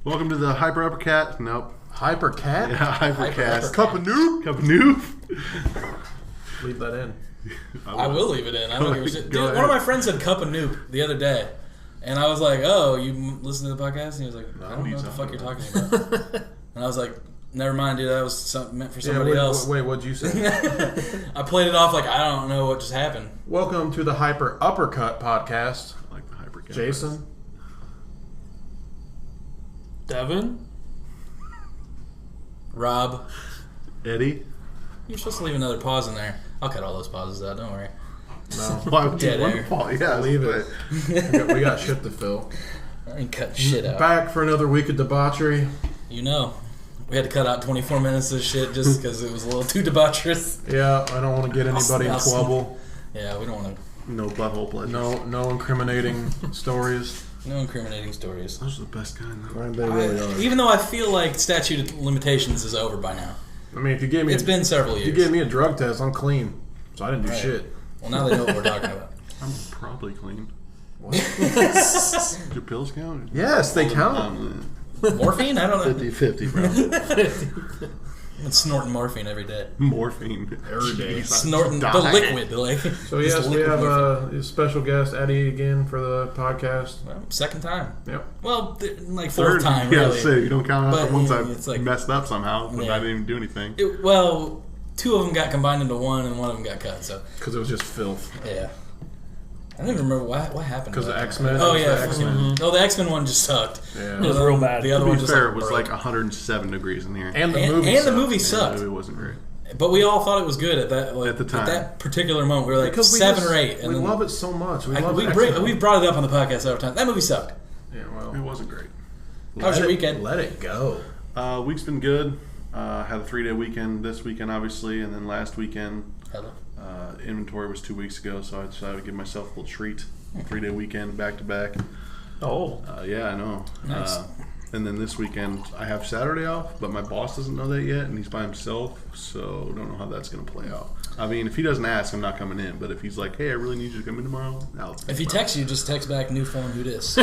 Welcome to the Hyper Uppercut. Nope. Hypercat? Yeah, Hypercast. Cup of noob? Cup of noob? Leave that in. I will leave it in. I don't give a shit. Dude, ahead. one of my friends said Cup of Noob the other day. And I was like, oh, you listen to the podcast? And he was like, I don't know what the fuck you're talking about. And I was like, never mind, dude. That was meant for somebody else. Wait, what'd you say? I played it off like I don't know what just happened. Welcome to the Hyper Uppercut podcast. I like the Hypercast. Jason. Devin? Rob. Eddie? You're supposed to leave another pause in there. I'll cut all those pauses out, don't worry. No. Why would Dead you air. want to fall? Yeah, Leave it. We got shit to fill. I ain't cutting shit out. Back for another week of debauchery. You know. We had to cut out 24 minutes of shit just because it was a little too debaucherous. Yeah, I don't want to get anybody in trouble. Yeah, we don't want to. No butthole pleasures. No incriminating stories. No incriminating stories. Those are the best kind, though. Right, they really are. Even though I feel like statute of limitations is over by now. I mean, if you gave me It's been several if years. you gave me a drug test, I'm clean. So I didn't do Right. shit. Well, now they know what we're talking about. I'm probably clean. What? Do pills count? Yes, they count. Morphine? I don't know. 50-50, bro. I'm snorting morphine every day. Morphine. Every day. Snorting the Die. liquid. Like, So just yes, we liquid have morphine. a special guest, Eddie, again for the podcast. Well, second time. Yep. Well, like fourth time, Yeah, really. so you don't count out But, the ones yeah, I it's like- messed up somehow, but Yeah. I didn't even do anything. Well, two of them got combined into one, and one of them got cut. So, Because it was just filth. yeah. I don't even remember what happened. Because to the that. X-Men. Oh, It was yeah. the X-Men. No, the X-Men one just sucked. Yeah. It was real bad. The other To one be just fair, like it was broke. like 107 degrees in here. And the And movie the sucked. movie Yeah, sucked. it wasn't great. But we all thought it was good at that At the time. At that particular moment, we were like Because we 7 just- or 8. And we then love it so much. We love we X-Men. brought it up on the podcast every time. That movie sucked. Yeah, well, It wasn't great. How was your weekend? Let it go. Week's been good. Had a 3-day weekend this weekend, obviously, and then last weekend, Hello. inventory was 2 weeks ago, so I decided to give myself a little treat. 3-day weekend, back to back. Oh. Yeah, I know. Nice. And then this weekend, I have Saturday off, but my boss doesn't know that yet, and he's by himself, so don't know how that's going to play out. I mean, if he doesn't ask, I'm not coming in, but if he's like, hey, I really need you to come in tomorrow, If he texts you, just text back new phone. Who dis?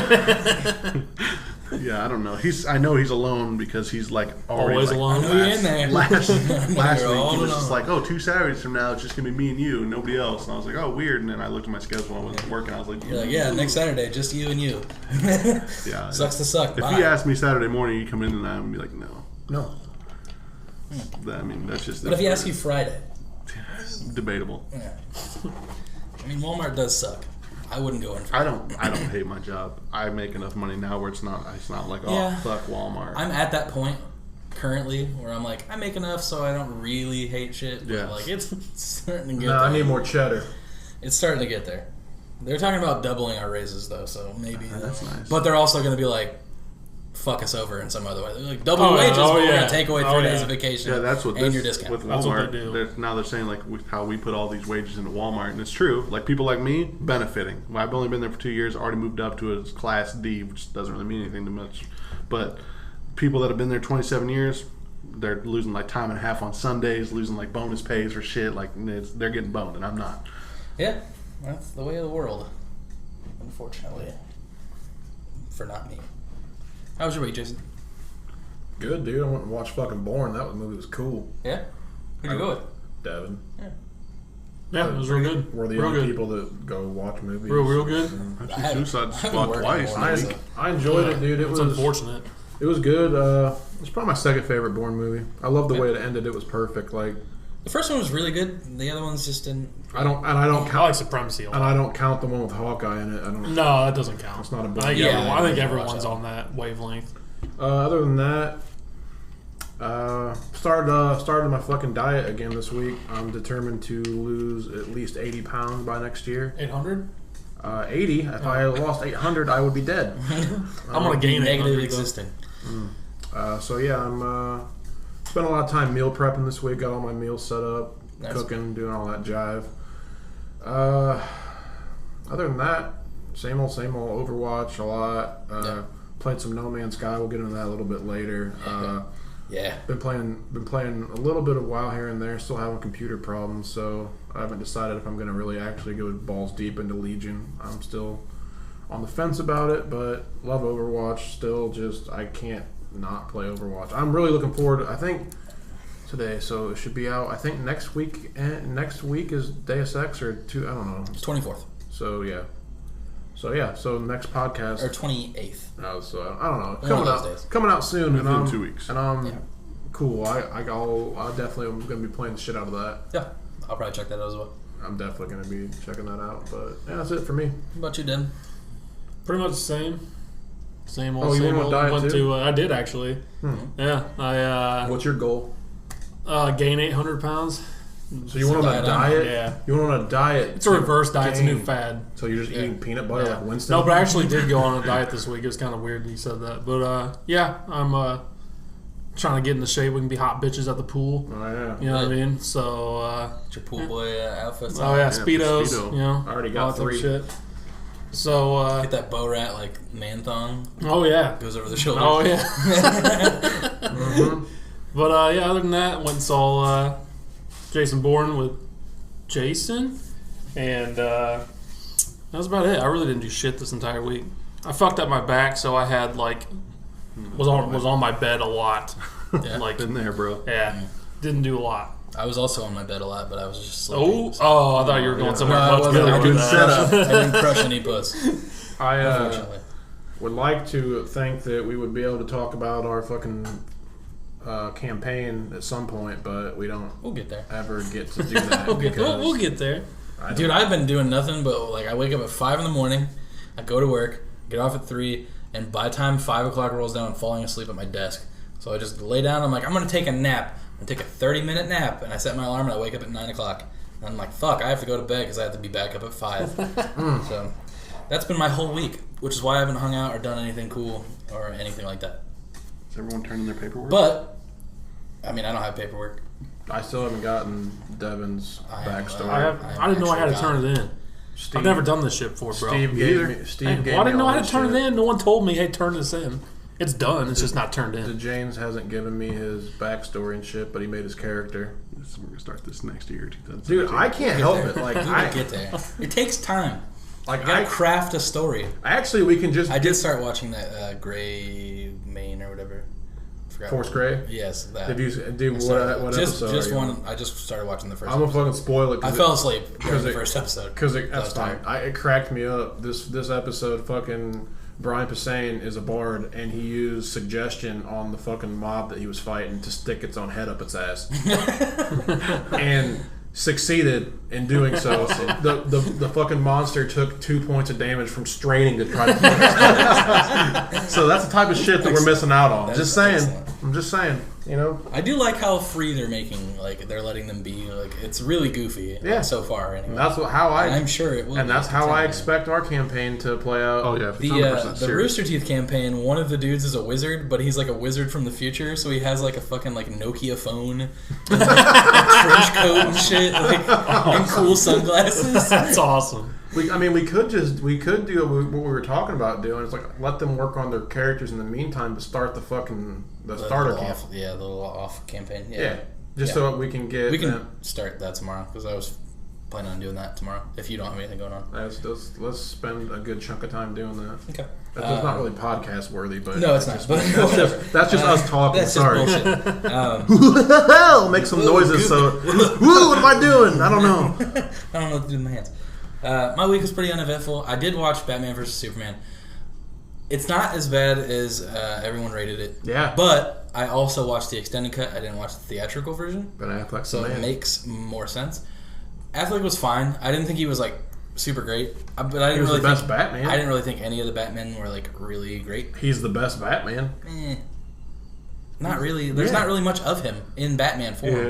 Yeah, I don't know. I know he's alone because he's like already Always like, alone. I know you're in there. Last You're week all he was just alone. like, oh, 2 Saturdays from now it's just gonna be me and you and nobody else. And I was like, oh, weird. And then I looked at my schedule and I wasn't working. I was like, You're like, yeah, next Saturday, just you and you. yeah. Sucks to suck. If Bye. he asked me Saturday morning, you come in tonight, I'm gonna be like, no. No. I mean, that's just. What if he asks you Friday? Debatable. Yeah. I mean, Walmart does suck. I wouldn't go in for I don't hate my job. I make enough money now where it's not like, oh, Yeah. fuck Walmart. I'm at that point currently where I'm like, I make enough so I don't really hate shit. But Yeah. like, it's starting to get No, there. I need more cheddar. It's starting to get there. They're talking about doubling our raises, though, so maybe. That's nice. But they're also going to be like, fuck us over in some other way. They're like, double Oh, yeah. wages, Oh, but we're yeah. going to take away 3 Oh, days yeah. of vacation Yeah, that's what and this, your discount. with That's what Walmart. they do. Now they're saying like with how we put all these wages into Walmart, and it's true. Like people like me benefiting. Well, I've only been there for 2 years. Already moved up to a class D, which doesn't really mean anything too much. But people that have been there 27 years, they're losing like time and a half on Sundays, losing like bonus pays for shit. Like they're getting boned, and I'm not. Yeah, that's the way of the world, unfortunately. For not me. How was your week, Jason? Good, dude. I went and watched fucking Born. That movie was cool. Yeah? Who'd you go with? Devin. Yeah, it was real good. We're the real only good. people that go watch movies. Real good. Actually, I haven't- Suicide I haven't Squad worked twice. anymore. in a week. I enjoyed it, dude. It It's was unfortunate. It was good. It's probably my second favorite Bourne movie. I love the way it ended. It was perfect. Like The first one was really good. The other ones just didn't. I don't I count like Supremacy a lot. and I don't count the one with Hawkeye in it. I don't. No, that doesn't count. It's not a I big think, deal. Yeah, I think I everyone's watch that. on that wavelength. Other than that, started my fucking diet again this week. I'm determined to lose at least 80 pounds by next year. 800? 80. If I lost 800, I would be dead. I'm gonna gain Negative 800, though. existing. So yeah, I'm spent a lot of time meal prepping this week. Got all my meals set up, Nice. cooking, doing all that jive. Other than that, same old Overwatch a lot. Yeah. Played some No Man's Sky. We'll get into that a little bit later. Yeah. Been playing a little bit of WoW here and there. Still having computer problems, so I haven't decided if I'm going to really actually go balls deep into Legion. I'm still on the fence about it, but love Overwatch. Still, just I can't not play Overwatch. I'm really looking forward. I think today, so it should be out. I think next week. Next week is Deus Ex or two. I don't know. It's 24th. So yeah. So next podcast or 28th. So I don't know. Coming Coming out soon, and Within 2 weeks. And cool. I definitely am gonna be playing the shit out of that. Yeah, I'll probably check that out as well. I'm definitely gonna be checking that out. But yeah, that's it for me. What about you, Den? Pretty much the same. Same old. Oh, you same went on a old. diet Went too? to. I did actually. Yeah, I What's your goal? gain 800 pounds. So you went on a diet? Yeah. You went on a diet? It's a reverse diet. It's a new fad. So you're just eating peanut butter like Winston? No, but I actually did go on a diet this week. It was kind of weird that you said that. But yeah, I'm trying to get into shape. We can be hot bitches at the pool. Oh yeah. You know what I mean? So Get your pool boy outfits. oh yeah, Yeah, Speedos. Speedo. You know, I already all got that type of 3. shit. So Get that bow rat like man thong. oh yeah. Goes over the shoulder. Oh yeah. But yeah, other than that, went and saw Jason Bourne with Jason, and that was about it. I really didn't do shit this entire week. I fucked up my back, so I had was on my bed a lot. Yeah. Like Been there, bro. yeah, didn't do a lot. I was also on my bed a lot, but I was just sleeping. Oh, I thought you were going somewhere No, I much wasn't. better. I with didn't that. I didn't crush any puss, I unfortunately. would like to think that we would be able to talk about our fucking campaign at some point, but we don't We'll get there. ever get to do that. We'll get there. Dude, I've been doing nothing but I wake up at 5 in the morning, I go to work, get off at 3, and by the time 5 o'clock rolls down, I'm falling asleep at my desk. So I just lay down, I'm like, I'm going to take a nap. I'm going to take a 30-minute nap, and I set my alarm and I wake up at 9 o'clock. And I'm like, fuck, I have to go to bed because I have to be back up at 5. So that's been my whole week, which is why I haven't hung out or done anything cool or anything like that. Is everyone turning their paperwork? But, I mean, I don't have paperwork. I still haven't gotten Devin's backstory. I didn't know I had to turn it in. Steve, I've never done this shit before, bro. Steve gave me. Steve gave I me didn't know all how to this turn shit. it in. No one told me, hey, turn this in. It's done. It's just not turned The in. James hasn't given me his backstory and shit, but he made his character. We're gonna start this next year, 2017. Dude, I can't help it. Like I get there. It takes time. like You gotta craft a story. actually, we can just I did start watching that Gray Main or whatever. Forgot Force what- Gray. Yes, that. Did you do I started- what just episode? just are you one. on? I just started watching the first. I'm gonna episode. fucking spoil it. I fell asleep during the it- first episode Because I that's was fine. tired. It cracked me up. This episode, fucking Brian Posehn is a bard, and he used suggestion on the fucking mob that he was fighting to stick its own head up its ass, and succeeded in doing so. The fucking monster took 2 points of damage from straining to try to. So that's the type of shit that we're missing out on. That's Just saying. excellent. I'm just saying. You know. I do like how free they're making. Like they're letting them be. Like it's really goofy. Yeah. So far, anyway. That's how I. And I'm sure it will. And be that's how I continuing. expect our campaign to play out. Oh yeah, if it's The 100% serious. Rooster Teeth campaign, one of the dudes is a wizard, but he's like a wizard from the future, so he has like a fucking like Nokia phone, and, like, a trench coat and shit, like, and cool sunglasses. That's awesome. We could do what we were talking about doing. It's like let them work on their characters in the meantime to start the starter little camp. the little off campaign. Yeah, just Yeah. so we can get. We can them. start that tomorrow because I was planning on doing that tomorrow. If you don't have anything going on. Let's spend a good chunk of time doing that. Okay. That's not really podcast worthy, but No, it's not. But whatever. that's just us talking. That's Sorry. just bullshit. Make some noises. So, woo! What am I doing? I don't know. I don't know what to do with my hands. My week was pretty uneventful. I did watch Batman vs Superman. It's not as bad as everyone rated it. Yeah. But I also watched the extended cut. I didn't watch the theatrical version. Ben Affleck's So the it man. makes more sense. Affleck was fine. I didn't think he was like super great. But I He didn't was really the best think Batman. I didn't really think any of the Batmen were like really great. He's the best Batman. Not really. There's Yeah. not really much of him in Batman form. Yeah,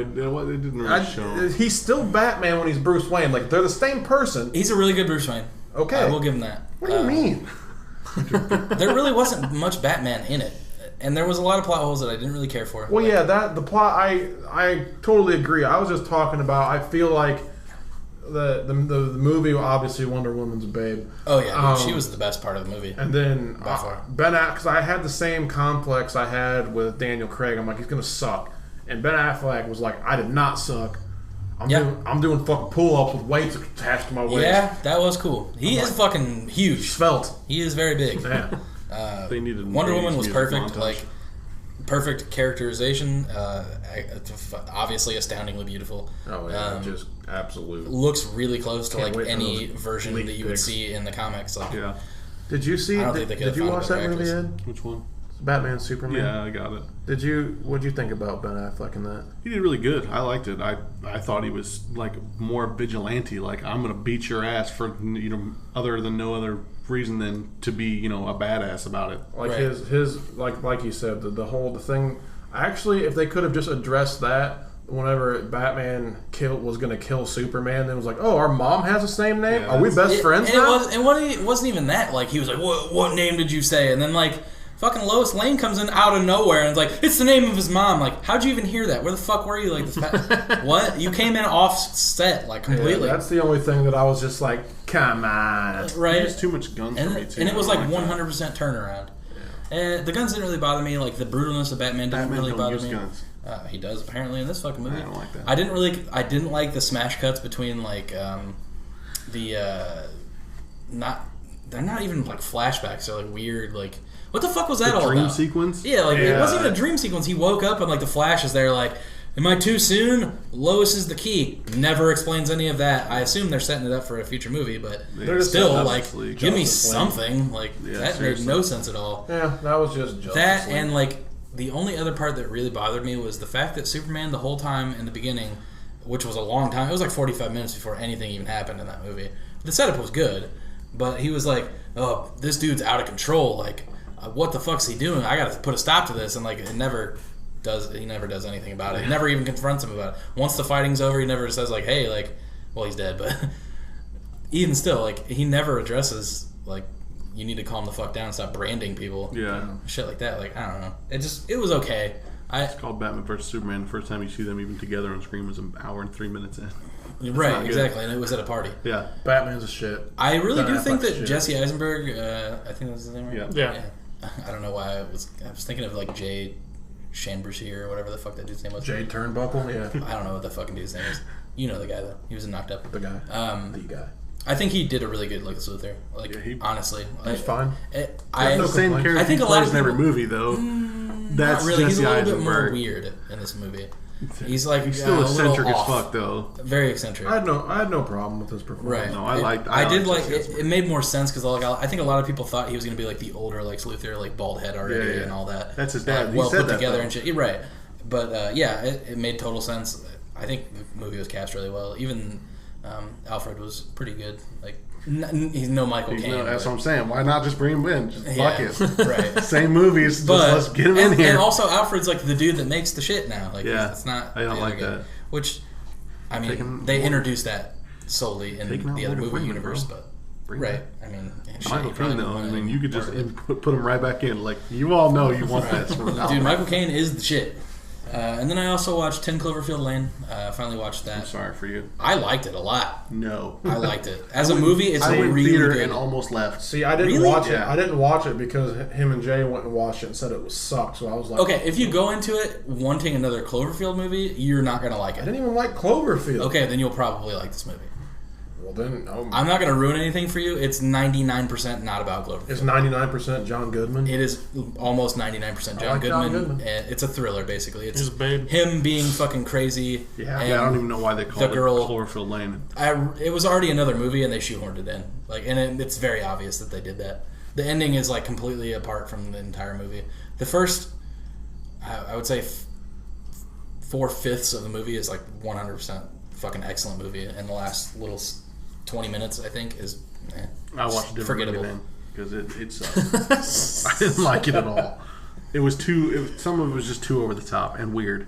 they didn't really show. He's still Batman when he's Bruce Wayne. Like they're the same person. He's a really good Bruce Wayne. Okay. I will give him that. What do you mean? There really wasn't much Batman in it, and there was a lot of plot holes that I didn't really care for. Well, yeah, the plot. I totally agree. I was just talking about. I feel like the movie, obviously Wonder Woman's a babe. Oh yeah, dude, she was the best part of the movie. And then By far. because I had the same complex I had with Daniel Craig. I'm like, he's gonna suck. And Ben Affleck was like, I did not suck. I'm doing fucking pull-ups with weights attached to my waist. Yeah, that was cool. He is fucking huge. Svelte. He is very big. Yeah. They needed Wonder Woman was perfect. montage. Like, perfect characterization. Obviously, astoundingly beautiful. Oh yeah, just absolute. Looks really close to Can't like wait for any those version leak that you would pics. see in the comics. Like, Yeah. Did you see? I don't think they Did could've you found watch better that movie, actors. Ed? Which one? Batman Superman. Yeah, I got it. What'd you think about Ben Affleck in that? He did really good. I liked it. I thought he was like more vigilante. Like, I'm gonna beat your ass for other than no other reason than to be a badass about it. Like Right. his like you said, the thing. Actually, if they could have just addressed that whenever Batman was going to kill Superman, then it was like, oh, our mom has the same name. Yeah, Are we best friends now? It wasn't even that. Like, he was like, what name did you say? And then like, fucking Lois Lane comes in out of nowhere and is like, it's the name of his mom. Like, how'd you even hear that? Where the fuck were you? Like, what? You came in off set, like, completely. Yeah, that's the only thing that I was just like, come on. Right? There's too much guns for me too. And it was I like don't 100% turnaround. The guns didn't really bother me. Like, the brutalness of Batman didn't really don't bother use me. guns. He does apparently in this fucking movie. I don't like that. I didn't like the smash cuts between like they're not even like flashbacks. They're like weird. Like, what the fuck was that The all dream about? sequence? Yeah, like it Yeah. wasn't even a dream sequence. He woke up and like the Flash is there. Like, am I too soon? Lois is the key. Never explains any of that. I assume they're setting it up for a future movie, but They're just still, setting like, Justice League. give me Justice League. something. Like Yeah, that seriously. made no sense at all. Yeah, that was just Justice That League. and like the only other part that really bothered me was the fact that Superman the whole time in the beginning, which was a long time, it was like 45 minutes before anything even happened in that movie. The setup was good, but he was like, oh, this dude's out of control. Like, what the fuck's he doing? I gotta put a stop to this. And like, he never does anything about it. He never even confronts him about it. Once the fighting's over, he never says like, hey, like, well, he's dead, but even still, like, he never addresses like, you need to calm the fuck down and stop branding people. Yeah. Shit like that. Like, I don't know. It was okay. It's called Batman vs Superman. The first time you see them even together on screen was an hour and 3 minutes in. Right, not good. exactly. And it was at a party. Yeah. Batman's a shit. I really Ben do think Affleck's that shit. Jesse Eisenberg, I think that's his name, right? Yeah. Yeah. I don't know why I was thinking of like Jay Shanbruchy or whatever the fuck that dude's name was. Jade Turnbuckle, yeah. I don't know what the fucking dude's name is. You know the guy though. He was in Knocked Up. The guy. The guy. I think he did a really good Lex Luthor. Like, Yeah, honestly, He's fine. I the same complaints. character I think he a lot plays of in every people- movie, though. That's not really. He's Jesse a little bit more Eisenberg. weird in this movie. He's like He's still a little eccentric as off. fuck, though. Very eccentric. I had no problem with his performance. Right. No, I I did like like Jesse it. It made more sense because like I think a lot of people thought he was going to be like the older Lex Luthor, like bald head already Yeah, yeah. and all that. That's his dad. He well said put that, together though. and shit. You're right, but yeah, it made total sense. I think the movie was cast really well. Even Alfred was pretty good. Like he's no Michael Caine. That's but- what I'm saying. Why not just bring him in? Just fuck it. right. Same movies. Just But let's get him in here. And also, Alfred's like the dude that makes the shit now. Like, Yeah. it's not. I don't the other like guy. that. Which, I mean, Taking they more- introduced that solely in Taking out the other Morgan movie Freeman, universe, bro. but Bring right. that. I mean, yeah, shit, Michael you probably Caine, though. I wouldn't mean, you could just work. put him right back in. Like, you all know you want that. Dude, Michael Caine is the shit. And then I also watched 10 Cloverfield Lane. Finally watched that. I'm sorry for you. I liked it a lot. No. I liked it as a movie. It's I went really theater good. and almost left. See, I didn't Really? watch it. Yeah. I didn't watch it because him and Jay went and watched it and said it was sucked. So I was like, Okay, if you go into it wanting another Cloverfield movie, you're not gonna like I it. didn't even like Cloverfield. Okay, then you'll probably like this movie. Well, then I'm not going to ruin anything for you. It's 99% not about Cloverfield. it's 99% John Goodman. It is almost 99% John like Goodman. John Goodman. And it's a thriller, basically. It's He's a babe. him being fucking crazy. Yeah, and I don't even know why they call the it girl- Chlorophyll Lane. It was already another movie, and they shoehorned it in. It's very obvious that they did that. The ending is like completely apart from the entire movie. The first, I would say, 4/5 of the movie is like 100% fucking excellent movie, and the last little 20 minutes, I think, is I watched a different forgettable. movie then because it sucked. I didn't like it at all. It was some of it was just too over the top and weird.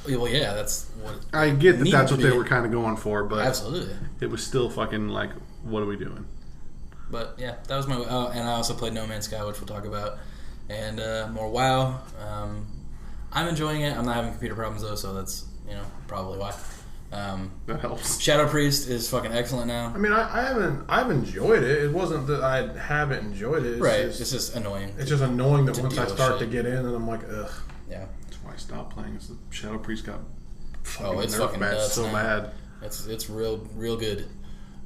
Well, yeah, that's what. I get that needed that's to what they be. were kind of going for, but Absolutely. it was still fucking like, what are we doing? But yeah, that was my. Oh, and I also played No Man's Sky, which we'll talk about, and more WoW. I'm enjoying it. I'm not having computer problems though, so that's probably why. That helps. Shadow Priest is fucking excellent now. I mean, I've enjoyed it. It wasn't that I haven't enjoyed it. It's just annoying. It's just annoying that to once I deal with start shit. to get in, and I'm like, ugh. Yeah. That's why I stopped playing. Is the Shadow Priest got Oh, it's nerfed fucking bad, nuts so now. bad. It's real good.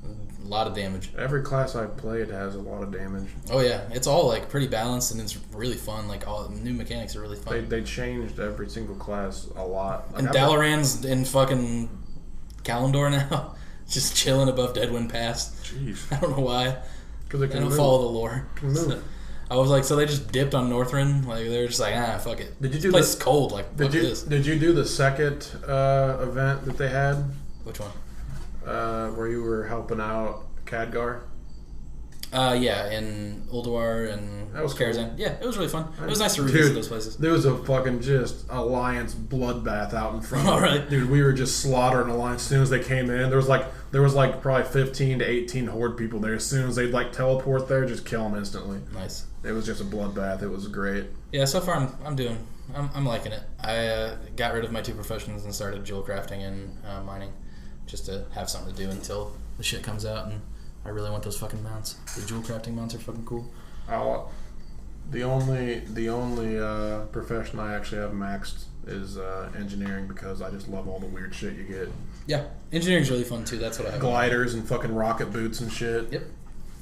A lot of damage. Every class I've played has a lot of damage. Oh yeah, it's all like pretty balanced and it's really fun. Like all new mechanics are really fun. They changed every single class a lot. Like, and Dalaran's in fucking Kalimdor now, just chilling above Deadwind Pass. Jeez. I don't know why. Because they I don't follow the lore. Move. I was like, so they just dipped on Northrend. Like they're just like, fuck it. Did you do this place is cold. Like, fuck this. Did you do the second event that they had? Which one? Where you were helping out Khadgar? Yeah, in Ulduar and That was Karazhan. cool. Yeah, it was really fun. It was nice to revisit those places. There was a fucking just Alliance bloodbath out in front. All right. Dude, we were just slaughtering Alliance as soon as they came in. There was like probably 15 to 18 Horde people there. As soon as they'd like teleport there, just kill them instantly. Nice. It was just a bloodbath. It was great. Yeah, so far I'm liking it. I got rid of my 2 professions and started jewel crafting and mining, just to have something to do until the shit comes out. And I really want those fucking mounts. The jewel crafting mounts are fucking cool. The only profession I actually have maxed is engineering, because I just love all the weird shit you get. Yeah, engineering's really fun too. That's what I have. Gliders and fucking rocket boots and shit. Yep.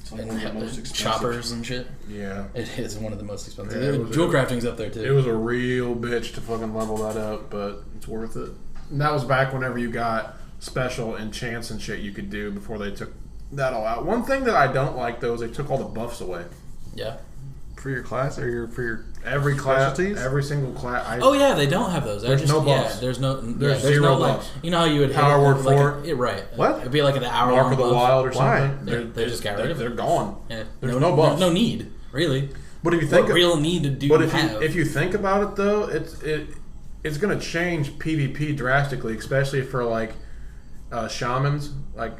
One of the most expensive. Choppers and shit. Yeah. It is one of the most expensive. Yeah, Jewel crafting's up there too. It was a real bitch to fucking level that up, but it's worth it. And that was back whenever you got special enchants and shit you could do before they took that all out. One thing that I don't like though is they took all the buffs away. Yeah. For your class or for your Every class, specialties? every single class. Oh yeah, they don't have those. There's no buffs. Yeah, there's no. There's there's zero no, like, buffs. you know how you would Power hit, word like, 4? Right. What? It'd be like an hour. Mark of the buff. Wild or Why? something. They just got rid of it. They're gone. Yeah. There's no buffs. No need, really. But if you think What real need to do But have? if you think about it though, it's going to change PvP drastically, especially for like shamans. Like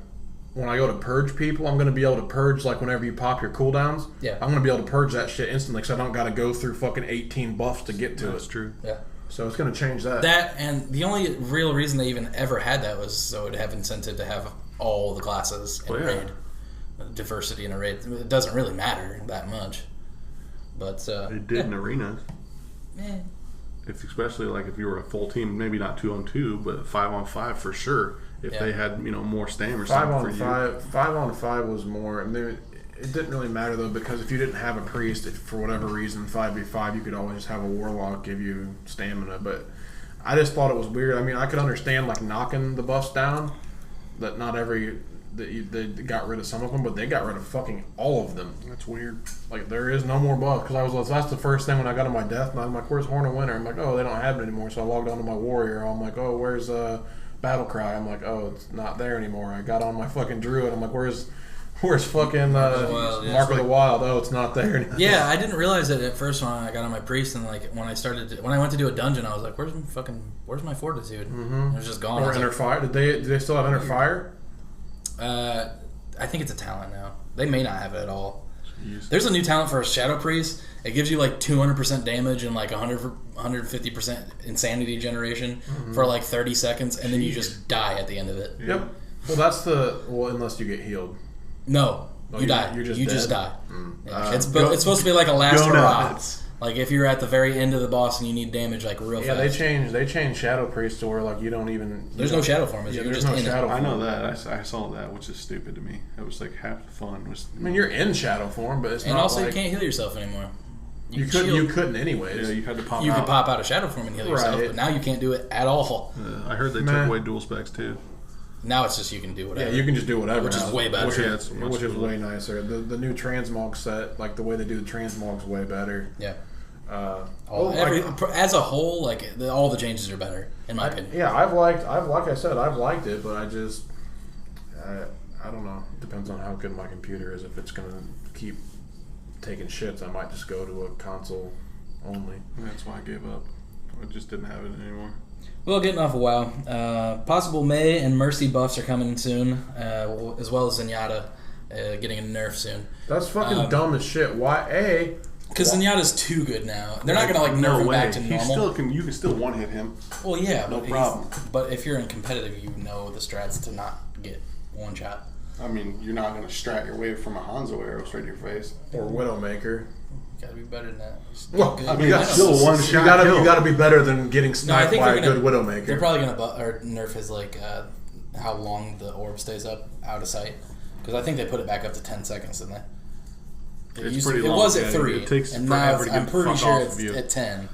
when I go to purge people, I'm going to be able to purge like whenever you pop your cooldowns. Yeah. I'm going to be able to purge that shit instantly because I don't got to go through fucking 18 buffs to get to That's it. true. Yeah. So it's going to change that. That, and the only real reason they even ever had that was so it would have incentive to have all the classes in a raid. Diversity in a raid. It doesn't really matter that much. But It did in arenas. Eh. If especially like if you were a full team, maybe not 2-on-2, but 5-on-5 for sure. If they had more stam or something for you. 5-on-5 was more. I mean, it didn't really matter though, because if you didn't have a priest, if for whatever reason 5v5, you could always have a warlock give you stamina. But I just thought it was weird. I mean, I could understand like knocking the buffs down, that not every they got rid of some of them, but they got rid of fucking all of them. That's weird. Like there is no more buff, because that's the first thing when I got on my death knight. I'm like, where's Horn of Winter? I'm like, oh, they don't have it anymore. So I logged onto my warrior. I'm like, oh, where's Battle Cry? I'm like, oh, it's not there anymore. I got on my fucking druid. I'm like, where's fucking Mark of the Wild? Oh, it's not there anymore. Yeah, I didn't realize it at first when I got on my priest, and like when I went to do a dungeon, I was like, where's my fortitude? Mm-hmm. It was just gone. Or Enter Fire. Do they still have Enter Fire? I think it's a talent now. They may not have it at all. Jeez. There's a new talent for a Shadow Priest. It gives you like 200% damage and like 150% insanity generation for like 30 seconds, and then you just die at the end of it. Yep. Well, unless you get healed. No, Oh, you die. You're just you dead? just die. Yeah. It's Go- supposed to be like a last go hurrah. nuts. Like if you're at the very end of the boss and you need damage like real Yeah, fast. they changed Shadow Priest to where like you don't even. There's no shadow form. Yeah, You're there's just no in shadow. it. I know form. that. I saw that, which is stupid to me. It was like half the fun. I mean, you're in shadow form, but it's And not also like you can't heal yourself anymore. you can couldn't anyways. Yeah, you had to pop You out. could pop out of shadow form and heal yourself, Right. but now you can't do it at all. I heard they Meh. took away dual specs too. Now it's just you can do Yeah, whatever. you can just do whatever, Which is now. way better. Which Yeah, is, it's much which is cooler. way nicer. The new transmog set, like the way they do the transmog's way better. Yeah. Like, As a whole, like all the changes are better in my opinion. yeah, I've liked it, but I just I don't know. It depends on how good my computer is. If it's gonna keep taking shits, I might just go to a console only. That's why I gave up. I just didn't have it anymore. Well, getting off a WoW. Possible May and Mercy buffs are coming soon, as well as Zenyatta getting a nerf soon. That's fucking dumb as shit. Why? Because Zenyatta's too good now. They're not gonna like nerf No him way. back to He normal. still can. You can still one hit him. Well, yeah, No but problem. But if you're in competitive, you know the strats to not get one shot. I mean, you're not going to strat your way from a Hanzo arrow straight to your face. Or Widowmaker. Gotta be better than that. Well, Good. I mean, know. that's still one shot. You gotta be better than getting No, I sniped think by they're a good gonna. Widowmaker. They're probably gonna nerf his like how long the orb stays up out of sight? Because I think they put it back up to 10 seconds, didn't they? It's pretty it long. was at 3, it takes and forever now to I'm get pretty fuck sure off it's of you. at 10.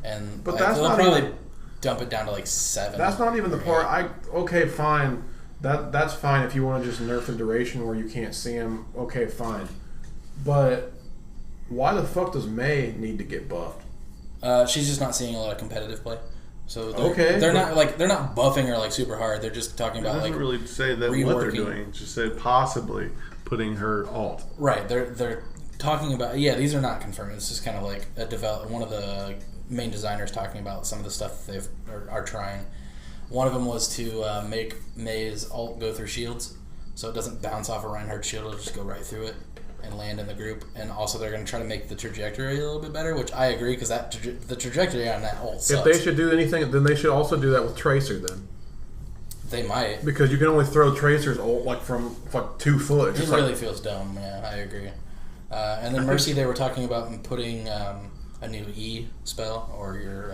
And But that's they'll not probably even, dump it down to like 7. that's not even the part. Okay, fine. That's fine if you want to just nerf the duration where you can't see him. Okay, fine. But why the fuck does May need to get buffed? She's just not seeing a lot of competitive play. So they're not buffing her like super hard. They're just talking about doesn't like really say that what they're doing. It just said possibly putting her alt. Right. They're talking about these are not confirmed. It's just kind of like one of the main designers talking about some of the stuff that are trying. One of them was to make May's ult go through shields, so it doesn't bounce off a Reinhardt shield. It'll just go right through it and land in the group. And also they're going to try to make the trajectory a little bit better, which I agree, because the trajectory on that ult sucks. If they should do anything, then they should also do that with Tracer then. They might. Because you can only throw Tracer's ult like from like 2 foot. It really feels dumb, yeah, I agree. And then Mercy, they were talking about putting a new E spell or your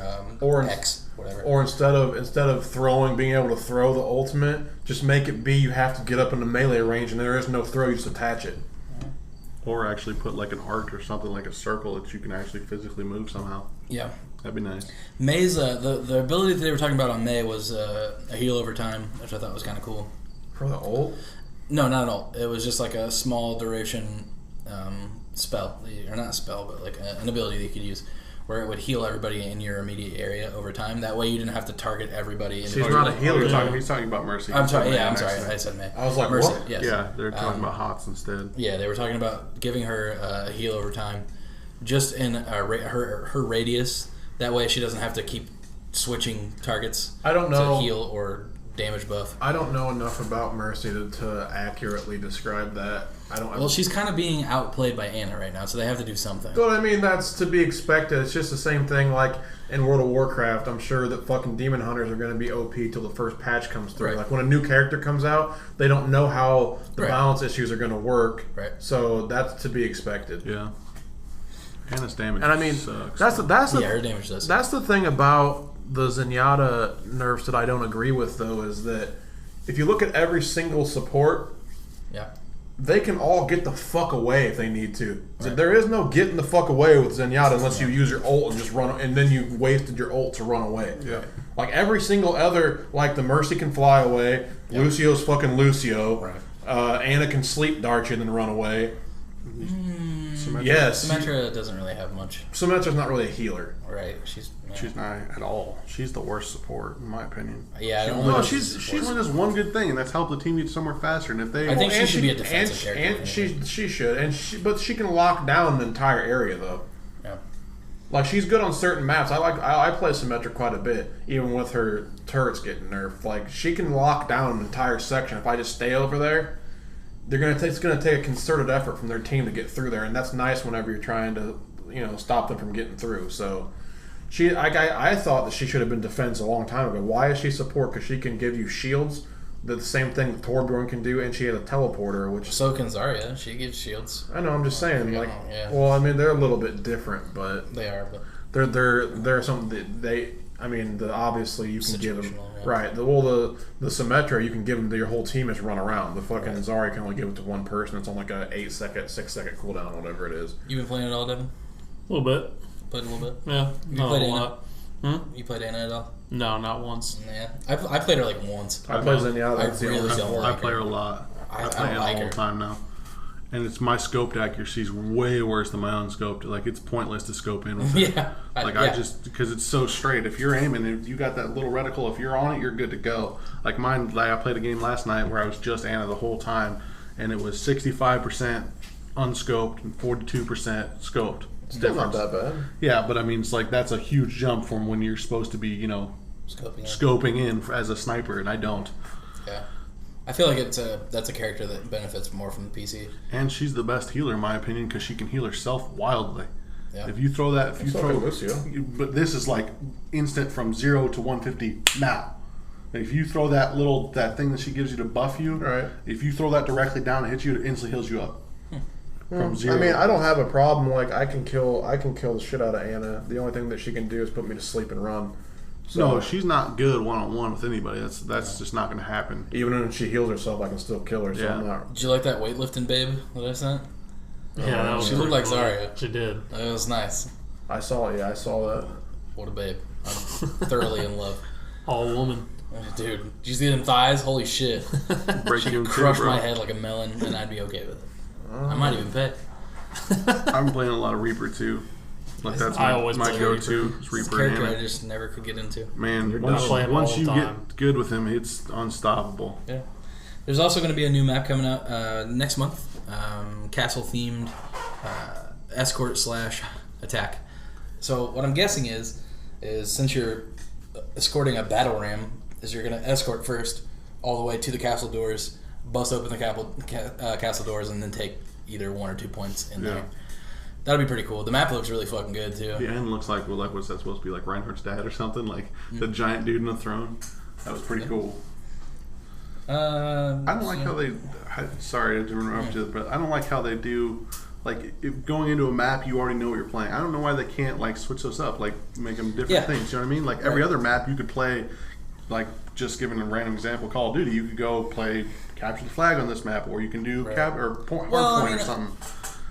X, whatever. Or instead of being able to throw the ultimate, just make it be you have to get up in the melee range and there is no throw, you just attach it. Or actually put like an arc or something, like a circle that you can actually physically move somehow. Yeah. That'd be nice. May's the ability that they were talking about on May was a heal over time, which I thought was kind of cool. For the ult? No, not at all. It was just like a small duration spell, or not a spell, but like an ability that you could use, where it would heal everybody in your immediate area over time. That way, you didn't have to target everybody. She's not a healer. He's talking about Mercy. I'm sorry. Yeah, I'm sorry. I said May. I was like, Mercy. what? Yes. Yeah, they're talking about HOTS instead. Yeah, they were talking about giving her a heal over time, just in her radius. That way, she doesn't have to keep switching targets. I don't know to heal or damage buff. I don't know enough about Mercy to accurately describe that. Well, she's kind of being outplayed by Ana right now, so they have to do something. But I mean, that's to be expected. It's just the same thing like in World of Warcraft. I'm sure that fucking demon hunters are going to be OP till the first patch comes through. Right. Like when a new character comes out, they don't know how the balance issues are going to work. Right. So that's to be expected. Yeah. Ana's damage And I mean, sucks. that's her damage does. That's the thing about the Zenyatta nerfs that I don't agree with, though, is that if you look at every single support, they can all get the fuck away if they need to. Right. There is no getting the fuck away with Zenyatta unless you use your ult and just run, and then you wasted your ult to run away. Yeah. Like every single other, like the Mercy can fly away, Lucio's fucking Lucio, right. Ana can sleep dart you and then run away. Yes. Symmetra doesn't really have much. Symmetra's not really a healer. Right. She's not at all. She's the worst support, in my opinion. Yeah, she only does one good thing, and that's help the team get somewhere faster. And if they, I think she should be a defensive character. And she should, but she can lock down the entire area though. Yeah. Like she's good on certain maps. I play Symmetra quite a bit, even with her turrets getting nerfed. Like she can lock down an entire section. If I just stay over there, it's going to take a concerted effort from their team to get through there, and that's nice whenever you're trying to stop them from getting through. So I thought that she should have been defense a long time ago. Why is she support? Because she can give you shields, the same thing that Torbjorn can do, and she has a teleporter, which so can Zarya. She gives shields. I know. I'm just saying, well, I mean, they're a little bit different, but they are. But they're something that they. I mean, obviously you can give them right. The Symmetra you can give them to your whole team is run around. The fucking Zarya can only give it to one person. It's on like a 6 second cooldown, whatever it is. You been playing it all, Devin? A little bit. Played a little bit. Yeah, you played a Ana? lot. You played Ana at all? No, not once. Yeah, I played her like once. I play Zenyatta. I really don't like her. I play her a lot. I play don't like all her the time now. And it's my scoped accuracy is way worse than my unscoped. Like it's pointless to scope in with it. Yeah. I just because it's so straight. If you're aiming, if you got that little reticle, if you're on it, you're good to go. Like mine, I played a game last night where I was just Ana the whole time, and it was 65% unscoped and 42% scoped. It's still not that bad. Yeah, but I mean, it's like that's a huge jump from when you're supposed to be, scoping in as a sniper, and I don't. Yeah. I feel like that's a character that benefits more from the PC. And she's the best healer in my opinion because she can heal herself wildly. Yeah. If you throw that, Lucio. But this is like instant from 0 to 150 now. If you throw that thing that she gives you to buff you, right. If you throw that directly down and hits you, it instantly heals you up. From 0. I mean, I don't have a problem. Like I can kill the shit out of Ana. The only thing that she can do is put me to sleep and run. So, No, she's not good one-on-one with anybody. That's just not going to happen. even when she heals herself, I can still kill her. So Yeah. I'm not. Did you like that weightlifting babe that I sent? Yeah, that was She looked pretty like cool. Zarya. She did. It was nice. I saw it. Yeah, I saw that. What a babe. I'm thoroughly in love. All woman. Dude, did you see them thighs? Holy shit. Break She you in could two, crush bro. my head like a melon, and I'd be okay with it. I might even pay. I've been playing a lot of Reaper too. Like that's I my always play go-to. Reaper. Is It's a Reaper character and I just never could get into. man. done. Play him Once all you the time. get good with him, it's unstoppable. Yeah. There's also going to be a new map coming out next month. Castle-themed escort/attack. So what I'm guessing is since you're escorting a battle ram, is you're going to escort first all the way to the castle doors, bust open the castle doors, and then take either 1 or 2 points in there. That'll be pretty cool. The map looks really fucking good too. The end looks like what's that supposed to be, like Reinhardt's dad or something, like the giant dude in the throne. That was pretty cool. I don't like how they. Sorry to interrupt you, but I don't like how they do. Like if going into a map, you already know what you're playing. I don't know why they can't like switch those up, like make them different things. You know what I mean? Like every other map, you could play. Like just giving a random example, Call of Duty, you could go play capture the flag on this map, or you can do hard point or something.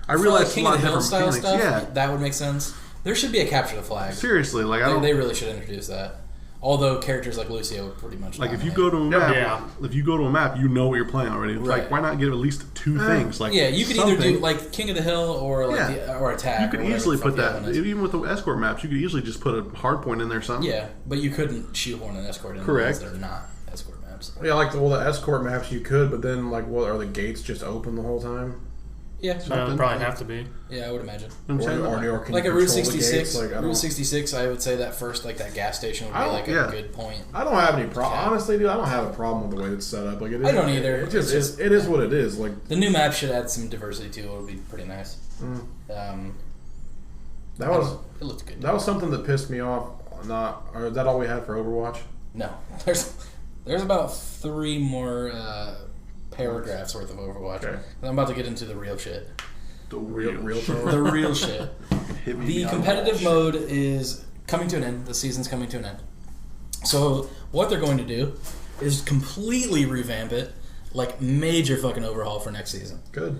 I realize King a lot of the of Hill different style mechanics. stuff, that would make sense. There should be a capture the flag. Seriously, like They really should introduce that. Although characters like Lucio would pretty much like if you dominate. go to a map, Yeah. if you go to a map, you know what you're playing already. It's Right. like why not give at least two things? Like you could either do something. like King of the Hill or like or attack. You could or whatever easily the fuck put the other that, one is. even with the escort maps, you could easily just put a hard point in there, something. Yeah, but you couldn't shoehorn an escort in Correct. because they're not escort maps. Yeah, like the escort maps you could, but then like, what are the gates just open the whole time? Yeah, That would probably have to be. yeah, I would imagine. You know what I'm saying? Or can Like you a Route control the 66, gates? Like, Route 66, I would say that first, like that gas station would be like a good point. I don't have any problem. Honestly, dude, I don't have a problem with the way it's set up. Like it is, I don't either. It just It's is. It is what it is. Like The new map should add some diversity too. It would be pretty nice. that was It looked good. that was something that pissed me off. Or is that all we had for Overwatch? No, there's about 3 more paragraphs worth of Overwatch. Okay. I'm about to get into the real shit. The Real shit. The real shit. Hit me The beyond competitive the mode is coming to an end. The season's coming to an end. So what they're going to do is completely revamp it, like major fucking overhaul for next season. Good.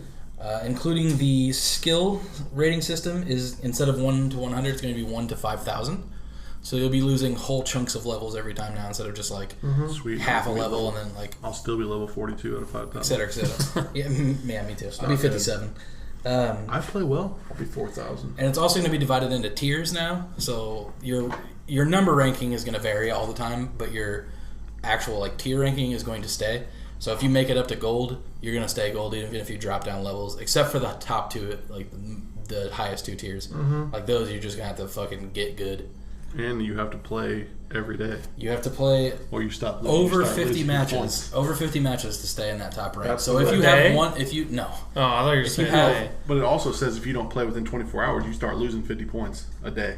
Including the skill rating system is instead of 1 to 100, it's going to be 1 to 5,000. So you'll be losing whole chunks of levels every time now instead of just like Sweet. half a level and then like I'll still be level 42 out of 5,000. et cetera, et cetera. Yeah, me too. I'll be not good. 57. I play well. I'll be 4,000. And it's also going to be divided into tiers now. So your number ranking is going to vary all the time, but your actual like tier ranking is going to stay. So if you make it up to gold, you're going to stay gold even if you drop down levels, except for the top 2, like the highest 2 tiers. Like those, you're just going to have to fucking get good. And you have to play every day, You have to play or you stop. over you start 50 losing matches. points. Over 50 matches to stay in that top rank. That's So the if you day? have one, no. Oh, I thought you were If you saying have- hey. But it also says if you don't play within 24 hours, you start losing 50 points a day.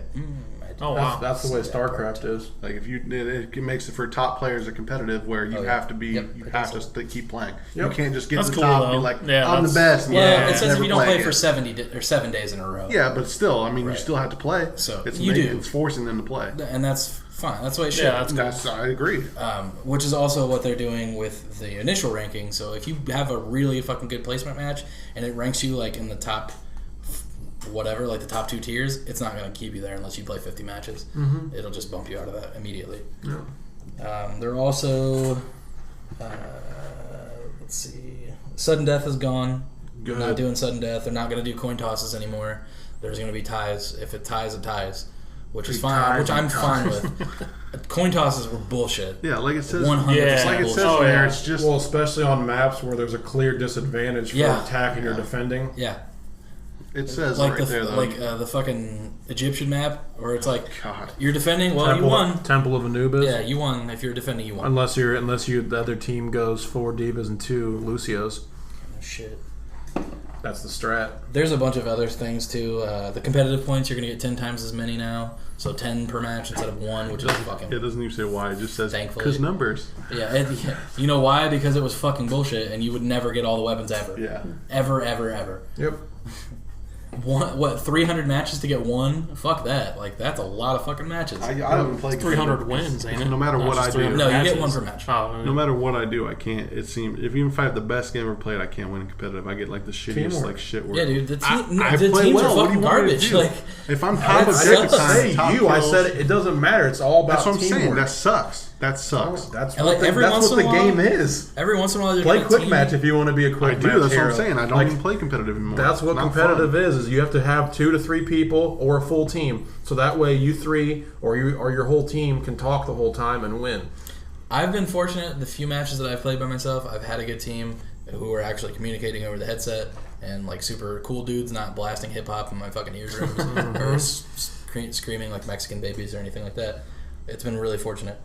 Oh, wow. That's the way StarCraft is. Like if you, it makes it for top players are competitive, where you Oh, yeah. have to be, Yep, you it have does. to keep playing. Yep. You can't just get That's to the cool, top and be though. like, Yeah, I'm the that's- best. Well, yeah, it says never if you don't play it. for 7 days in a row. Yeah, but still, I mean, Right. you still have to play. So, it's you do. It's forcing them to play. And that's fine. That's the way it should. Yeah, that's cool. I agree. Which is also what they're doing with the initial ranking. So if you have a really fucking good placement match and it ranks you like in the top whatever, like the top 2 tiers, it's not going to keep you there unless you play 50 matches. It'll just bump you out of that immediately. They're also let's see, sudden death is gone. Good. They're not doing sudden death. They're not going to do coin tosses anymore. There's going to be ties. If it ties, it ties, which is fine. ties, Which I'm it fine ties. with. Coin tosses were bullshit. Yeah, like it says. 100% Yeah. Like it bullshit. says Oh, in there, yeah. it's just Well, especially on maps where there's a clear disadvantage for Yeah. attacking or defending. Yeah, it says like right there though. the fucking Egyptian map, where it's like God. you're defending. Well, you won. Temple of Anubis. Yeah, you won. If you're defending, you won. Unless the other team goes 4 Divas and 2 Lucios. Shit. That's the strat. There's a bunch of other things too. The competitive points, you're gonna get 10 times as many now. So 10 per match instead of 1, which is fucking. It doesn't even say why. It just says Thankfully. because numbers. Yeah, you know why? Because it was fucking bullshit, and you would never get all the weapons ever. Yeah. Ever. Yep. what 300 matches to get one? Fuck that. Like that's a lot of fucking matches. I haven't played 300 wins, ain't it? No matter Not what just I do. 300 No, you matches. get one per match. Oh, No matter what I do, I can't. It seems even if I have the best game ever played, I can't win in competitive. I get like the shittiest Teamwork. like shit work. Yeah, dude. The I teams play well. are What do fucking you want me to garbage. do? Like If I'm top That objective sucks. time, Say top you. I kills, said it doesn't matter. It's all about that's what I'm teamwork. saying. That sucks. That sucks. That's And, what, like, the, every that's once what in the a while- game is. every once in a while, you Play get a quick team. match if you want to be a I quick do. match That's what hero. I'm saying. I don't Like, even play competitive anymore. That's what Not competitive fun. is you have to have 2 to 3 people or a full team. So that way you 3 or your whole team can talk the whole time and win. I've been fortunate. The few matches that I've played by myself, I've had a good team who are actually communicating over the headset and like super cool dudes, not blasting hip hop in my fucking eardrums or screaming like Mexican babies or anything like that. It's been really fortunate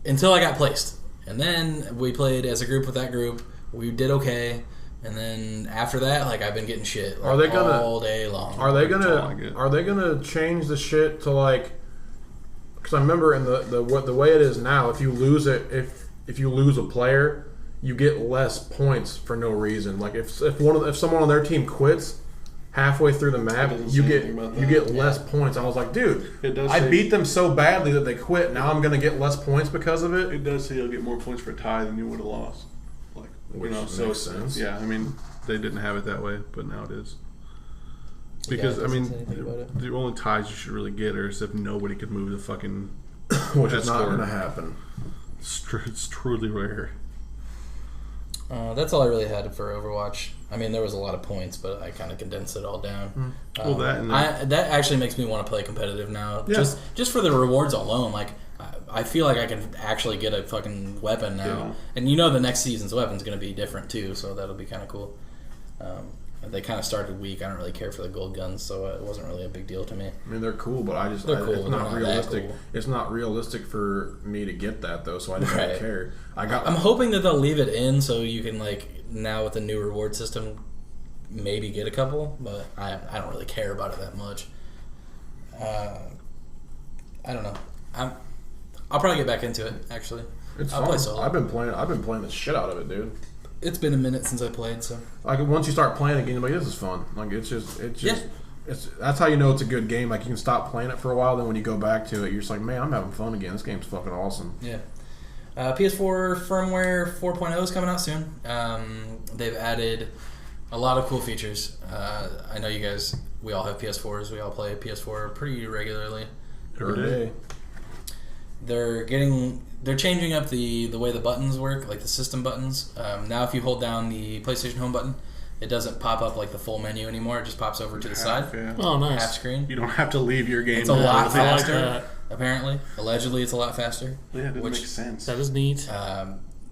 until I got placed, and then we played as a group with that group. We did okay, and then after that, like I've been getting shit like, Are they gonna- all day long. Are they That's all I get. gonna change the shit to like? Because I remember in the way it is now, if you lose it, if you lose a player, you get less points for no reason. Like if someone on their team quits halfway through the map, It doesn't you say get anything about you that. get less points. I was like, dude, It does I say- beat them so badly that they quit. Now I'm gonna get less points because of it. It does say you'll get more points for a tie than you would have lost. Like, Which so makes sense. Yeah, I mean, they didn't have it that way, but now it is. Yeah, Because it I doesn't mean, say anything about it. the only ties you should really get are if nobody could move the fucking. Which is not score. gonna happen. It's truly rare. That's all I really had for Overwatch. I mean, there was a lot of points, but I kind of condensed it all down. Well, that and that actually makes me want to play competitive now. Yeah. Just for the rewards alone. Like, I feel like I can actually get a fucking weapon now. Yeah. And you know the next season's weapon's going to be different too, so that'll be kind of cool. They kind of started weak. I don't really care for the gold guns, so it wasn't really a big deal to me. I mean, they're cool, but They're cool, it's they're not not that realistic. cool. It's not realistic for me to get that though, so I didn't really Right. care. I'm I'm hoping that they'll leave it in so you can, like, now with the new reward system, maybe get a couple, but I don't really care about it that much. I don't know. I'll probably get back into it, actually. It's I'll fun. play solo. I've been playing the shit out of it, dude. It's been a minute since I played, so... Like once you start playing again, you're like, this is fun. Like it's just Yeah. it's that's how you know it's a good game. Like you can stop playing it for a while, then when you go back to it, you're just like, man, I'm having fun again. This game's fucking awesome. Yeah. PS4 firmware 4.0 is coming out soon. They've added a lot of cool features. I know you guys, we all have PS4s. We all play PS4 pretty regularly. every day. They're changing up the way the buttons work, like the system buttons. Now if you hold down the PlayStation Home button, it doesn't pop up like the full menu anymore. It just pops over to the side, Yeah. Oh, nice. half screen. You don't have to leave your game. It's a lot I like faster, that. apparently. Allegedly, it's a lot faster. Yeah, it doesn't Which- make sense. That is neat.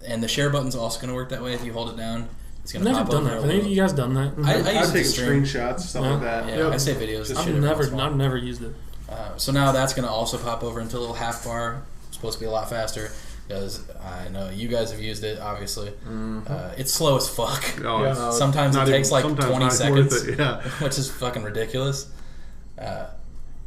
And the share button's also going to work that way. If you hold it down, it's going I've to never pop done over. that. a Have any of little. you guys done that? I I use it take to stream. screenshots, stuff Yeah. like that. Yeah, I save videos. Just shit every once in a while. I've never used it. So now that's going to also pop over into a little half bar. It's supposed to be a lot faster because I know you guys have used it, obviously. It's slow as fuck. Oh, Yeah, it's no, Sometimes it not takes even- like sometimes 20 not seconds, worth it, yeah. which is fucking ridiculous.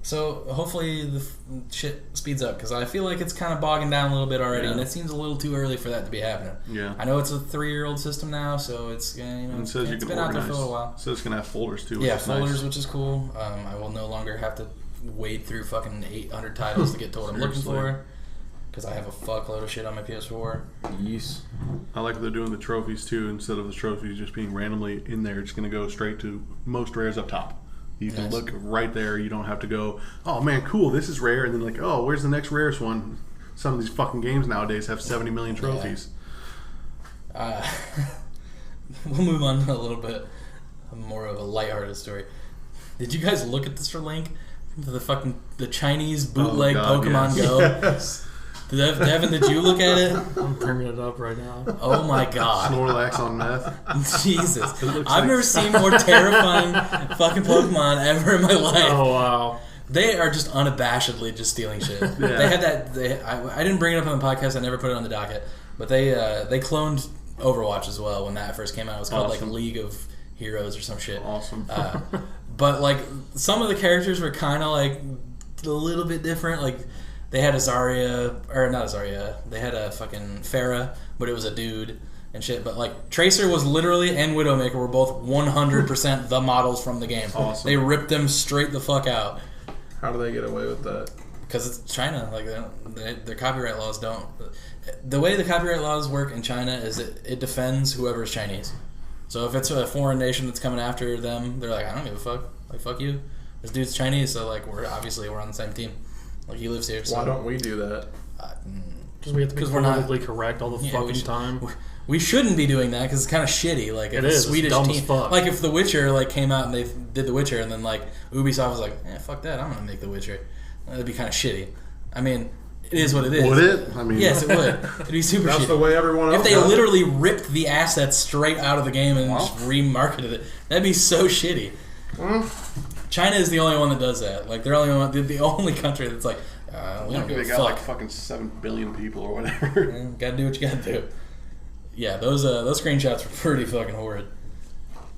So hopefully the shit speeds up because I feel like it's kind of bogging down a little bit already, Yeah. and it seems a little too early for that to be happening. Yeah. I know it's a 3-year-old system now, so it's And it says you it's can been out there organize. for a little while. So it's gonna have folders too. Which Yeah, is folders, nice. which is cool. I will no longer have to wade through fucking 800 titles to get to what I'm looking Seriously. for because I have a fuckload of shit on my PS4. Yes. I like that they're doing the trophies too. Instead of the trophies just being randomly in there, it's gonna go straight to most rares up top. You can Nice. look right there. You don't have to go, oh man, cool, this is rare, and then like, oh, where's the next rarest one? Some of these fucking games nowadays have 70 million trophies. We'll move on to a little bit more of a lighthearted story. Did you guys look at this for link? The Chinese bootleg God, Pokemon yes. Go. Yes. Devin, did you look at it? I'm bringing it up right now. Oh my god. Snorlax on meth. Jesus. looks I've like- never seen more terrifying fucking Pokemon ever in my life. Oh, wow. They are just unabashedly just stealing shit. They had that. I didn't bring it up on the podcast. I never put it on the docket. But they cloned Overwatch as well when that first came out. It was called Awesome. like League of Heroes or some shit. Awesome. But like some of the characters were kind of like a little bit different. Like they had a Zarya, or not a Zarya. They had a fucking Pharah, but it was a dude. and shit. But like Tracer was literally and Widowmaker were both 100% the models from the game. Awesome. They ripped them straight the fuck out. How do they get away with that? Because it's China. Like their copyright laws don't. The way the copyright laws work in China is it defends whoever's Chinese. So if it's a foreign nation that's coming after them, they're like, I don't give a fuck. Like, fuck you. This dude's Chinese, so like we're on the same team. Like he lives here. So, why don't we do that? Because we have to be politically correct all the fucking time. We shouldn't be doing that because it's kind of shitty. Like if it is. Swedish It's dumb team, as fuck. like if The Witcher like came out and they did The Witcher, and then like Ubisoft was like, fuck that, I'm gonna make The Witcher. That'd be kind of shitty. I mean, it is what it is. Would it? I mean, yes, it would. It'd be super That's shitty. the way everyone else If they does it. literally ripped the assets straight out of the game and just remarketed it, that'd be so shitty. China is the only one that does that. Like they're the only country that's like, we don't give a they got fuck. like fucking 7 billion people or whatever. Gotta do what you gotta do. Yeah, those screenshots were pretty fucking horrid.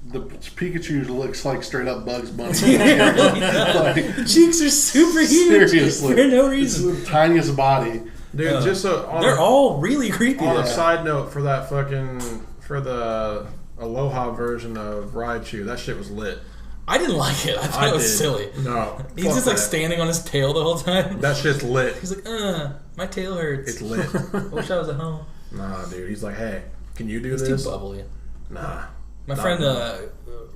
The Pikachu looks like straight up Bugs Bunny. The cheeks are super huge Seriously. for no It's reason. the tiniest body. Dude, just They're all really creepy. on though. a side note for the Aloha version of Raichu, that shit was lit. I didn't like it. I thought it was silly. No, He's fuck just like that. standing on his tail the whole time. That shit's lit. He's like, my tail hurts. It's lit. I wish I was at home. Nah, dude. He's like, hey, can you do He's this? too bubbly. Nah. My Not friend enough.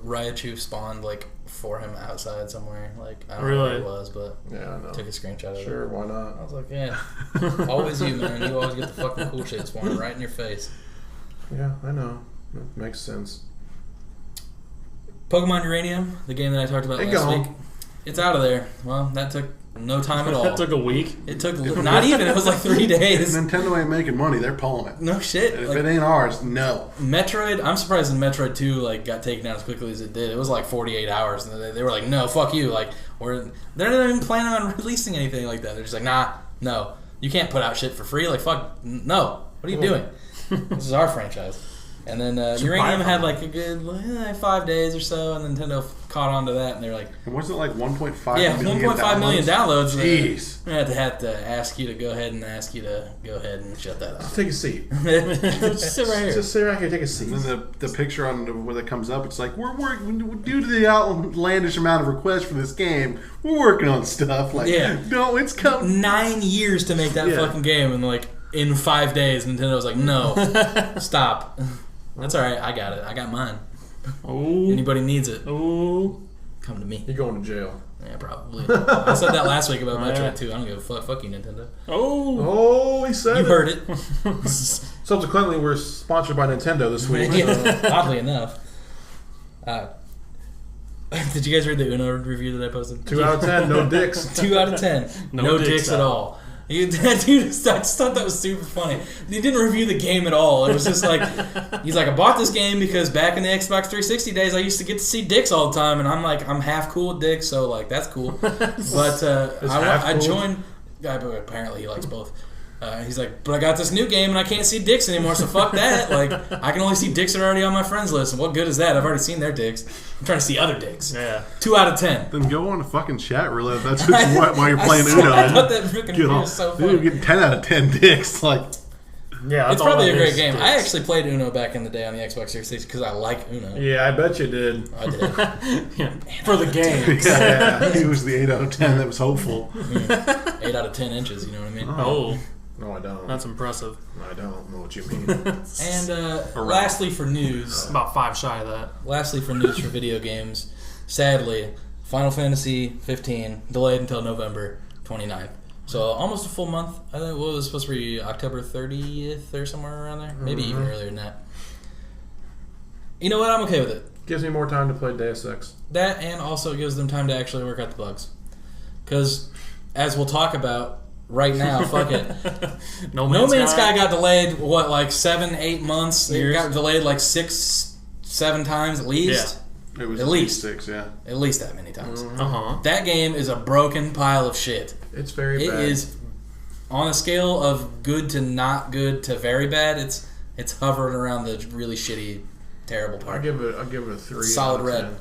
Raichu spawned like for him outside somewhere. Like I don't know Really? where it was, but Yeah, I know. took a screenshot of it. Sure, why I not? was like, yeah, always you, man. You always get the fucking cool shit spawned right in your face. Yeah, I know. That makes sense. Pokemon Uranium, the game that I talked about It last gone. week, it's out of there. Well, that took no time at all. That took a week. It took not even. It was like 3 days. Nintendo ain't making money. They're pulling it. No shit. If Like, it ain't ours, no. Metroid, I'm surprised that Metroid 2 like got taken down as quickly as it did. It was like 48 hours, and they were like, "No, fuck you!" Like, they're not even planning on releasing anything like that. They're just like, "Nah, no, you can't put out shit for free." Like, fuck, no. What are you doing? This is our franchise. And then Uranium had like a good 5 days or so, and Nintendo caught on to that, and they're like, And wasn't it like 1.5 "Yeah, million 1.5 million downloads." Jeez. I had to ask you to go ahead and shut that Just off. take a seat. Just sit right here. Just sit right here, take a seat. And then the picture on where that comes up, it's like, due to the outlandish amount of requests for this game, we're working on stuff. Like, Yeah. no, it's coming. 9 years to make that Yeah. fucking game, and like in 5 days, Nintendo was like, "No, stop." That's all right. I got it. I got mine. Oh. Anybody needs it, Oh. come to me. You're going to jail. Yeah, probably. I said that last week about Oh, yeah. Metroid 2. I don't give a fuck. Fuck you, Nintendo. Oh. Oh, he said You it. heard it. Subsequently, we're sponsored by Nintendo this week. So. Yeah, oddly enough. Did you guys read the Uno review that I posted? 2 out of 10, no dicks. 2 out of 10. No dicks at all. Dude, I just thought that was super funny. He didn't review the game at all. It was just like, he's like, I bought this game because back in the Xbox 360 days, I used to get to see dicks all the time, and I'm like, I'm half cool with dicks, so like that's cool. But I cool? joined. Apparently, he likes both. He's like, but I got this new game and I can't see dicks anymore, so fuck that. Like, I can only see dicks that are already on my friends list, and what good is that? I've already seen their dicks. I'm trying to see other dicks. Yeah. 2 out of 10. Then go on a fucking chat roulette. That's just while you're playing Uno. I thought that freaking Get review on. was so Dude, funny. you're getting 10 out of 10 dicks. Like, Yeah. It's probably a great game. I actually played Uno back in the day on the Xbox 360 because I like Uno. Yeah, I bet you did. I did. Yeah. For the game. yeah, he was the 8 out of 10 that was hopeful. 8 out of 10 inches, you know what I mean? Oh. No, I don't. That's impressive. I don't know what you mean. And lastly for news, About 5 shy of that. for video games, sadly, Final Fantasy 15 delayed until November 29th. So almost a full month. I think it was supposed to be October 30th or somewhere around there. Maybe even earlier than that. You know what? I'm okay with it. Gives me more time to play Deus Ex. That, and also it gives them time to actually work out the bugs. Because, as we'll talk about right now, fuck it. No No Man's Sky got delayed, what, like 7-8 months? It Years. got delayed like 6-7 times at least? It was At least. 6, yeah. At least that many times. Uh-huh. That game is a broken pile of shit. It's very It bad. is, on a scale of good to not good to very bad, it's hovering around the really shitty, terrible I'll part. give it a 3. Solid out of red. 10.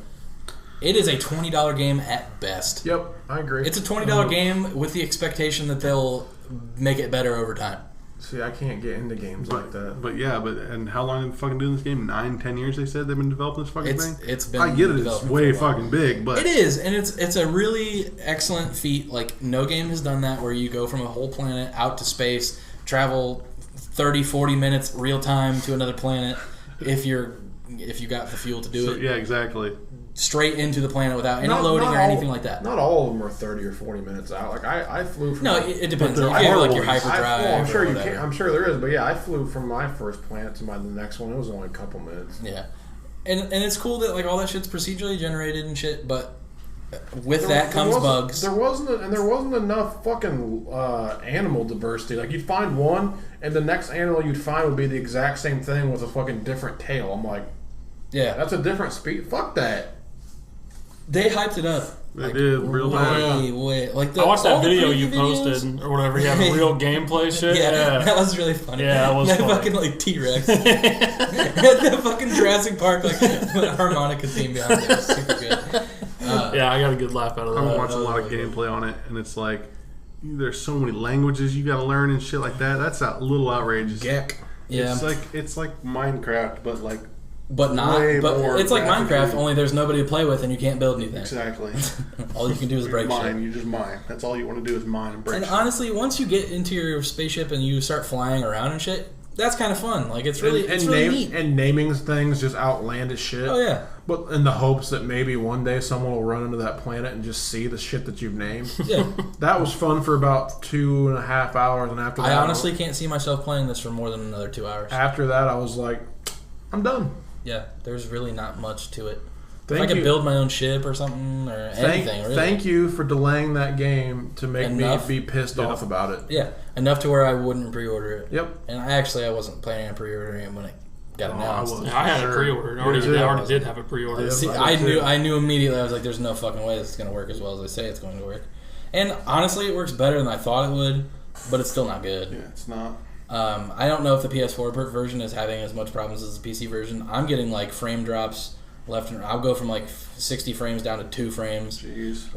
It is a $20 game at best. Yep, I agree. It's a $20 game with the expectation that they'll make it better over time. See, I can't get into games like that. But and how long have they fucking doing this game? 9-10 years they said they've been developing this fucking thing? It's been I get it, it's way fucking big, but... It is, and it's a really excellent feat. Like, no game has done that where you go from a whole planet out to space, travel 30, 40 minutes real time to another planet if you got the fuel to do it. Yeah, exactly. Straight into the planet without any loading or anything like that. Not all of them are 30 or 40 minutes out. Like I flew from... No, it depends. If you are have like your ones. hyperdrive. I'm sure you can. I'm sure there is, but yeah, I flew from my first planet to the next one. It was only a couple minutes. Yeah, and it's cool that like all that shit's procedurally generated and shit, but with that comes bugs. There wasn't enough fucking animal diversity. Like you'd find one, and the next animal you'd find would be the exact same thing with a fucking different tail. I'm like, yeah, that's a different speed. Fuck that. They hyped it up. They did real bad. Way. Like I watched that video you videos. posted or whatever. You have a real gameplay shit. Yeah, that was really funny. Yeah, that was that funny. fucking like T-Rex. The fucking Jurassic Park like harmonica theme behind it was super good. Yeah, I got a good laugh out of that. I watch a lot of gameplay on it, and it's like there's so many languages you got to learn and shit like that. That's a little outrageous. Geck. Yeah, it's like Minecraft, but like. But not. Way But more it's like graphically. Minecraft. Only there's nobody to play with, and you can't build anything. Exactly. All you can do is break mine. shit. You just mine. That's all you want to do is mine and break. And shit. honestly, once you get into your spaceship and you start flying around and shit, that's kind of fun. Like it's really neat. And naming things just outlandish shit. Oh yeah. But in the hopes that maybe one day someone will run into that planet and just see the shit that you've named. Yeah. That was fun for about 2.5 hours, and after that, I honestly can't see myself playing this for more than another 2 hours. After that, I was like, I'm done. Yeah, there's really not much to it. Thank if I could you. build my own ship or something or anything, really. Thank you for delaying that game to make Enough. me be pissed off about it. Yeah, enough to where I wouldn't pre-order it. Yep. And I wasn't planning on pre-ordering it when it got announced. Yeah, I had a pre-order. I already did have a pre-order. See, I knew immediately. I was like, "There's no fucking way this is going to work as well as they say it's going to work." And honestly, it works better than I thought it would, but it's still not good. Yeah, it's not. I don't know if the PS4 version is having as much problems as the PC version. I'm getting like frame drops left and I'll go from like 60 frames down to 2 frames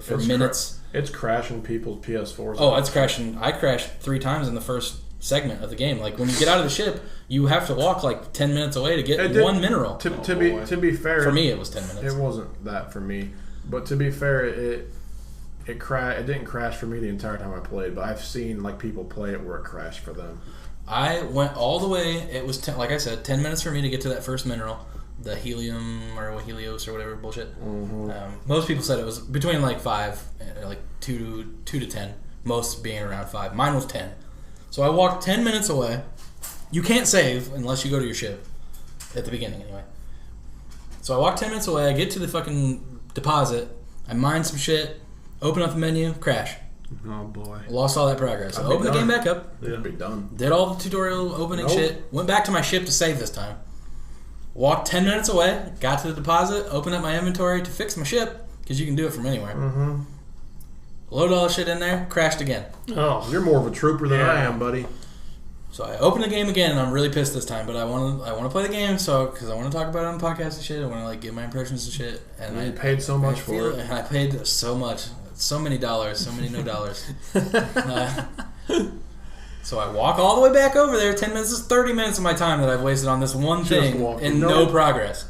for minutes. It's crashing people's PS4s. Oh, it's crashing. I crashed 3 times in the first segment of the game. Like when you get out of the ship, you have to walk like 10 minutes away to get one mineral. To be fair, for me it was 10 minutes. It wasn't that for me, but to be fair, it didn't crash for me the entire time I played. But I've seen like people play it where it crashed for them. I went all the way. It was like I said, 10 minutes for me to get to that first mineral, the helium or helios or whatever bullshit. Mm-hmm. Most people said it was between like 5, like 2 to 10. Most being around 5. Mine was 10. So I walked 10 minutes away. You can't save unless you go to your ship at the beginning, anyway. So I walked 10 minutes away. I get to the fucking deposit. I mine some shit. Open up the menu. Crash. Oh boy. Lost all that progress. Open the game back up. It'd be done. Did all the tutorial opening shit. Went back to my ship to save this time. Walked 10 minutes away. Got to the deposit. Opened up my inventory to fix my ship. Because you can do it from anywhere. Mm-hmm. Loaded all the shit in there. Crashed again. Oh, You're more of a trooper than I am, buddy. So I opened the game again, and I'm really pissed this time. But I want to play the game, because I want to talk about it on the podcast and shit. I want to like give my impressions and shit. And I paid so much for it. And I paid so much, so many dollars, so many no dollars. So I walk all the way back over there. 10 minutes is 30 minutes of my time that I've wasted on this one thing and no progress.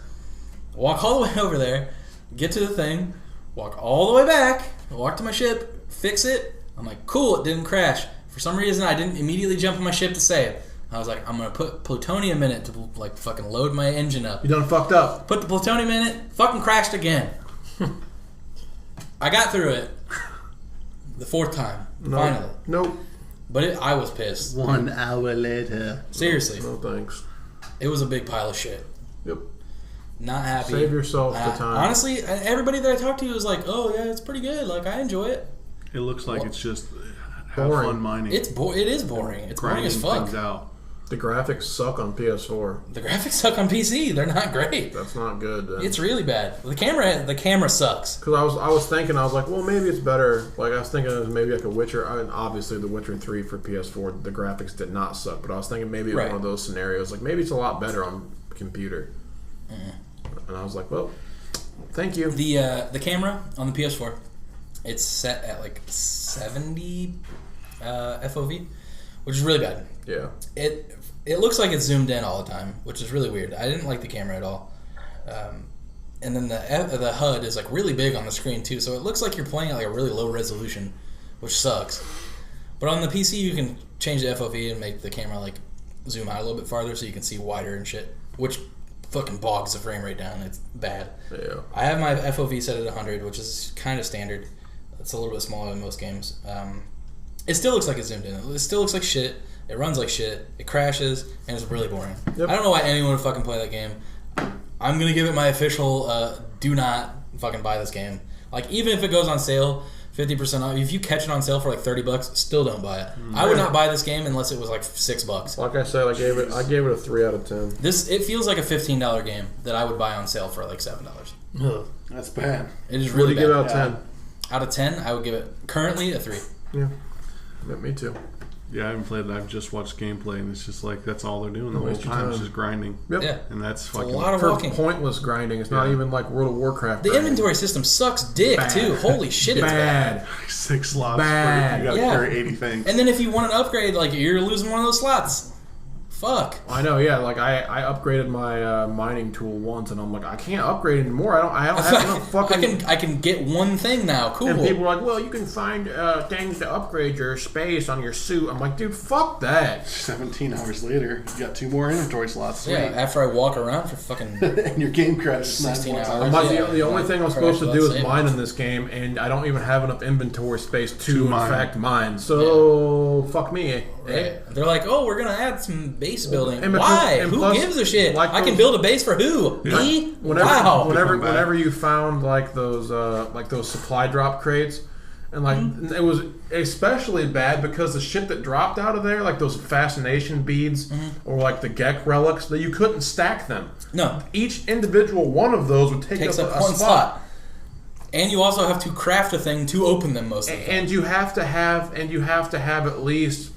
Walk all the way over there, get to the thing, walk all the way back, walk to my ship, fix it. I'm like, cool, it didn't crash. For some reason, I didn't immediately jump on my ship to save. I was like, I'm going to put plutonium in it to like fucking load my engine up. You done fucked up. Put the plutonium in it, fucking crashed again. I got through it the 4th time, finally. Nope. But I was pissed. 1 hour later. Seriously. No thanks. It was a big pile of shit. Yep. Not happy. Save yourself the time. Honestly, everybody that I talked to was like, oh yeah, it's pretty good. Like, I enjoy it. It looks like it's just have boring. fun mining. It is boring. It's boring grinding as fuck. things out. The graphics suck on PS4. The graphics suck on PC. They're not great. That's not good. Then. It's really bad. The camera sucks. Because I was thinking, I was like, well, maybe it's better. Like, I was thinking it was maybe like a Witcher. And obviously, The Witcher 3 for PS4, the graphics did not suck. But I was thinking maybe it was one of those scenarios. Like, maybe it's a lot better on computer. And I was like, well, thank you. The camera on the PS4, it's set at like 70 FOV, which is really bad. Yeah. It looks like it's zoomed in all the time, which is really weird. I didn't like the camera at all. And then the HUD is like really big on the screen too, so it looks like you're playing at like a really low resolution, which sucks. But on the PC, you can change the FOV and make the camera like zoom out a little bit farther so you can see wider and shit, which fucking bogs the frame rate down. It's bad. Yeah. I have my FOV set at 100, which is kind of standard. It's a little bit smaller than most games. It still looks like it's zoomed in. It still looks like shit. It runs like shit. It crashes, and it's really boring. Yep. I don't know why anyone would fucking play that game. I'm gonna give it my official do not fucking buy this game. Like, even if it goes on sale 50% off, if you catch it on sale for like $30, still don't buy it. I would not buy this game unless it was like $6. Like I said, I gave it a 3 out of 10. It feels like a $15 game that I would buy on sale for like $7. Ugh, that's bad. It is really bad. What do you give out of 10? Out of 10, I would give it currently a 3. Yeah, me too. Yeah, I haven't played it. I've just watched gameplay, and it's just like that's all they're doing the whole time. It's just grinding. Yep. Yeah, and that's it's fucking a lot of walking. Pointless grinding. It's not even like World of Warcraft. The grinding. inventory system sucks dick too. Holy shit, it's bad. 6 slots. Bad. You gotta carry 80 things. And then if you want an upgrade, like you're losing one of those slots. Fuck. I know, yeah. Like I upgraded my mining tool once, and I'm like, I can't upgrade anymore. I don't have enough fucking. I can get one thing now. Cool. And people are like, well, you can find things to upgrade your space on your suit. I'm like, dude, fuck that. 17 hours later, you got 2 more inventory slots. Sweet. Yeah, after I walk around for fucking and your game crashes 16 hours. I'm like, the only thing I'm supposed to do is mine in this game, and I don't even have enough inventory space to in fact mine. So fuck me. Right. They're like, oh, we're gonna add some base building. And why? And who plus, gives a shit? like I can build a base for who? Me? Wow. Whenever you found like those supply drop crates, and like it was especially bad because the shit that dropped out of there, like those fascination beads or like the Gek relics, that you couldn't stack them. No. Each individual one of those would take up a one slot. And you also have to craft a thing to open them most of the time. And you have to have at least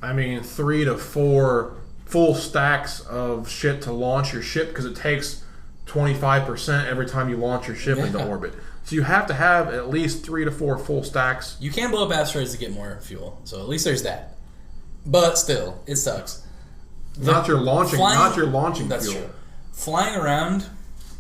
3 to 4 full stacks of shit to launch your ship, because it takes 25% every time you launch your ship into orbit. So you have to have at least 3 to 4 full stacks. You can blow up asteroids to get more fuel, so at least there's that. But still, it sucks. Not your launching That's fuel. true. Flying around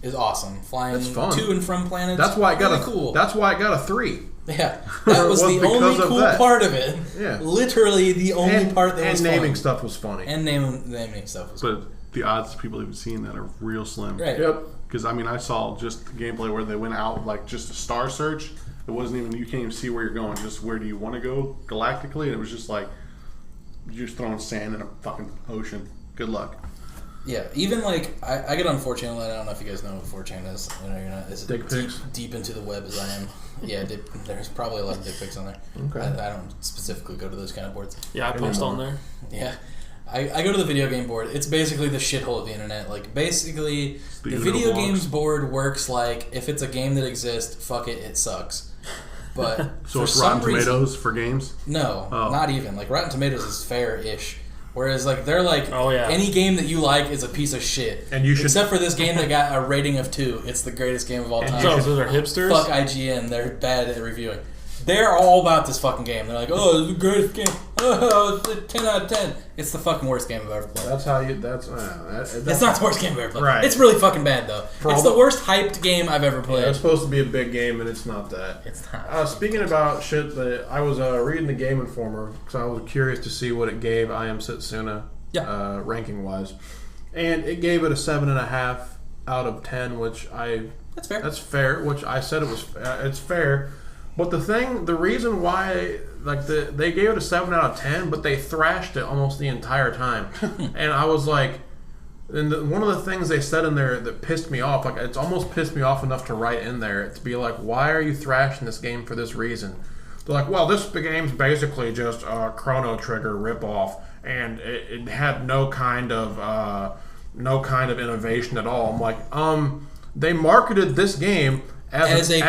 is awesome. Flying to and from planets. That's why it got cool. That's why it got a 3. Yeah, that was the only cool part of it. Yeah, literally the only part that was fun. And naming stuff was funny. And naming stuff was But the odds of people even seeing that are real slim. Right. Yep. Because I saw just the gameplay where they went out like just a star search. It wasn't even, you can't even see where you're going. Just where do you want to go galactically? And it was just like you're just throwing sand in a fucking ocean. Good luck. Yeah, even like I get on 4chan. I don't know if you guys know what 4chan is. I know you're not as deep into the web as I am. Yeah, there's probably a lot of dick pics on there. Okay. I don't specifically go to those kind of boards. Yeah, I post on there. Yeah. I go to the video game board. It's basically the shithole of the internet. Like, basically, the video games board works like, if it's a game that exists, fuck it, it sucks. But so it's Rotten Tomatoes for games? No, not even. Like, Rotten Tomatoes is fair-ish. Whereas, like, they're like, any game that you like is a piece of shit. And you should, except for this game that got a rating of 2. It's the greatest game of all time. So they're hipsters? Fuck IGN. They're bad at reviewing. They're all about this fucking game. They're like, oh, it's the greatest game. Oh, it's 10 out of 10. It's the fucking worst game I've ever played. That's how you... That's not the worst game I've ever played. Right. It's really fucking bad, though. It's the worst hyped game I've ever played. Yeah, it's supposed to be a big game, and it's not that. It's not. Speaking about shit, that I was reading the Game Informer, because I was curious to see what it gave I Am Setsuna ranking-wise. And it gave it a 7.5 out of 10, which That's fair. That's fair, which I said it was... it's fair. But the reason why, like, they gave it a 7 out of 10, but they thrashed it almost the entire time. And I was like, one of the things they said in there that pissed me off, like, it's almost pissed me off enough to write in there, to be like, why are you thrashing this game for this reason? They're like, well, this game's basically just a Chrono Trigger ripoff, and it had no kind of innovation at all. I'm like, they marketed this game as a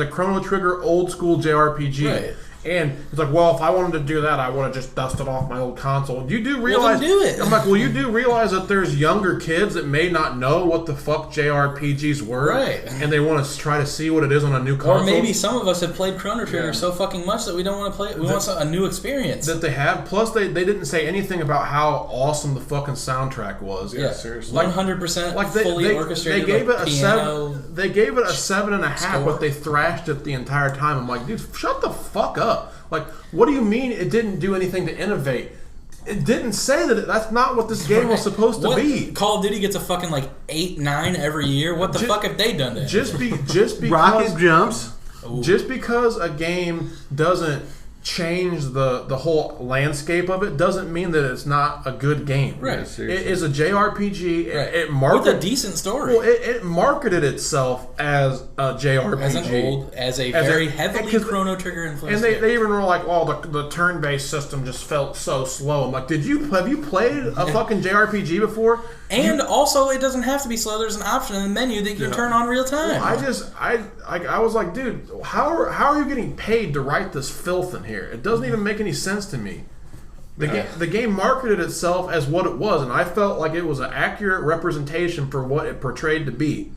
Chrono Trigger old school JRPG. Right. And it's like, well, if I wanted to do that, I would have just dusted off my old console. You do realize... Well, then do it. I'm like, well, you do realize that there's younger kids that may not know what the fuck JRPGs were. Right. And they want to try to see what it is on a new console. Or maybe some of us have played Chrono Trigger so fucking much that we don't want to play it. We want a new experience. That they have. Plus, they didn't say anything about how awesome the fucking soundtrack was. Yeah, seriously. 100% Like fully orchestrated. They gave it a piano 7. They gave it a 7.5, score. but they thrashed it the entire time. I'm like, dude, shut the fuck up. Like, what do you mean it didn't do anything to innovate? It didn't say that. That's not what this game was supposed to be. Call of Duty gets a fucking 8, 9 every year. What the fuck have they done to it? Just because rocket jumps. Ooh. Just because a game doesn't change the whole landscape of it doesn't mean that it's not a good game. Right. It is a JRPG. Right. It marketed, with a decent story. Well, it marketed itself as a JRPG. As a very heavily Chrono Trigger influenced. And they even were like, "Oh, the turn-based system just felt so slow." I'm like, have you played a fucking JRPG before? And also, it doesn't have to be slow. There's an option in the menu that you can turn on real time. I was like, dude, how are you getting paid to write this filth in here? It doesn't even make any sense to me. The game marketed itself as what it was, and I felt like it was an accurate representation for what it portrayed to be.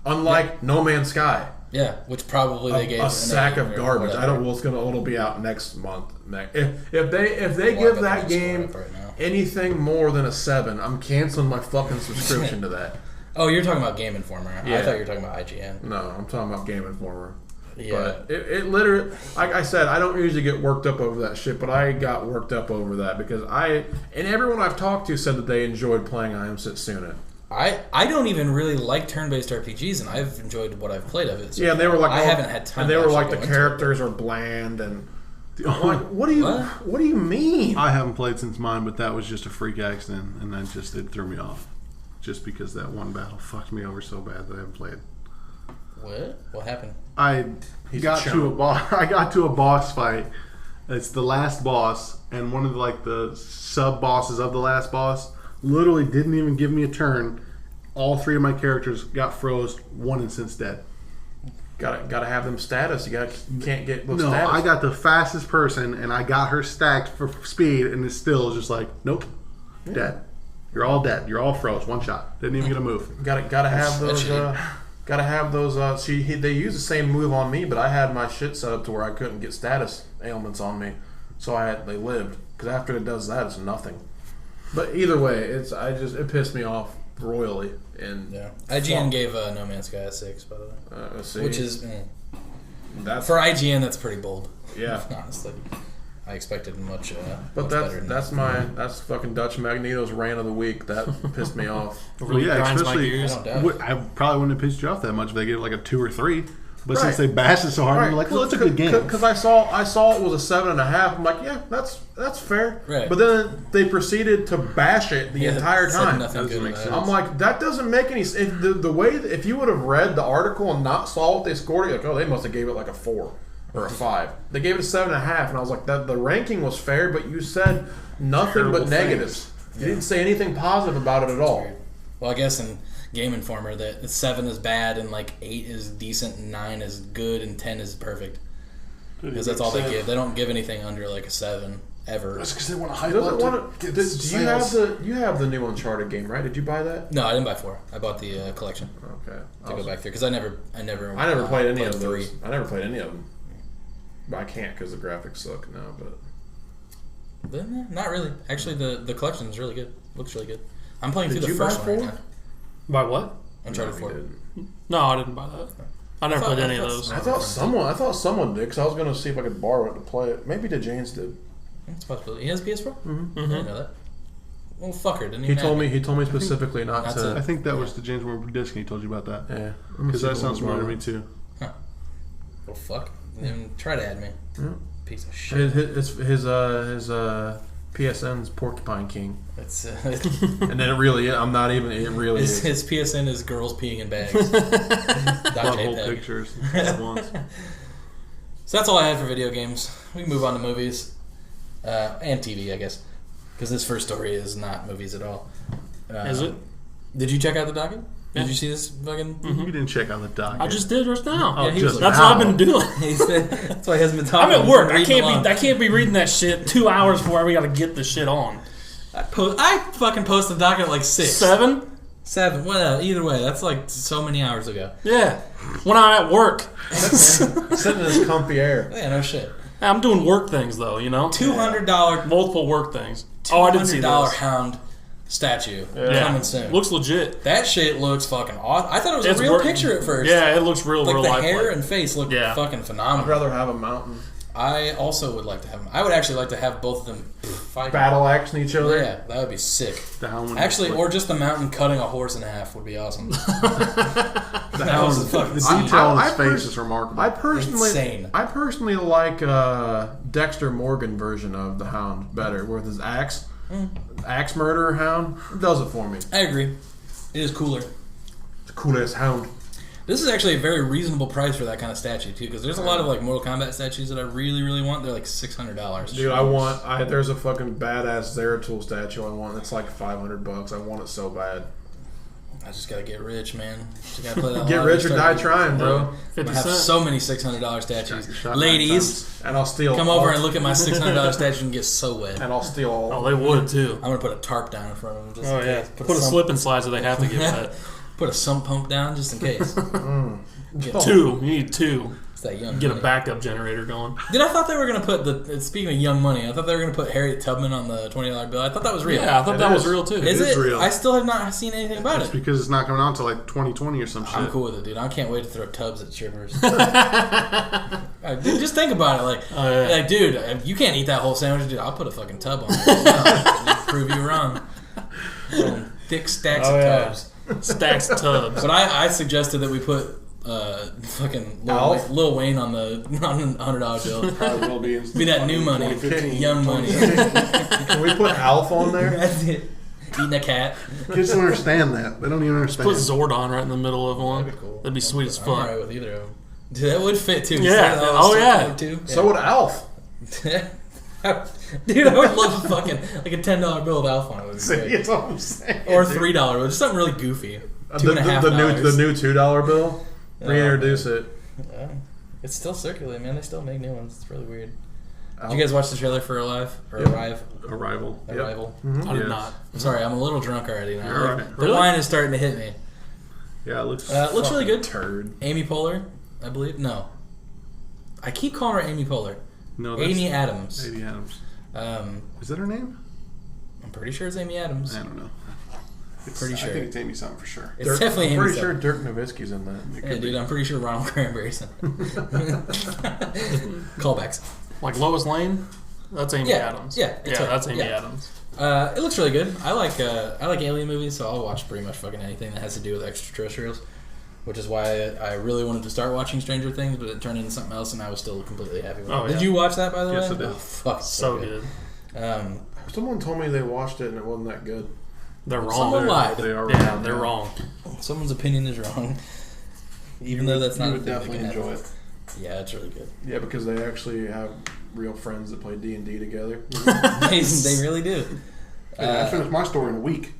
Unlike No Man's Sky. Yeah, which probably they gave a sack of garbage. I don't know. It'll be out next month. If they give that game anything more than a 7, I'm canceling my fucking subscription to that. Oh, you're talking about Game Informer. Yeah. I thought you were talking about IGN. No, I'm talking about Game Informer. Yeah. But it literally, like I said, I don't usually get worked up over that shit, but I got worked up over that because and everyone I've talked to said that they enjoyed playing I Am Setsuna. I don't even really like turn-based RPGs, and I've enjoyed what I've played of it. So yeah, and they were like, I haven't had time. And they were like, the into characters are bland, and I'm like, what do you mean? I haven't played since mine, but that was just a freak accident, and it threw me off, just because that one battle fucked me over so bad that I haven't played. What happened? I got to a boss fight. It's the last boss, and one of the sub bosses of the last boss literally didn't even give me a turn. All 3 of my characters got froze. 1 instance dead. Gotta have them status. You can't get those no, status. I got the fastest person, and I got her stacked for speed, and it's still just like, nope, dead. You're all dead. You're all froze. 1 shot. Didn't even get a move. Gotta have those. Gotta have those. They use the same move on me, but I had my shit set up to where I couldn't get status ailments on me, so they lived. Because after it does that, it's nothing. But either way, it pissed me off royally. And yeah, IGN gave No Man's Sky a 6, by the way, which is for IGN that's pretty bold. Yeah, honestly, I expected much. But much better that's fucking Dutch Magneto's rant of the week. That pissed me off. Well, yeah, especially I probably wouldn't have pissed you off that much if they gave it a 2 or 3. But Right. since they bashed it so hard, they're like, well, it's a good game. Because I saw it was a 7.5. I'm like, yeah, that's fair. Right. But then they proceeded to bash it the entire time. Nothing good make about sense. it. I'm like, that doesn't make any sense. If you would have read the article and not saw what they scored, you're like, oh, they must have gave it a 4 or a 5. They gave it a 7.5, and I was like, the ranking was fair, but you said nothing Terrible but negatives. You didn't say anything positive about it at all. Well, I guess in Game Informer that 7 is bad and 8 is decent and 9 is good and 10 is perfect. Because that's all they give. They don't give anything under a 7 ever. That's because they want to hype up. You have the new Uncharted game, right? Did you buy that? No, I didn't buy 4. I bought the collection Okay. to go back through because I never played any of 3. those. I never played any of them. But I can't because the graphics suck now. But Not really. Actually, the collection is really good. Looks really good. I'm playing Did through the you first buy one 4? right now. By what? Uncharted No, 4. you didn't. No, I didn't buy that. I never played any of those. I thought someone did because I was going to see if I could borrow it to play it. Maybe the James did. It's a possibility. He has a PS4? Mm-hmm. I didn't know that. Well, fucker, didn't He told me specifically not That's to. it. I think that was the James Ward disc, and he told you about that. Yeah, Because that sounds familiar to me, too. Well, fuck. Then try to add me. Yeah. Piece of shit. His PSN's Porcupine King, It's, and then it really is. I'm not even. It really is. his PSN is girls peeing in bags. Whole .jpeg. pictures at once. So that's all I had for video games. We can move on to movies. And TV, I guess. Because this first story is not movies at all. Is it? Did you check out the docket? Did you see this fucking? You didn't check out the docket. I just did just now. Oh, Yeah, he just was That's now. what I've been doing. He said that's why he hasn't been talking. I'm at work. I He's been reading can't be reading that shit 2 hours before we got to get this shit on. I fucking posted the docket at like 6. 7? 7. Well, either way, that's like so many hours ago. Yeah. When I'm at work. Sitting in this comfy air. Yeah, no shit. I'm doing work things though, you know. $200 Multiple work things. Oh, I didn't see $200 this. hound statue Yeah. coming soon. Looks legit. That shit looks fucking awesome. I thought it was It's a real work- picture at first. Yeah, it looks real Like the lifelike. hair and face look fucking I'd phenomenal. rather have a mountain. I also would like to have them. I would actually like to have both of them fight. Battle axing each other. Yeah, that would be sick. The hound Actually, or just the mountain cutting a horse in half would be awesome. the that was hound, fucking the sick. detail on his I face pers- is remarkable. I personally, Insane. I personally like Dexter Morgan version of the Hound better, with his axe, axe murderer hound. It does it for me. I agree. It is cooler. It's the coolest hound. This is actually a very reasonable price for that kind of statue too, because there's a lot of like Mortal Kombat statues that I really, really want. They're like $600. Dude, there's a fucking badass Zeratul statue I want. It's like $500. I want it so bad. I just gotta get rich, man. Just gotta play that Get lottery, rich or start- die trying, bro. I 50 have cent. so many $600 statues. Shot Ladies, And I'll steal. come over and look at my $600 statue and get so wet. And I'll steal all. Oh, they would too. I'm gonna put a tarp down in front of them. Just Oh in yeah. case. Put a slip and slide so they have to get that. Put a sump pump down just in case. Get 2. You need 2. It's that young Get a money. backup generator going. Dude, I thought they were gonna put the. Speaking of young money, I thought they were gonna put Harriet Tubman on the $20 bill. I thought that was real. Yeah, I thought It that was is. real too. Is is it? real. I still have not seen anything about It's it. because it's not coming out until like 2020 or some shit. I'm cool with it, dude. I can't wait to throw tubs at strippers. Dude, just think about it, like, dude, if you can't eat that whole sandwich, dude. I'll put a fucking tub on it. Just prove you wrong. Thick stacks of tubs. Stacks of tubs. But I suggested that we put fucking Lil Wayne on the $100 bill. Probably will be. Be that new money, 2015. young money. Can we put Alf on there? That's it. Eating a cat. Kids don't understand that. They don't even understand. Put Zordon right in the middle of one. That'd be cool. That'd be sweet as I'm fuck. alright with either of them. Dude, that would fit too. Yeah. Instead of Oh, all yeah. color too. So would Alf. Dude, I would love a fucking like a $10 bill with Alf on it. Would be See, great. it's all I'm saying. Or dude. $3 bill, just something really goofy. The $2.50. new $2 bill. Reintroduce it. Yeah. It's still circulating, man. They still make new ones. It's really weird. Did you guys watch the trailer for Arrival? Arrival. Arrival. I did Yes. not. I'm sorry, I'm a little drunk already now. You're right. The Really? wine is starting to hit me. Yeah, it looks. Looks really good. Turd. Amy Poehler, I believe. No, I keep calling her Amy Poehler. no, that's Amy Adams. Amy Adams. Is that her name? I'm pretty sure it's Amy Adams. I don't know. Pretty sure. I think it's Amy something for sure. It's definitely I'm Amy. pretty sure Something. Dirk Nowitzki's in that. Yeah, dude, I'm pretty sure Ronald Cranberry's in it. Callbacks. Like Lois Lane? That's Amy Yeah, Adams. yeah, it's her. that's Amy Yeah. Adams. It looks really good. I like alien movies, so I'll watch pretty much fucking anything that has to do with extraterrestrials. Which is why I really wanted to start watching Stranger Things, but it turned into something else, and I was still completely happy with it. Oh, Did yeah. you watch that, by the way? Yes, I did. Oh, fuck, it's So good. Someone told me they watched it and it wasn't that good. They're wrong. Someone lied. They are. Yeah, they're wrong. Someone's opinion is wrong. Even though that's not You a would thing that definitely can enjoy happen. it. Yeah, it's really good. Yeah, because they actually have real friends that play D&D together. they really do. I finished my story in a week.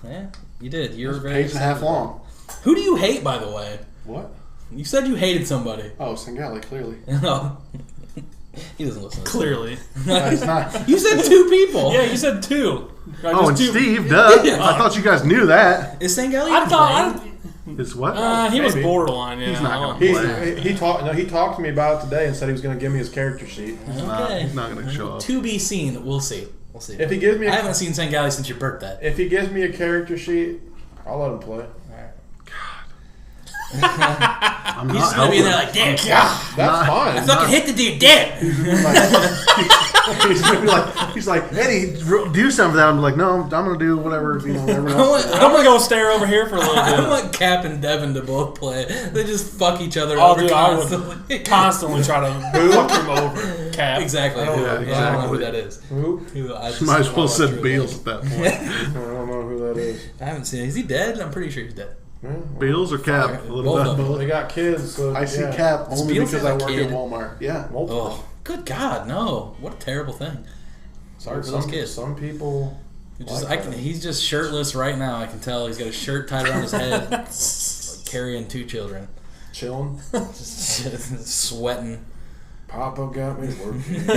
Yeah, you did. You're It's a very page and a half excited. long. Who do you hate, by the way? What? You said you hated somebody. Oh, Sangali, clearly. No. He doesn't listen to this. Clearly. It's not. You said 2 people. Yeah, you said 2. Right, Oh, and just 2. Steve, duh. Yeah. I thought you guys knew that. Is Sangali I even thought playing? It's what? he was Maybe. borderline. Yeah, He's not gonna I don't- play. He talked to me about it today and said he was going to give me his character sheet. Okay. He's not going to show up. To be seen. We'll see. We'll see. If he gives me, I haven't seen Sangali since your birthday. if he gives me a character sheet, I'll let him play. I'm He's not just gonna be in there helping. like, damn, That's fine. fucking hit the dude dead. He's gonna be like, Eddie, do something for that. I'm like, no, I'm gonna do whatever. Whatever else. I'm gonna go stare over here for a little I bit. want Cap and Devin to both play. They just fuck each other Oh, over dude, I constantly. would constantly try to fuck him over. Cap. Exactly. I don't know. I don't know who that is. Who? Who, I just Might as well follow said True Beals Blood. at that point. I don't know who that is. I haven't seen it. Is he dead? I'm pretty sure he's dead. Yeah, Beals or Cap? A little Both bit of them. both. they got kids. So, I see yeah. Cap only Beals because have I a work kid? at Walmart. Yeah. Oh, good God, no! What a terrible thing. Sorry for those kids. Some people He's just shirtless right now. I can tell. He's got a shirt tied around his head, like carrying 2 children. Chilling. Just sweating. Papa got me working.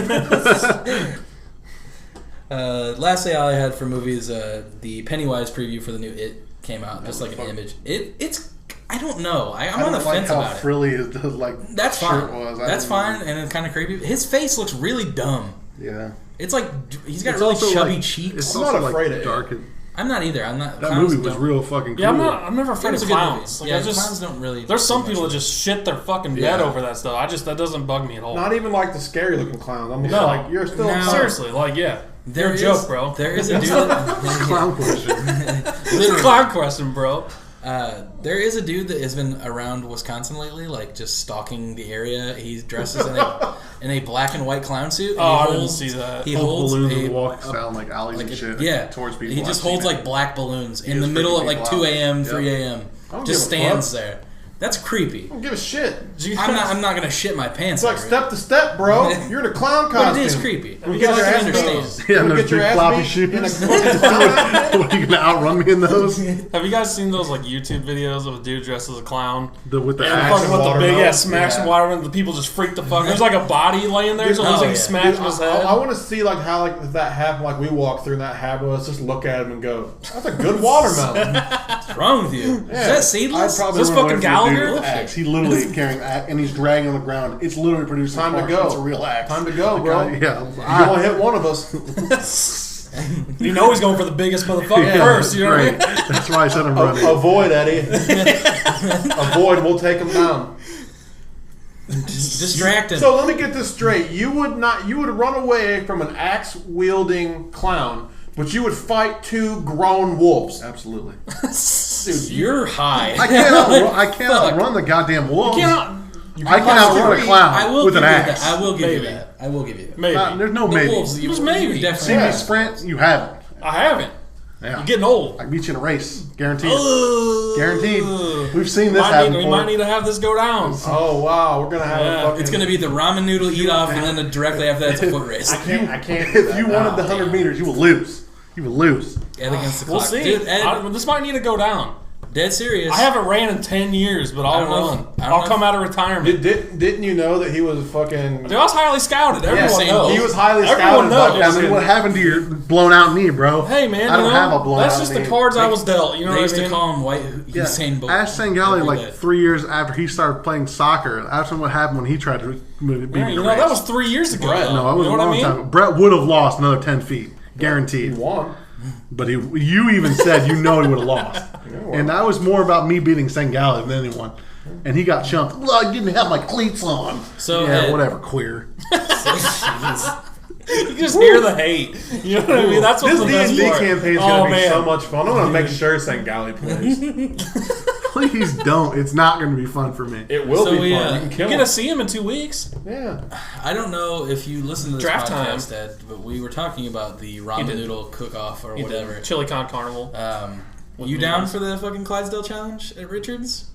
Lastly, all I had for movies, the Pennywise preview for the new It came out, just like an image. It's I don't know. I'm on the fence about it. How frilly the That's shirt fine. was. That's fine, and it's kind of creepy. His face looks really dumb. Yeah. It's like he's got really chubby cheeks. It's I'm also not afraid of it. dark. I'm not either. I'm not. That movie was real fucking cool. Yeah, I'm never afraid of clowns. Like, clowns don't really. There's some people that just shit their fucking bed over that stuff. That doesn't bug me at all. Not even like the scary looking clowns. I'm just like, you're still a clown. Seriously, you're a joke, bro. There is a dude. Clown question. It's a clown question, bro. There is a dude that has been around Wisconsin lately, like just stalking the area. He dresses in a black and white clown suit. I didn't see that. He holds balloons and walks down like alleys and shit. Yeah, towards people. He just holds like black balloons in the middle at like 2 a.m., 3 a.m. Just stands there. That's creepy. I don't give a shit. I'm not gonna shit my pants. It's like step to step, bro. You're in a clown costume. But it is creepy. You get your ass beat. Yeah, those big floppy shoes. What, are you gonna outrun me in those? Have you guys seen those like YouTube videos of a dude dressed as a clown? With the axe and the big ass smashing water, and the people just freak the fuck. There's like a body laying there, so it looks like he's smashing his head. I want to see like how like if that happened, like we walk through and that happened. Let's just look at him and go, "That's a good watermelon." What's wrong with you? Is that seedless? Is this fucking Gallagher? He literally carrying axe and he's dragging on the ground. It's literally producing time to go. It's a real axe. Time to go, bro. Yeah, you only hit one of us. You know he's going for the biggest motherfucker first. You know what I mean? That's why I said I'm running. Avoid, Eddie. Avoid. We'll take him down. Distract him. So let me get this straight. You would run away from an axe wielding clown, but you would fight 2 grown wolves. Absolutely. Dude, you're high. I cannot run the goddamn wolves. I can outrun a clown with an axe. I will give you that. I will give you that. Maybe. There's no maybe. Wolves, There's maybe. Definitely. See me sprint? You haven't. I haven't. Yeah. You're getting old. I can beat you in a race. Guaranteed. Guaranteed. We've seen this happen before. We might need to have this go down. Oh, wow. We're going to have a fucking... It's going to be the ramen noodle eat-off, and then directly after that, it's a foot race. I can't. If you wanted the 100 meters, you will lose. You will lose. Ed against the We'll clock. see. Dude, This might need to go down. Dead serious. I haven't ran in 10 years, but I'll run. I'll come out of retirement. Didn't you know that he was fucking... Dude, I was highly scouted. Everyone knows. He was highly Everyone scouted. knows. I mean, what happened to your blown out knee, bro? Hey, man, I don't have a blown out knee. that's just the cards I was dealt. You know They what used I mean? to call him White Usain Bolt. Ash Sangali, like 3 years after he started playing soccer, that's what happened when he tried to beat me in a race. That was 3 years ago. No, it was a long time. Brett would have lost another 10 feet. Guaranteed. He won. But you even said you know he would have lost. And that was more about me beating Sangali than anyone. And he got chumped. Well, I didn't have my cleats on. So yeah, whatever, queer. You just hear the hate. You know what I mean? That's what this the best D&D part. campaign is going to be so much fun. I'm going to make sure Sangali plays. Please don't. It's not going to be fun for me. It will be fun. You can kill You're him. going to see him in 2 weeks. Yeah. I don't know if you listen to this Draft podcast, Ed, but we were talking about the ramen noodle cook-off or whatever. Chili Con Carnival. You down for the fucking Clydesdale challenge at Richards?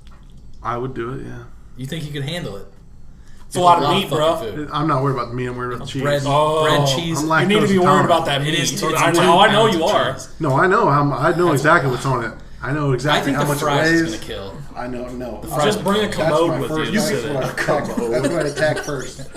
I would do it, yeah. You think you could handle it? It's a lot of meat, bro. Food. I'm not worried about the meat. I'm worried about the cheese. Bread, cheese. I'm You need to be worried about that meat. It is. I know you are. No, I know. I know exactly what's on it. I know exactly how much it fries is weighs. gonna kill. I know. No. Just bring a commode with you. That's what I attack first.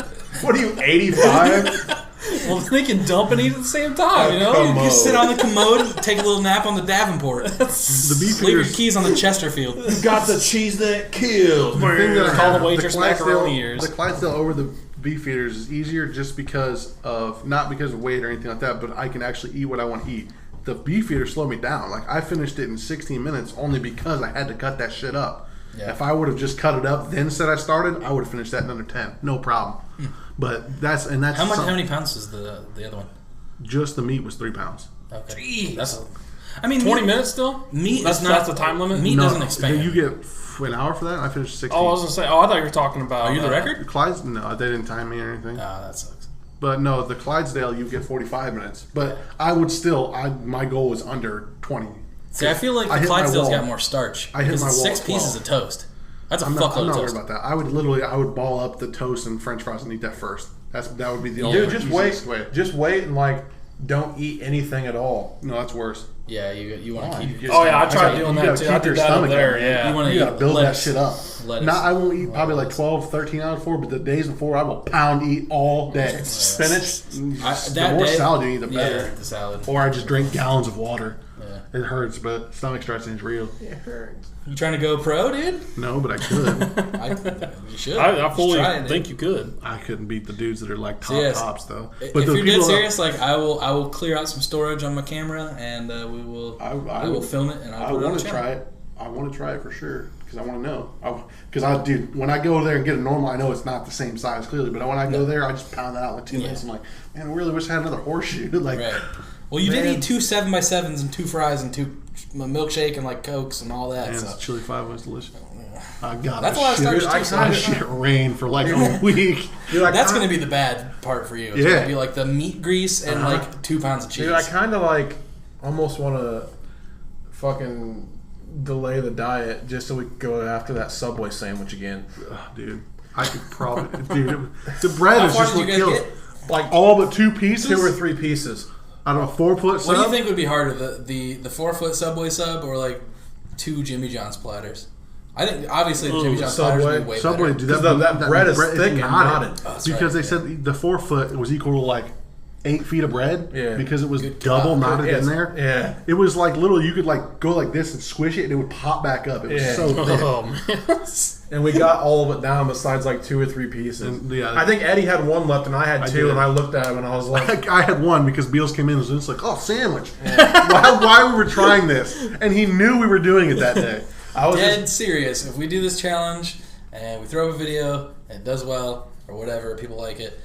What are you, 85? Well, they can dump and eat at the same time, you know? You can sit on the commode, take a little nap on the Davenport. The beef Leave your eaters. keys on the Chesterfield. You got the cheese that kills. The thing that I Call have, the waitress macaroni ears. The Clydesdale over the beef eaters is easier just because of, not because of weight or anything like that, but I can actually eat what I want to eat. The beef eater slowed me down. Like, I finished it in 16 minutes only because I had to cut that shit up. Yeah. If I would have just cut it up, then said I started, I would have finished that in under 10. No problem. But that's how many pounds is the other one? Just the meat was 3 pounds. Okay. Jeez. That's 20 minutes still? Meat that's is not the time limit? Meat doesn't expand. You get an hour for that? I finished 16. Oh, I was going to say, I thought you were talking about... Are you the record? Clyde's? No, they didn't time me or anything. That sucks. But no, the Clydesdale, you get 45 minutes. But I would still, my goal was under 20. See, I feel like the Clydesdale's got more starch. I hit my it's wall 6 pieces of toast. That's a fuckload of toast. I'm not worried about that. I would ball up the toast and French fries and eat that first. That would be the only Dude, just wait and like don't eat anything at all. No, that's worse. Yeah, you want to keep. Oh yeah, I tried doing that too. I did that up there. Yeah, You gotta build lettuce. that shit up. Lettuce. Not, I won't eat probably like 12, 13 hours before, but the days before I will pound eat all day. Spinach. The more salad you eat, the better. Yeah, the salad. Or I just drink gallons of water. Yeah. It hurts, but stomach stretching is real. It hurts. You trying to go pro, dude? No, but I could. You should. I fully Just try it, think you could. I couldn't beat the dudes that are like top yes. tops though. If But you're dead serious, like I will clear out some storage on my camera, and we will. I will film it, and I I'll put it on want the to channel. try it. I want to try it for sure because I want to know. Dude, when I go there and get a normal, I know it's not the same size clearly, but when I go there, I just pound that out in like 2 minutes. I'm like, man, I really wish I had another horseshoe. Like, right. Well, you did eat 2 7x7s and 2 fries and 2 milkshake and like Cokes and all that. and So. Chili 5 was delicious. I got That's a lot of starch too. I shit rain for like a week. That's going to be the bad part for you. It's going to be like the meat grease and like 2 pounds of cheese. Dude, I kind of like almost want to fucking delay the diet just so we can go after that Subway sandwich again. Dude, I could probably. Dude, the bread How is far just did what you guys kills. get? Like all but 2 pieces. 2 or 3 pieces. I don't know, 4 foot sub. What do you think would be harder, the 4-foot Subway sub or like 2 Jimmy John's platters? I think obviously the Jimmy John's platters would be way Subway, better. dude, that bread is thick and knotted. Oh, that's because right, they said the 4 foot was equal to like 8 feet of bread. Yeah. Because it was Good double God. knotted in there. Yeah. It was like literally you could like go like this and squish it and it would pop back up. It was Yeah. so thick. Oh man. And we got all of it down besides like 2 or 3 pieces. And, yeah. I think Eddie had 1 left and I had 2, did. and I looked at him and I was like, I had 1 because Beals came in and was just like, oh, sandwich. Why we were trying this? And he knew we were doing it that day. I was Dead serious. If we do this challenge and we throw up a video and it does well or whatever, people like it,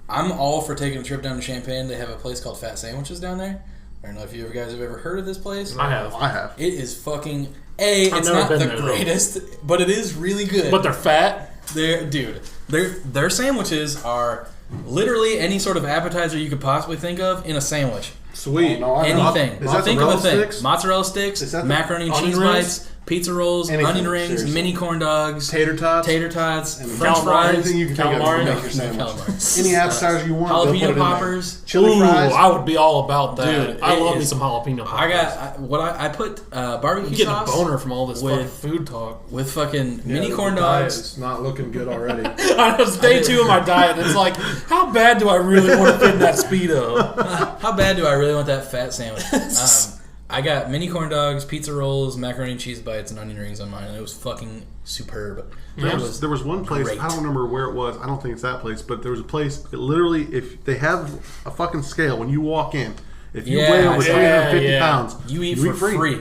I'm all for taking a trip down to Champaign. They have a place called Fat Sandwiches down there. I don't know if you guys have ever heard of this place. I have. I have. It is fucking it's never not been the there, greatest, but it is really good. But they're fat. Their sandwiches are literally any sort of appetizer you could possibly think of in a sandwich. sweet. Oh, no, I know. Anything. Is that Think the of a roll thing. sticks? Mozzarella sticks, Is that the macaroni and onion cheese rings? bites, pizza rolls, Anything, onion rings, seriously. mini corn dogs, Tater tots. and And French calamari, fries, Anything you can think of Calamari? to No, make your sandwich. calamari. Any appetizers you want, they'll put it jalapeno in there. poppers. Chili Ooh, fries. I would be all about that. Dude, I it love me is- some jalapeno poppers. I put barbecue I'm getting sauce a boner from all this fucking with food talk. with fucking Yeah, mini the corn diet dogs. is not looking good already. I was day 2 of my diet. And it's like, how bad do I really want to fit in that Speedo? How bad do I really want that fat sandwich? I got mini corn dogs, pizza rolls, macaroni and cheese bites, and onion rings on mine, and it was fucking superb. There was one place, great. I don't remember where it was. I don't think it's that place, but there was a place that literally, if they have a fucking scale when you walk in, if you weigh over 350 pounds, you eat for free.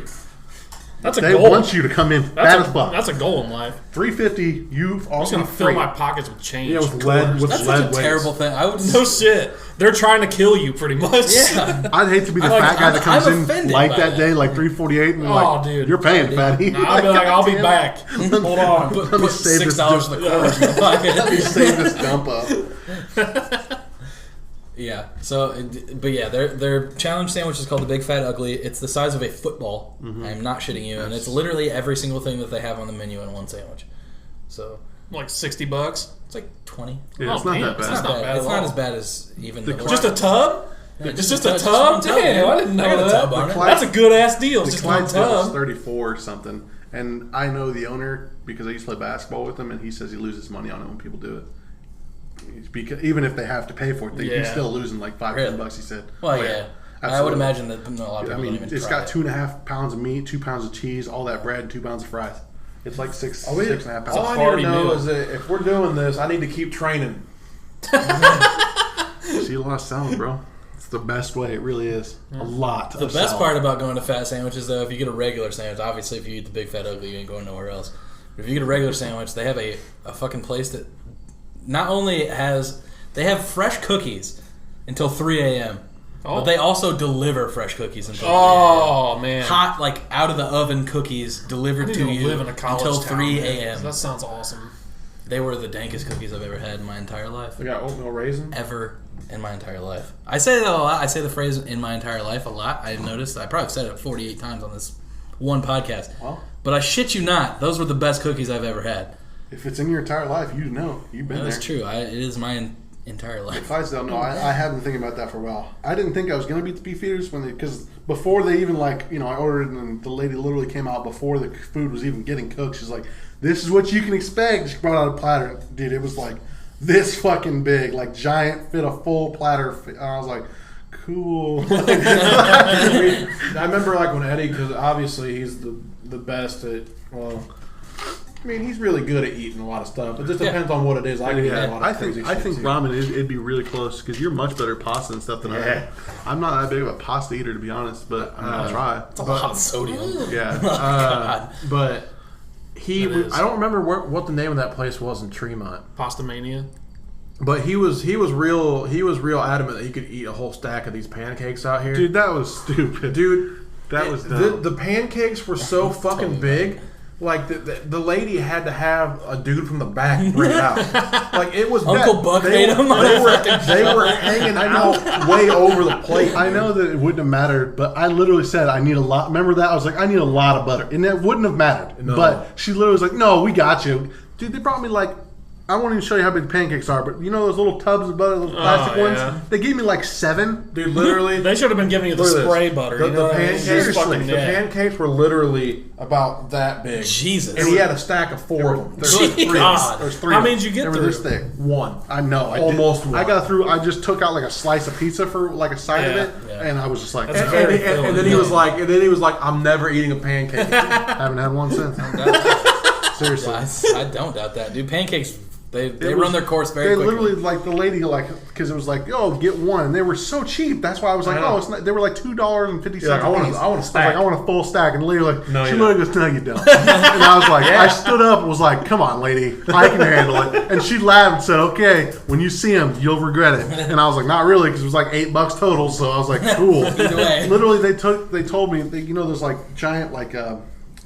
That's a They goal. want you to come in fat as fuck. That's a goal in life. 350, you've I'm just also gonna fill free. my pockets with change. Yeah, with lead. With That's lead such a weights. terrible thing. I would No shit. They're trying to kill you, pretty much. Yeah. I'd hate to be the I'm fat like, guy that comes I'm in offended like by that that. day, like 348, and they're Oh, like, dude. you're paying, fatty. Nah, I'll be like, I'll be God back. Hold on. put Let me save this $6 in the corner in your pocket. Let me save this dump up. Yeah. So, but yeah, their challenge sandwich is called the Big Fat Ugly. It's the size of a football. I'm not shitting you, and it's literally every single thing that they have on the menu in one sandwich. So Like $60. it's like 20. Yeah, it's Oh, not man, that it's bad. It's not bad bad. at It's not all. as bad as even The the Just a tub? Yeah, It's just a just tub? one tub, Damn, man. I didn't I got know a tub that. on it. That's a good ass deal. The Just one Clydesdale was tub. 34 or something, and I know the owner because I used to play basketball with him, and he says he loses money on it when people do it. It's because even if they have to pay for it, he's Yeah. still losing like $5-10 Really? bucks. He said. Well, Oh, yeah. I Absolutely. would imagine that a lot of I people mean, don't even it's try got it. 2.5 pounds of meat, 2 pounds of cheese, all that bread, and 2 pounds of fries. It's like six and a half All pounds. I hearty need to know meal. is that if we're doing this, I need to keep training. See a lot of salad, bro. It's the best way. It really is. A lot. The best part about going to fat sandwiches, though, if you get a regular sandwich, obviously if you eat the Big Fat Ugly, you ain't going nowhere else. But if you get a regular sandwich, they have a fucking place that not only they have fresh cookies until 3 a.m., but they also deliver fresh cookies until 3 a.m. Oh, man. Hot, like, out of the oven cookies delivered I to need you to live in a college until town, 3 man. a.m. That sounds awesome. They were the dankest cookies I've ever had in my entire life. We got oatmeal raisin. Ever in my entire life. I say that a lot. I say the phrase "in my entire life" a lot. I've noticed. I probably said it 48 times on this one podcast. Well, But I shit you not, those were the best cookies I've ever had. if it's in your entire life, you know. You've been there. That's true. It is my entire life. Clydesdale, no, I have been thinking about that for a while. I didn't think I was going to beat the beef eaters because before they even I ordered and the lady literally came out before the food was even getting cooked. She's like, "This is what you can expect." She brought out a platter, dude. It was like this fucking big, like giant, fit a full platter. I was like, cool. I remember like when Eddie, because obviously he's the best at I mean, he's really good at eating a lot of stuff. It just depends on what it is. I can eat a lot of crazy shit. I think ramen, it'd be really close because you're much better at pasta and stuff than I am. I'm not that big of a pasta eater, to be honest, but I'm going to try. It's a lot of sodium. Yeah. But I don't remember what the name of that place was in Tremont. Pasta Mania. But he was real adamant that he could eat a whole stack of these pancakes out here. Dude, that was stupid. Dude, that was dumb. The pancakes were so fucking big. Like the lady had to have a dude from the back bring it out. Like it was Uncle Buck made them. They were hanging out way over the plate. I know that it wouldn't have mattered, but I literally said I need a lot. Remember that? I was like, I need a lot of butter, and it wouldn't have mattered. No. But she literally was like, "No, we got you, dude." They brought me like. I won't even show you how big the pancakes are, but you know those little tubs of butter, those plastic ones? They gave me like 7. Dude, literally. They should have been giving you the spray butter. The pancakes were literally about that big. Jesus. And he had a stack of 4 of them. There's 3. God. There's 3. How many did you get They were through? this thick. 1. I know. Almost one. I got through. I just took out like a slice of pizza for like a side of it, and I was just like, That's and then he was like, I'm never eating a pancake. haven't had one since. Seriously. I don't doubt that, dude. Pancakes. They run their course very quickly. They literally, like, the lady, like, because it was like, oh, get one. And they were so cheap. That's why I was like, oh, it's not, they were like $2.50. Like, I want a stack. I want a full stack. And the lady was like, no, she literally goes, no, you don't. And I was like, I stood up and was like, come on, lady. I can handle it. And she laughed and said, okay, when you see them, you'll regret it. And I was like, not really, because it was like $8 total. So I was like, cool. Either way. Literally, they told me, you know, those like giant, like,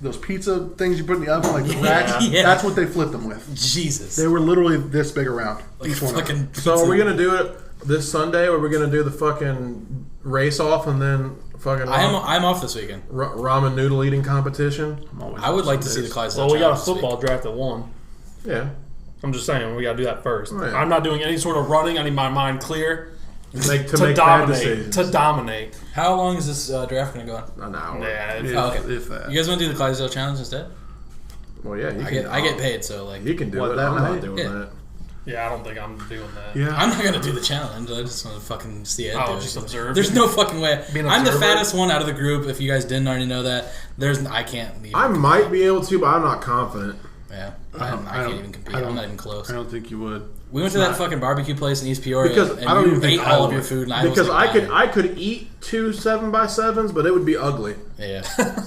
those pizza things you put in the oven, like the racks. Yeah. That's what they flipped them with. Jesus. They were literally this big around. Like each one. fucking pizza. So are we going to do it this Sunday, or are we going to do the fucking race off and then fucking I'm off this weekend. ramen noodle eating competition? I would like to see the Clydesdale. Well, we got a challenge this football draft at 1. Yeah. I'm just saying, we got to do that first. Right. I'm not doing any sort of running. I need my mind clear To make bad dominate. decisions. To dominate. week. How long is this draft going to go on? An hour. Yeah, it's, okay. If that. You guys want to do the Clydesdale challenge instead? Well, yeah. I get paid, so like. You can do What, it. that I'm night? not doing Yeah. that. yeah, I don't think I'm doing that. Yeah. I'm not gonna do the challenge. I just want to fucking see it. Oh, do just it. observe. There's no fucking way. Be an I'm the observer? fattest one out of the group. If you guys didn't already know that, I can't. Even I might be able to, but I'm not confident. Yeah, I can't even compete. I'm not even close. I don't think you would. We went to that fucking barbecue place in East Peoria, Because and I don't you even think ate I all of would. your food, and Because I was I could eat 2 7x7s, but it would be ugly. Yeah,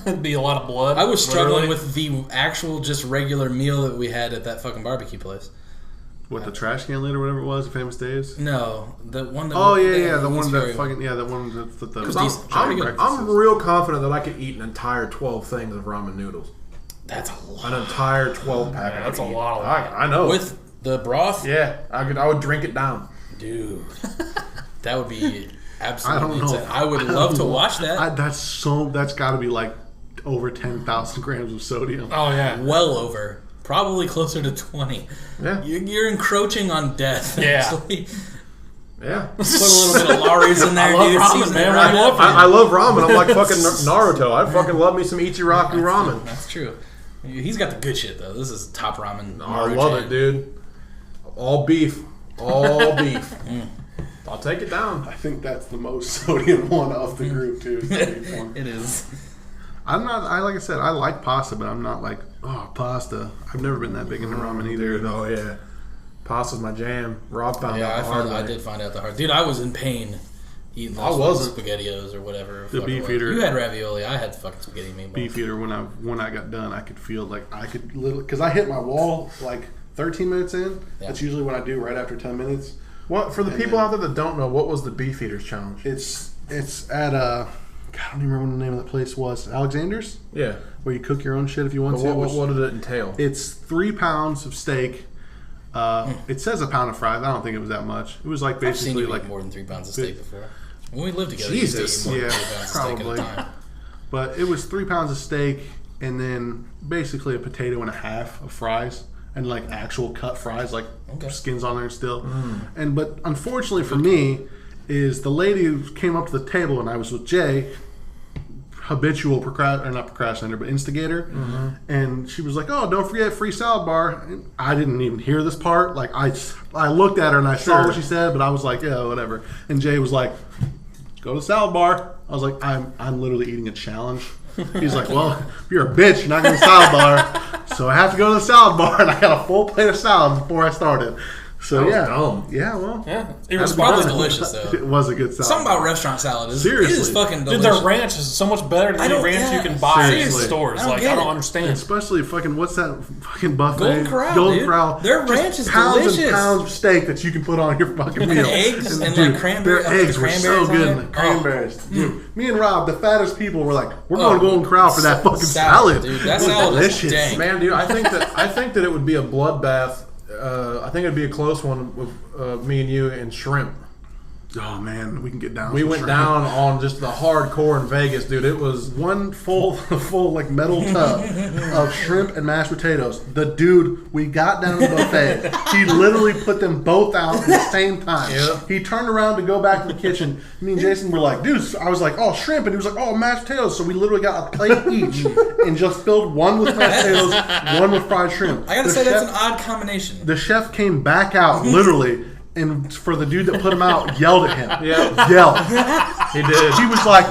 It'd be a lot of blood. I was struggling literally. with the actual just regular meal that we had at that fucking barbecue place. What, the trash can lid or whatever it was, the Famous Days? No, the one that. Oh, yeah, the one East that Peoria fucking, the one that the was decent. I'm real confident that I could eat an entire 12 things of ramen noodles. That's a lot. An entire 12 pack. Yeah, that's a I could eat. lot. I know. With the broth, Yeah, I would drink it down. dude, that would be absolutely I don't know. insane. I would love to watch that. That's got to be like over 10,000 grams of sodium. Oh yeah. Well over. Probably closer to 20. Yeah. You're encroaching on death, Yeah. actually. Yeah. Put a little bit of Lowry's in there, I love dude. ramen, Season man. it right I up. I love ramen. I'm like fucking Naruto. I fucking love me some Ichiraku ramen. That's true. He's got the good shit, though. This is top ramen. I love it, dude. All beef. All beef. I'll take it down. I think that's the most sodium one of the group, too. It is. Like I said, I like pasta, but I'm not like, oh, pasta. I've never been that big into ramen either. Dude, oh yeah. Pasta's my jam. Rob found Yeah, out the hard I way. did find out the hard. Dude, I was in pain eating those I wasn't. SpaghettiOs or whatever. The fuck beef it was. eater. You had ravioli. I had fucking spaghetti meatballs. Beef eater, when I got done, I could feel like I could literally, because I hit my wall like 13 minutes in. Yeah. That's usually what I do right after 10 minutes. What, for the people out there that don't know, what was the Beef Eaters Challenge? It's at God, I don't even remember what the name of the place was. Alexander's, Yeah. where you cook your own shit if you want But to. what did it entail? It's 3 pounds of steak. It says a pound of fries. I don't think it was that much. It was like I've seen basically you like eat more than 3 pounds of steak before. When we lived together, Jesus. you used to eat more than Yeah, 3 pounds of steak probably. at a time. But it was 3 pounds of steak and then basically a potato and a half of fries. and like actual cut fries, like skins on there still. But unfortunately for me, is the lady who came up to the table and I was with Jay, habitual not procrastinator, but instigator, and she was like, "Oh, don't forget free salad bar." And I didn't even hear this part. Like I looked at her and I saw what she said, but I was like, "Yeah, whatever." And Jay was like, "Go to the salad bar." I was like, "I'm literally eating a challenge." He's like, "Well, if you're a bitch, you're not going to the salad bar." So I have to go to the salad bar, and I got a full plate of salad before I started. So that was dumb. Yeah, well, it was probably delicious though. It was a good salad. Something about restaurant salad is Seriously. It is fucking delicious. Dude, their ranch is so much better than the ranch you can buy in stores. I don't understand. Especially fucking what's that fucking buffet? Golden Corral, Golden Corral. Their ranch is pounds delicious. And pounds of steak that you can put on your fucking meal. Eggs and like cranberry. Their eggs were so good. And the cranberries. Dude, me and Rob, the fattest people, were like, "We're going to Golden Corral for that fucking salad." Dude, that salad is delicious. dank. Man, dude, I think that it would be a bloodbath. I think it'd be a close one with me and you and shrimp. Oh man, we can get down. We went down on just the hardcore in Vegas, dude. It was one full like metal tub of shrimp and mashed potatoes. The dude, we got down to the buffet. He literally put them both out at the same time. Yep. He turned around to go back to the kitchen. Me and Jason were like, "Dude," I was like, "Oh, shrimp," and he was like, "Oh, mashed potatoes." So we literally got a plate each and just filled one with mashed potatoes, one with fried shrimp. I gotta say that's an odd combination. The chef came back out literally. And for the dude that put him out, yelled at him. Yeah. Yelled. He did. He was like,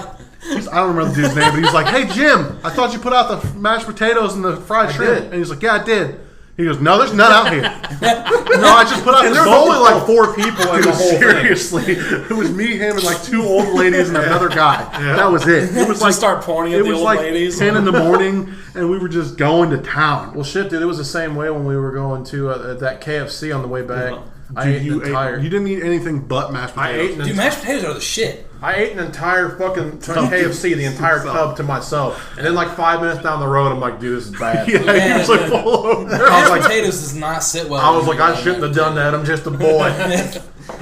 I don't remember the dude's name, but he was like, "Hey, Jim, I thought you put out the mashed potatoes and the fried shrimp." did. And he's like, "Yeah, I did." He goes, "No, there's none out here." No, I just put out And this there's bowl. only like 4 people in the whole thing. Seriously. It was me, him, and like 2 old ladies and another guy. That was it. It was like start pointing at the old ladies. 10 in the morning, and we were just going to town. Well, shit, dude, it was the same way when we were going to that KFC on the way back. You didn't eat anything but mashed potatoes. Dude, mashed potatoes are the shit. I ate an entire fucking KFC, the entire tub to myself. And then like 5 minutes down the road, I'm like, "Dude, this is bad." He was like full over. Mashed potatoes does not sit well. I was like, "I shouldn't have done that. I'm just a boy."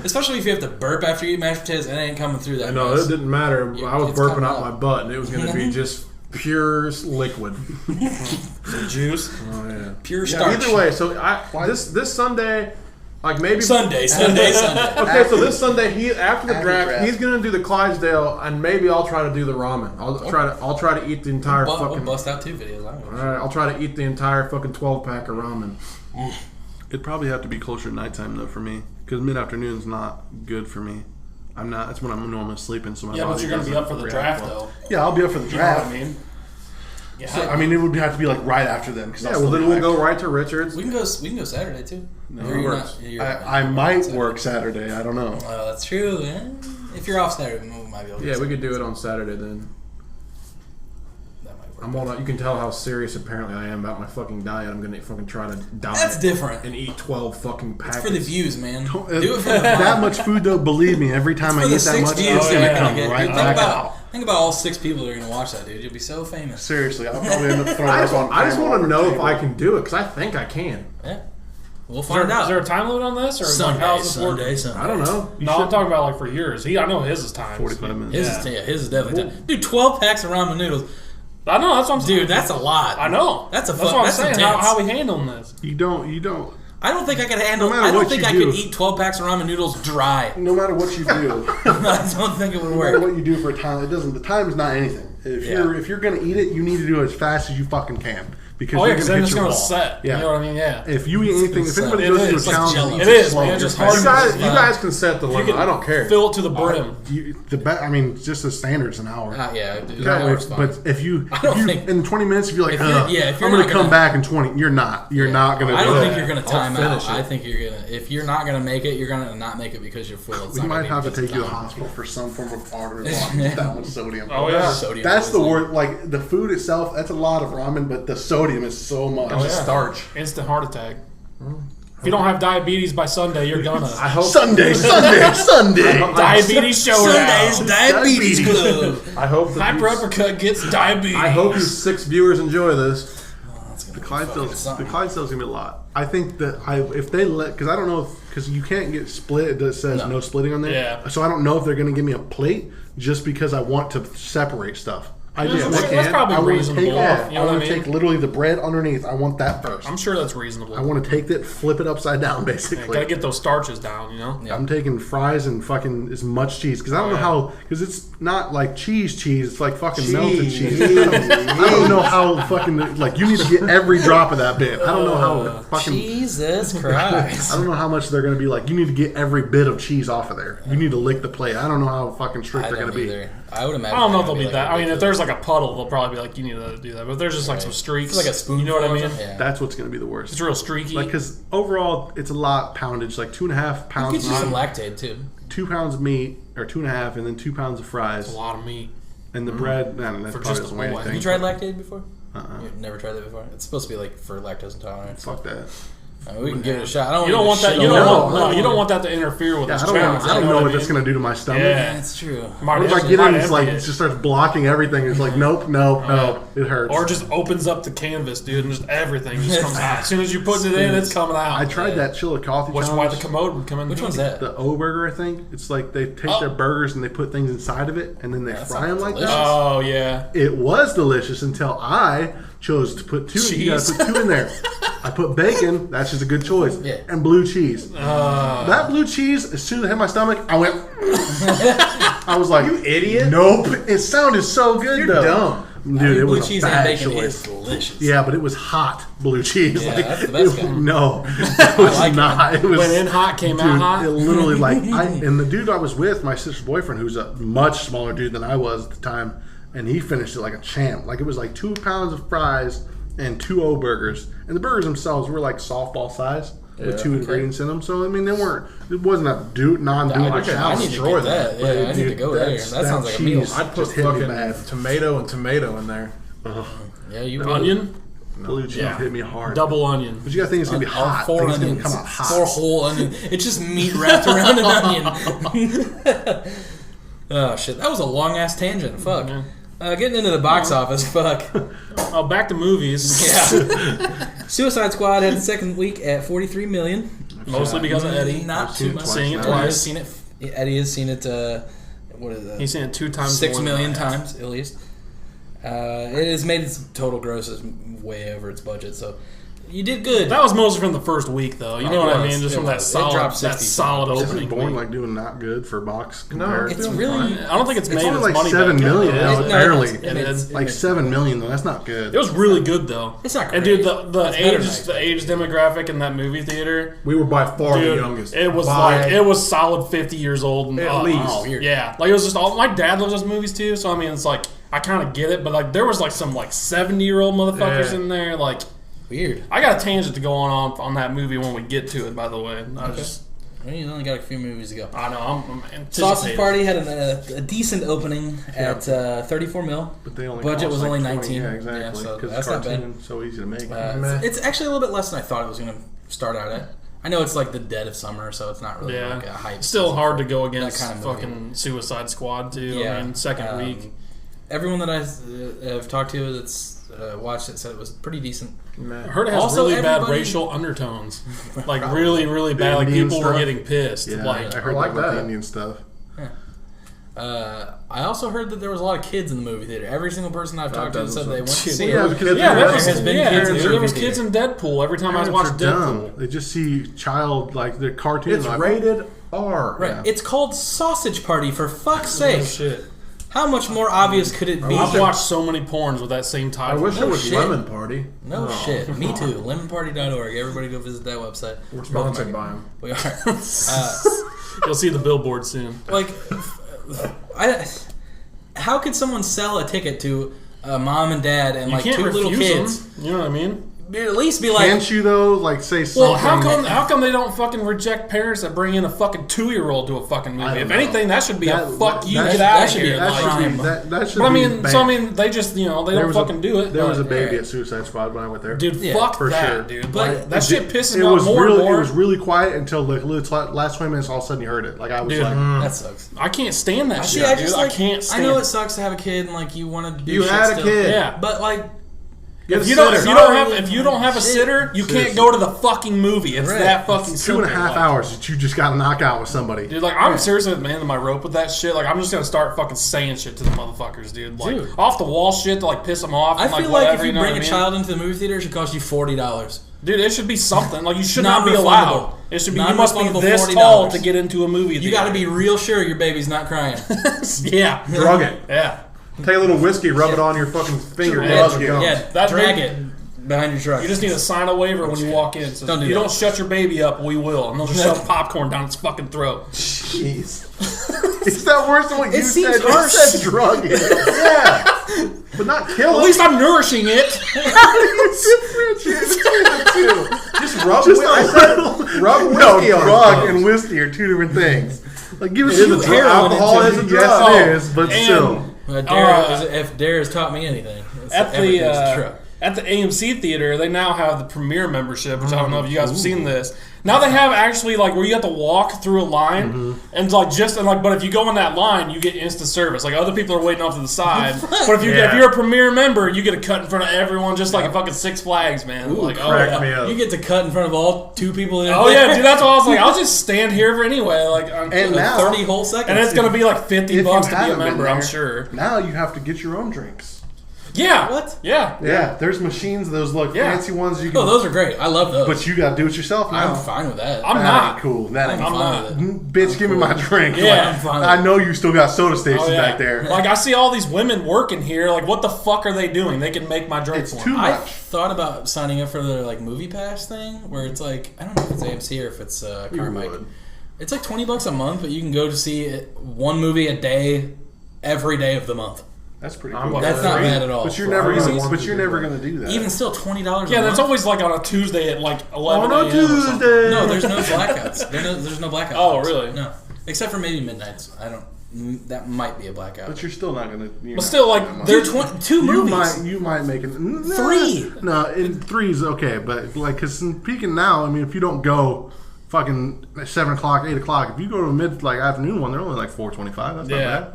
Especially if you have to burp after you eat mashed potatoes and it ain't coming through that. No, it didn't matter. I was it's burping coming out up. my butt, and it was going to be just pure liquid. Juice. Oh yeah, Pure starch. Either way, so this Sunday. Like maybe Sunday. Okay, so this Sunday, after the draft, he's gonna do the Clydesdale, and maybe I'll try to do the ramen. I'll try to eat the entire We'll fucking. bust out 2 videos. All right, I'll try to eat the entire fucking 12-pack of ramen. It'd probably have to be closer to nighttime though for me, because mid-afternoon's not good for me. I'm not. That's when I'm normally sleeping. So my Yeah, but body you're gonna be doesn't up for the react draft well. though. Yeah, I'll be up for the You know what draft. I mean? Yeah. So, I mean, it would have to be like right after then. Yeah, well then we'll go right to Richards. We can go Saturday too. No, Or it you're works. not- you're I not might Saturday. work Saturday. I don't know. Well, that's true. Yeah. If you're off Saturday, we might be able to. Yeah, we could do it on Saturday then. That might work. I'm on. You can tell how serious apparently I am about my fucking diet. I'm gonna fucking try to diet. That's different. And eat 12 fucking packets. It's for the views, man. Do If it for the that vibe. much food, though, believe me, every time I For eat the that 6 much, views it's you're gonna gonna come get. right Dude, back out. think about all 6 people that are gonna watch that, dude. You'll be so famous. Seriously, I'll probably end up throwing I up on. just camera want to know over if the I table. can do it because I think I can. Yeah. We'll Is find out. there a time limit on this, or Sunday, like, how's this work? Sunday. I don't know. No, I'm talking about like for yours. I know his is times. 45 minutes. His is definitely. Dude, 12 packs of ramen noodles. I know, that's what I'm saying. Dude, that's a lot. I know. That's what I'm that's saying. intense. How we handling this? You don't. I don't think I could handle. No matter I don't what think you I do. could eat 12 packs of ramen noodles dry. No matter what you do, I don't think it would no matter work. what you do for a time, it doesn't. The time is not anything. If you're gonna eat it, you need to do it as fast as you fucking can. Because Oh yeah, you're because gonna then hit it's your gonna wall. set. Yeah. You know what I mean? Yeah. If you eat anything, if anybody It goes is. to a It's like challenge, jello. and It eats is, slow, man. just Just like- hard You guys can set the limit. I don't care. Fill it to the brim. I mean, just the standard's an hour. Yeah, dude, That that way, works fine. but if you think- in 20 minutes, if you're like, If you're- yeah, if you're I'm gonna not come gonna- back in 20, you're not. You're not gonna. I do don't that. think you're gonna time out. finish it. I think you're gonna. If you're not gonna make it, you're gonna not make it because you're full. It's We not might gonna be have to because take you to of the time. hospital for some form of artery block with that much sodium. Oh yeah. Sodium That's the poisoning. word. Like the food itself, that's a lot of ramen, but the sodium is so much. Oh, yeah. Starch. Instant heart attack. If you don't have diabetes by Sunday, you're gonna. I hope. Sunday. Diabetes showdown. Sunday's Diabetes Club. I hope. that Hyper these- Uppercut gets diabetes. I hope these 6 viewers enjoy this. The Clydesdale's gonna be a lot. I think that if they let, because I don't know because you can't get split. It says no splitting on there. Yeah. So I don't know if they're gonna give me a plate just because I want to separate stuff. I just That's probably I want to reasonable. take off. You know I what I want to mean? take literally the bread underneath. I want that first. I'm sure that's reasonable. I want to take that, flip it upside down, Yeah, basically. gotta get those starches down, you know? Yeah. I'm taking fries and fucking as much cheese because I don't know how, because it's not like cheese. It's like fucking melted cheese. I don't know how fucking, like, you need to get every drop of that bit. I don't know how fucking. Jesus Christ. I don't know how much they're going to be like. You need to get every bit of cheese off of there. You need to lick the plate. I don't know how fucking strict they're going to be. I would imagine. I don't know if they'll be that. I mean, if there's like a puddle, they'll probably be like, you need to do that. But if there's just like some streaks. It's like a spoon. You know what I mean? Yeah. That's what's going to be the worst. It's real streaky. Like, because overall, it's a lot poundage, like 2.5 pounds. You could use some lactate too. 2 pounds of meat, or 2.5, and then 2 pounds of fries. That's a lot of meat. And the bread, man, that For probably just doesn't a weigh bowl. anything. Have you tried lactate before? Uh-uh. You've never tried that before? It's supposed to be like for lactose intolerance. Fuck that. I mean, we can give it a shot. You don't want that. You don't want that to interfere with Yeah, this I don't challenge. know what that's going to do to my stomach. Yeah. That's true. What if I get in, it's like, it just starts blocking everything. It's like, nope, it hurts. Or just opens up the canvas, dude, and just everything just comes out. As soon as you put it in, it's coming out. I tried that Chillicothe Which is challenge. why the commode would come in. Which one's that? The O burger, I think. It's like they take their burgers and they put things inside of it, and then they fry them like delicious. that. Oh, yeah. It was delicious until I chose to put 2. You gotta put 2 in there. I put bacon. That's just a good choice. Yeah. And blue cheese. That blue cheese, as soon as it hit my stomach, I went. I was like, You idiot. Nope. It sounded so good, You're though. dumb. Dude, it blue was cheese a and bad bacon choice. is delicious. Yeah, but it was hot blue cheese. Yeah, like, that's the best it, kind. No, it was like it. not. It was Went in hot, came dude, out hot. It literally and the dude I was with, my sister's boyfriend, who's a much smaller dude than I was at the time, and he finished it like a champ. Like it was like 2 pounds of fries and 2 O burgers, and the burgers themselves were like softball size with 2 ingredients in them. So I mean, it wasn't a non-doable I challenge. need to get that. But, Yeah, I need to go there. That sounds like a meal. I'd put just hit me fucking bad. tomato and tomato in there. Yeah, you The onion? Blue cheese Yeah. hit me hard. Double onion. But you gotta think it's gonna be hot. 4 Think it's gonna onions. come out hot. 4 whole onions. It's just meat wrapped around an onion. Oh, shit. That was a long ass tangent. Fuck. Getting into the box office. Fuck. Oh, back to movies. Yeah. Suicide Squad had the second week at 43 million. Mostly because of Eddie. Not too much. Seeing it Eddie twice. has seen it. Eddie has seen it. What is that? He's seen it 2 times. 6 more than million I have. times at least. It has made its total grosses way over its budget. So you did good. That was mostly from the first week, though. You know what I mean? Just from that It dropped solid 60 solid Isn't opening. Born week. like doing not good for box compared? It's really. I don't think it's made It's only its like money 7 back. million Yeah. now, No, barely. it made- Like 7 million though. That's not good. It was really good though. It's not And great. dude, the It's better age than I age demographic in that movie theater, We were by far the dude, youngest. it was By- like it was solid 50 years old and At up. least. Oh, weird. Yeah, like it was just all. My dad loves those movies too, so I mean, it's like I kind of get it, but like there was like some like 70-year-old motherfuckers Yeah. in there. Like Weird. I got a tangent to go on that movie when we get to it. By the way, Well, you only got a few movies to go. I know I'm Sausage anticipating. Party had a decent opening at 34 mil. But they only Budget cost was like only 20. 19. Yeah, Yeah, exactly. so Because that's it's not bad. cartoon, so easy to make. Meh. It's actually a little bit less than I thought it was going to start out at. I know it's like the dead of summer, so it's not really Yeah, like a hype. still season hard for to go against that kind of movie. fucking Suicide Squad too. Yeah. I mean, second week. Everyone that I've talked to that's watched it said it was pretty decent. I heard it has Also, really bad everybody- racial undertones, like really, really bad. Like Indian people were stuff? getting pissed. Yeah, Like I heard I like about the that. Indian stuff. I also heard that there was a lot of kids in the movie theater. Every single person I've talked to doesn't said they went to sound- see Yeah, it. because yeah, there there was, has been yeah, kids in dude, the there was movie kids in Deadpool every time I Parents watched are dumb. Deadpool. They just see child like the cartoon. It's like, rated R. Right. Yeah. It's called Sausage Party, for fuck's Oh, sake. shit. How much more obvious could it be? I've watched so many porns with that same I title. wish No it was shit. Lemon Party. No shit. Me too. Lemonparty.org. Everybody go visit that website. We're sponsored by him. We are. You'll see the billboard soon. Like, how could someone sell a ticket to a mom and dad and You like can't 2 little refuse kids? them. You know what I mean? At least be like, Can't you though? Like say Well, something. how come they don't fucking reject parents that bring in a fucking 2-year-old to a fucking movie? I don't If know. anything, that should be a fuck you, that get should- out that of should be here. a That Like, should crime. be that should but I be mean, banned. they just they There don't was fucking do it. There was a but- baby yeah. at Suicide Squad when I went there. Dude, Yeah, fuck for that, sure. dude. But Like, that shit pisses me It off was more really, and more. it was really quiet until the last 20 minutes. All of a sudden, you heard it. Like I was Dude, like, that sucks. I can't stand that See, shit, I dude. just I like, can't stand I know it. it sucks to have a kid and like you want to do You shit had a still. kid. Yeah. But like, If you don't have a sitter, you can't go to the fucking movie. It's that fucking simple. 2.5 hours that you just got to knock out with somebody. Dude, like, I'm seriously at the man of my rope with that shit. Like, I'm just gonna start fucking saying shit to the motherfuckers, dude. Like, off the wall shit to like piss them off. I and, feel like whatever, if you bring a what I mean? child into the movie theater, it should cost you $40. Dude, it should be something. Like, you should not be allowed. It should be, you must be Non-refundable this $40. tall to get into a movie theater. You got to be real sure your baby's not crying. Yeah. Drug it. Yeah. Take a little whiskey, rub it on your fucking finger. Drag it behind your truck. You just need to sign a waiver when you walk in. So Don't do you that. don't shut your baby up, we will. And they'll just shove popcorn down its fucking throat. Jeez. Is that worse than what you seems said? harsh. You said drug it. Yeah. But not kill At it. least I'm nourishing it. Just rub Just rub whiskey no, on drug it. and whiskey are two different things. Like, give us It is a drug. Alcohol is a drug. Yes, it is, but And- still. If Dare has taught me anything, it's that At everything's a the truck. at the AMC theater, they now have the Premier membership, which I don't know if you guys have seen this. Now they have actually like where you have to walk through a line, and like but if you go in that line, you get instant service. Like other people are waiting off to the side, but if you're a Premier member, you get a cut in front of everyone, just like a fucking Six Flags, man. Like crack me up. You get to cut in front of all two people in Oh yeah, dude, that's what I was like. I'll just stand here for anyway, like And now- 30 whole seconds. and it's gonna be like $50 If to you be a haven't been member, I'm there, sure. Now you have to get your own drinks. Yeah. What? Yeah. Yeah, there's machines, those fancy ones you can. Oh, those are great. I love those. But you gotta do it yourself now. I'm fine with that. I'm That not. ain't cool. That ain't I'm cool. fine with it. Bitch, give me my drink. Yeah, Like, I'm fine with I know you still got soda stations Oh, yeah. back there. Like I see all these women working here. Like, what the fuck are they doing? They can make my drink It's for too me. I much. thought about signing up for their like movie pass thing, where it's like I don't know if it's AMC or if it's Carmike. would. It's like $20 a month, but you can go to see one movie a day, every day of the month. That's pretty I'm cool. That's not bad at all. But you're never Crazy. gonna do that. Even still, $20. Yeah, a that's month? always like on a Tuesday at like 11 On a a.m. or something. Tuesday. No, there's no blackouts. There's no blackouts. Oh, really? No, except for maybe midnights. I don't. That might be a blackout. But you're still not gonna. But still, like, There are two you movies. might make it. Three. No, in three's okay, but like, cause in peaking now, I mean, if you don't go, fucking 7 o'clock, 8 o'clock. If you go to a afternoon one, they're only like $4.25. That's not bad.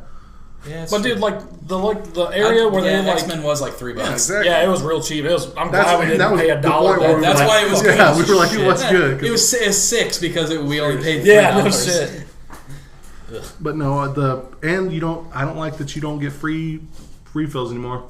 Yeah, it's But true. dude, like the area where they like X-Men was like $3. Yeah, exactly. yeah, it was real cheap. It was. I'm That's- glad we that didn't was pay the a dollar. point where we were That's like, why it was good. Yeah, we were like, Shit. what's good? It was $6 because we only paid $3. Yeah, no shit. But no, I don't like that you don't get free refills anymore.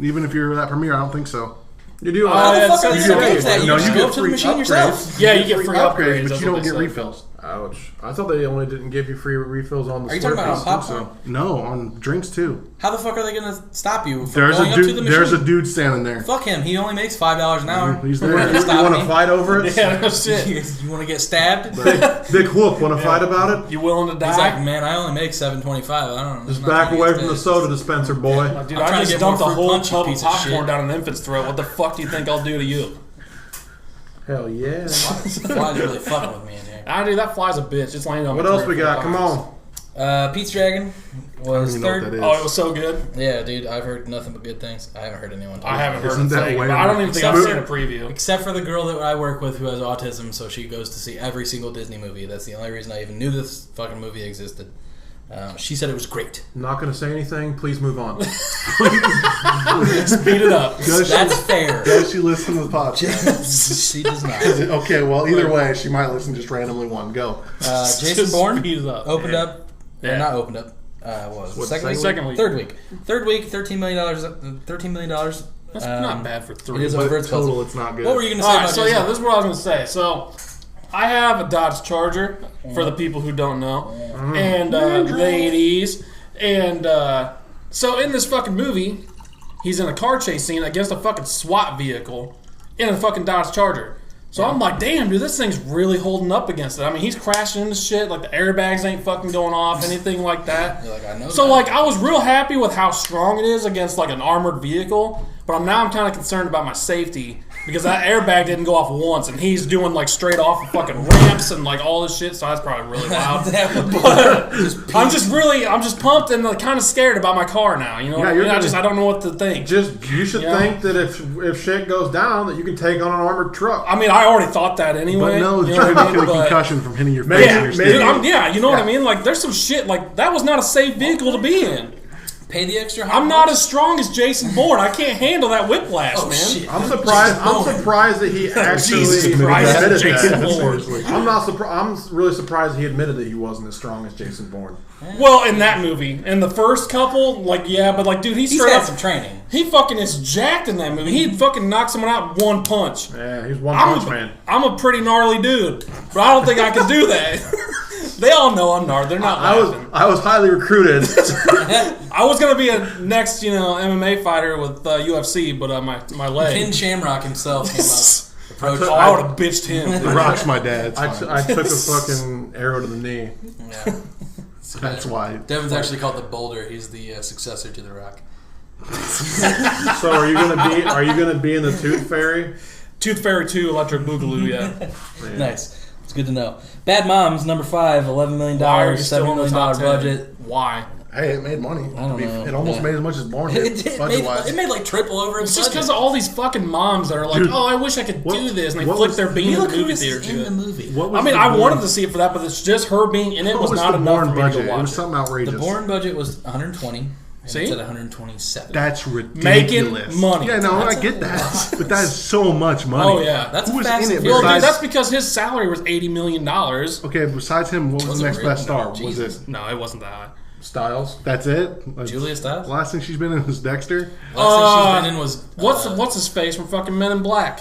Even if you're at Premiere, I don't think so. You do. How the yeah, fuck are it's they so gonna good. get that? You No, just you go get up to the free machine upgrades. yourself. Yeah, you get free upgrades, but that's you what don't they get say. refills. Ouch. I thought they only didn't give you free refills on the Are you store talking about on piece. popcorn? No, on drinks too. How the fuck are they gonna stop you from There's going a up to the dude. machine? There's a dude standing there. Fuck him. He only makes $5 an hour. He's there. You're gonna You stop want to me? fight over it? Yeah, no shit. You want to get stabbed? Big whoop. Want to fight about it? You willing to die? He's like, man, I only make $7.25. I don't know. Just back away from the soda dispenser, boy. Dude, I'm I trying to just get more dumped a fruit whole punch, you tub of piece of popcorn shit. down an infant's throat. What the fuck do you think I'll do to you? Hell yeah. Flies really fucking with me in here. Ah, dude, that fly's a bitch. It's landing on What me else 3 we or 4 got? Come times. on. Pete's Dragon was even know what third. that is. Oh, it was so good. Yeah, dude, I've heard nothing but good things. I haven't heard anyone talk I haven't heard Isn't it that saying, way but I don't more- even think I've seen a preview. Except for the girl that I work with who has autism, so she goes to see every single Disney movie. That's the only reason I even knew this fucking movie existed. She said it was great. Not going to say anything. Please move on. Speed it up. That's fair. Does she listen to the podcast? She does not. Okay, well, either way, she might listen just randomly one. Go. Jason Just Bourne speed it up. opened up. Yeah. Or not opened up. What was it? Second week. Third week. $13 million. $13 million. That's not bad for 3. It is But over its total, budget. it's not good. What were you going to say All right, about so Jason yeah, this is what I was going to say. So, I have a Dodge Charger, for the people who don't know, and ladies, and so in this fucking movie, he's in a car chase scene against a fucking SWAT vehicle in a fucking Dodge Charger. So I'm like, damn, dude, this thing's really holding up against it. I mean, he's crashing into shit, like the airbags ain't fucking going off, anything like that. You're like, I know So that. like, I was real happy with how strong it is against like an armored vehicle, but I'm kind of concerned about my safety because that airbag didn't go off once, and he's doing like straight off of fucking ramps and like all this shit. So that's probably really loud. That would be But I'm just pumped and like, kind of scared about my car now. You know, what I you're mean? gonna- I don't know what to think. You should Yeah. think that if shit goes down, that you can take on an armored truck. I mean, I already thought that But anyway. no, you you're know trying what to I feel mean? a But- concussion from hitting your face. Maybe- and your maybe- steering. Dude, you know what I mean? Like, there's some shit, like, that was not a safe vehicle to be in. Pay the extra. I'm not as strong as Jason Bourne. I can't handle that whiplash, man. Shit. I'm surprised that he actually Jesus Christ, admitted Jason that. Bourne. I'm not surprised. I'm really surprised he admitted that he wasn't as strong as Jason Bourne. Well, in that movie, in the first couple, but dude, He's straight had up. some training. He fucking is jacked in that movie. He fucking knocks someone out in one punch. Yeah, he's one punch man. I'm a pretty gnarly dude, but I don't think I can do that. They all know I'm gnarly. They're not laughing. I was highly recruited. I was gonna be a next, MMA fighter with UFC, but my leg. Ken Shamrock himself came up. I would have bitched him. The Rock's my dad. I took a fucking arrow to the knee. Yeah. That's why. Devin's actually called the Boulder. He's the successor to the Rock. So are you gonna be in the Tooth Fairy? Tooth Fairy 2, Electric Boogaloo, yeah. Nice. It's good to know. Bad Moms, number 5, $11 million, Why are you still $7 on the million top 10? budget. Why? Hey, it made money. I don't know. It almost Yeah. made as much as Bourne did, budget-wise. It made like triple over its It's just budget. because of all these fucking moms that are like, Dude, I wish I could do this, and they what flick was- their bean in Mila the movie Kunis theater. is in the movie. What was I mean, the I Bourne- wanted to see it for that, but it's just her being in it What was was not the enough Bourne for me budget? to It watch was it. something outrageous. The Bourne budget was 120. And See? it's at 127. That's ridiculous. Making money. Yeah, no, That's I get a that, lot. but that is so much money. Oh, yeah. That's Who a was Fast in and it Well, Furious. dude, that's because his salary was $80 million. Okay, besides him, what was Was the it next really? best star? No, Was Jesus. it? No, it wasn't that high. Styles. That's it? Like, Julia Stiles? The last thing she's been in was Dexter. Last thing she's been in was... What's his face from fucking Men in Black?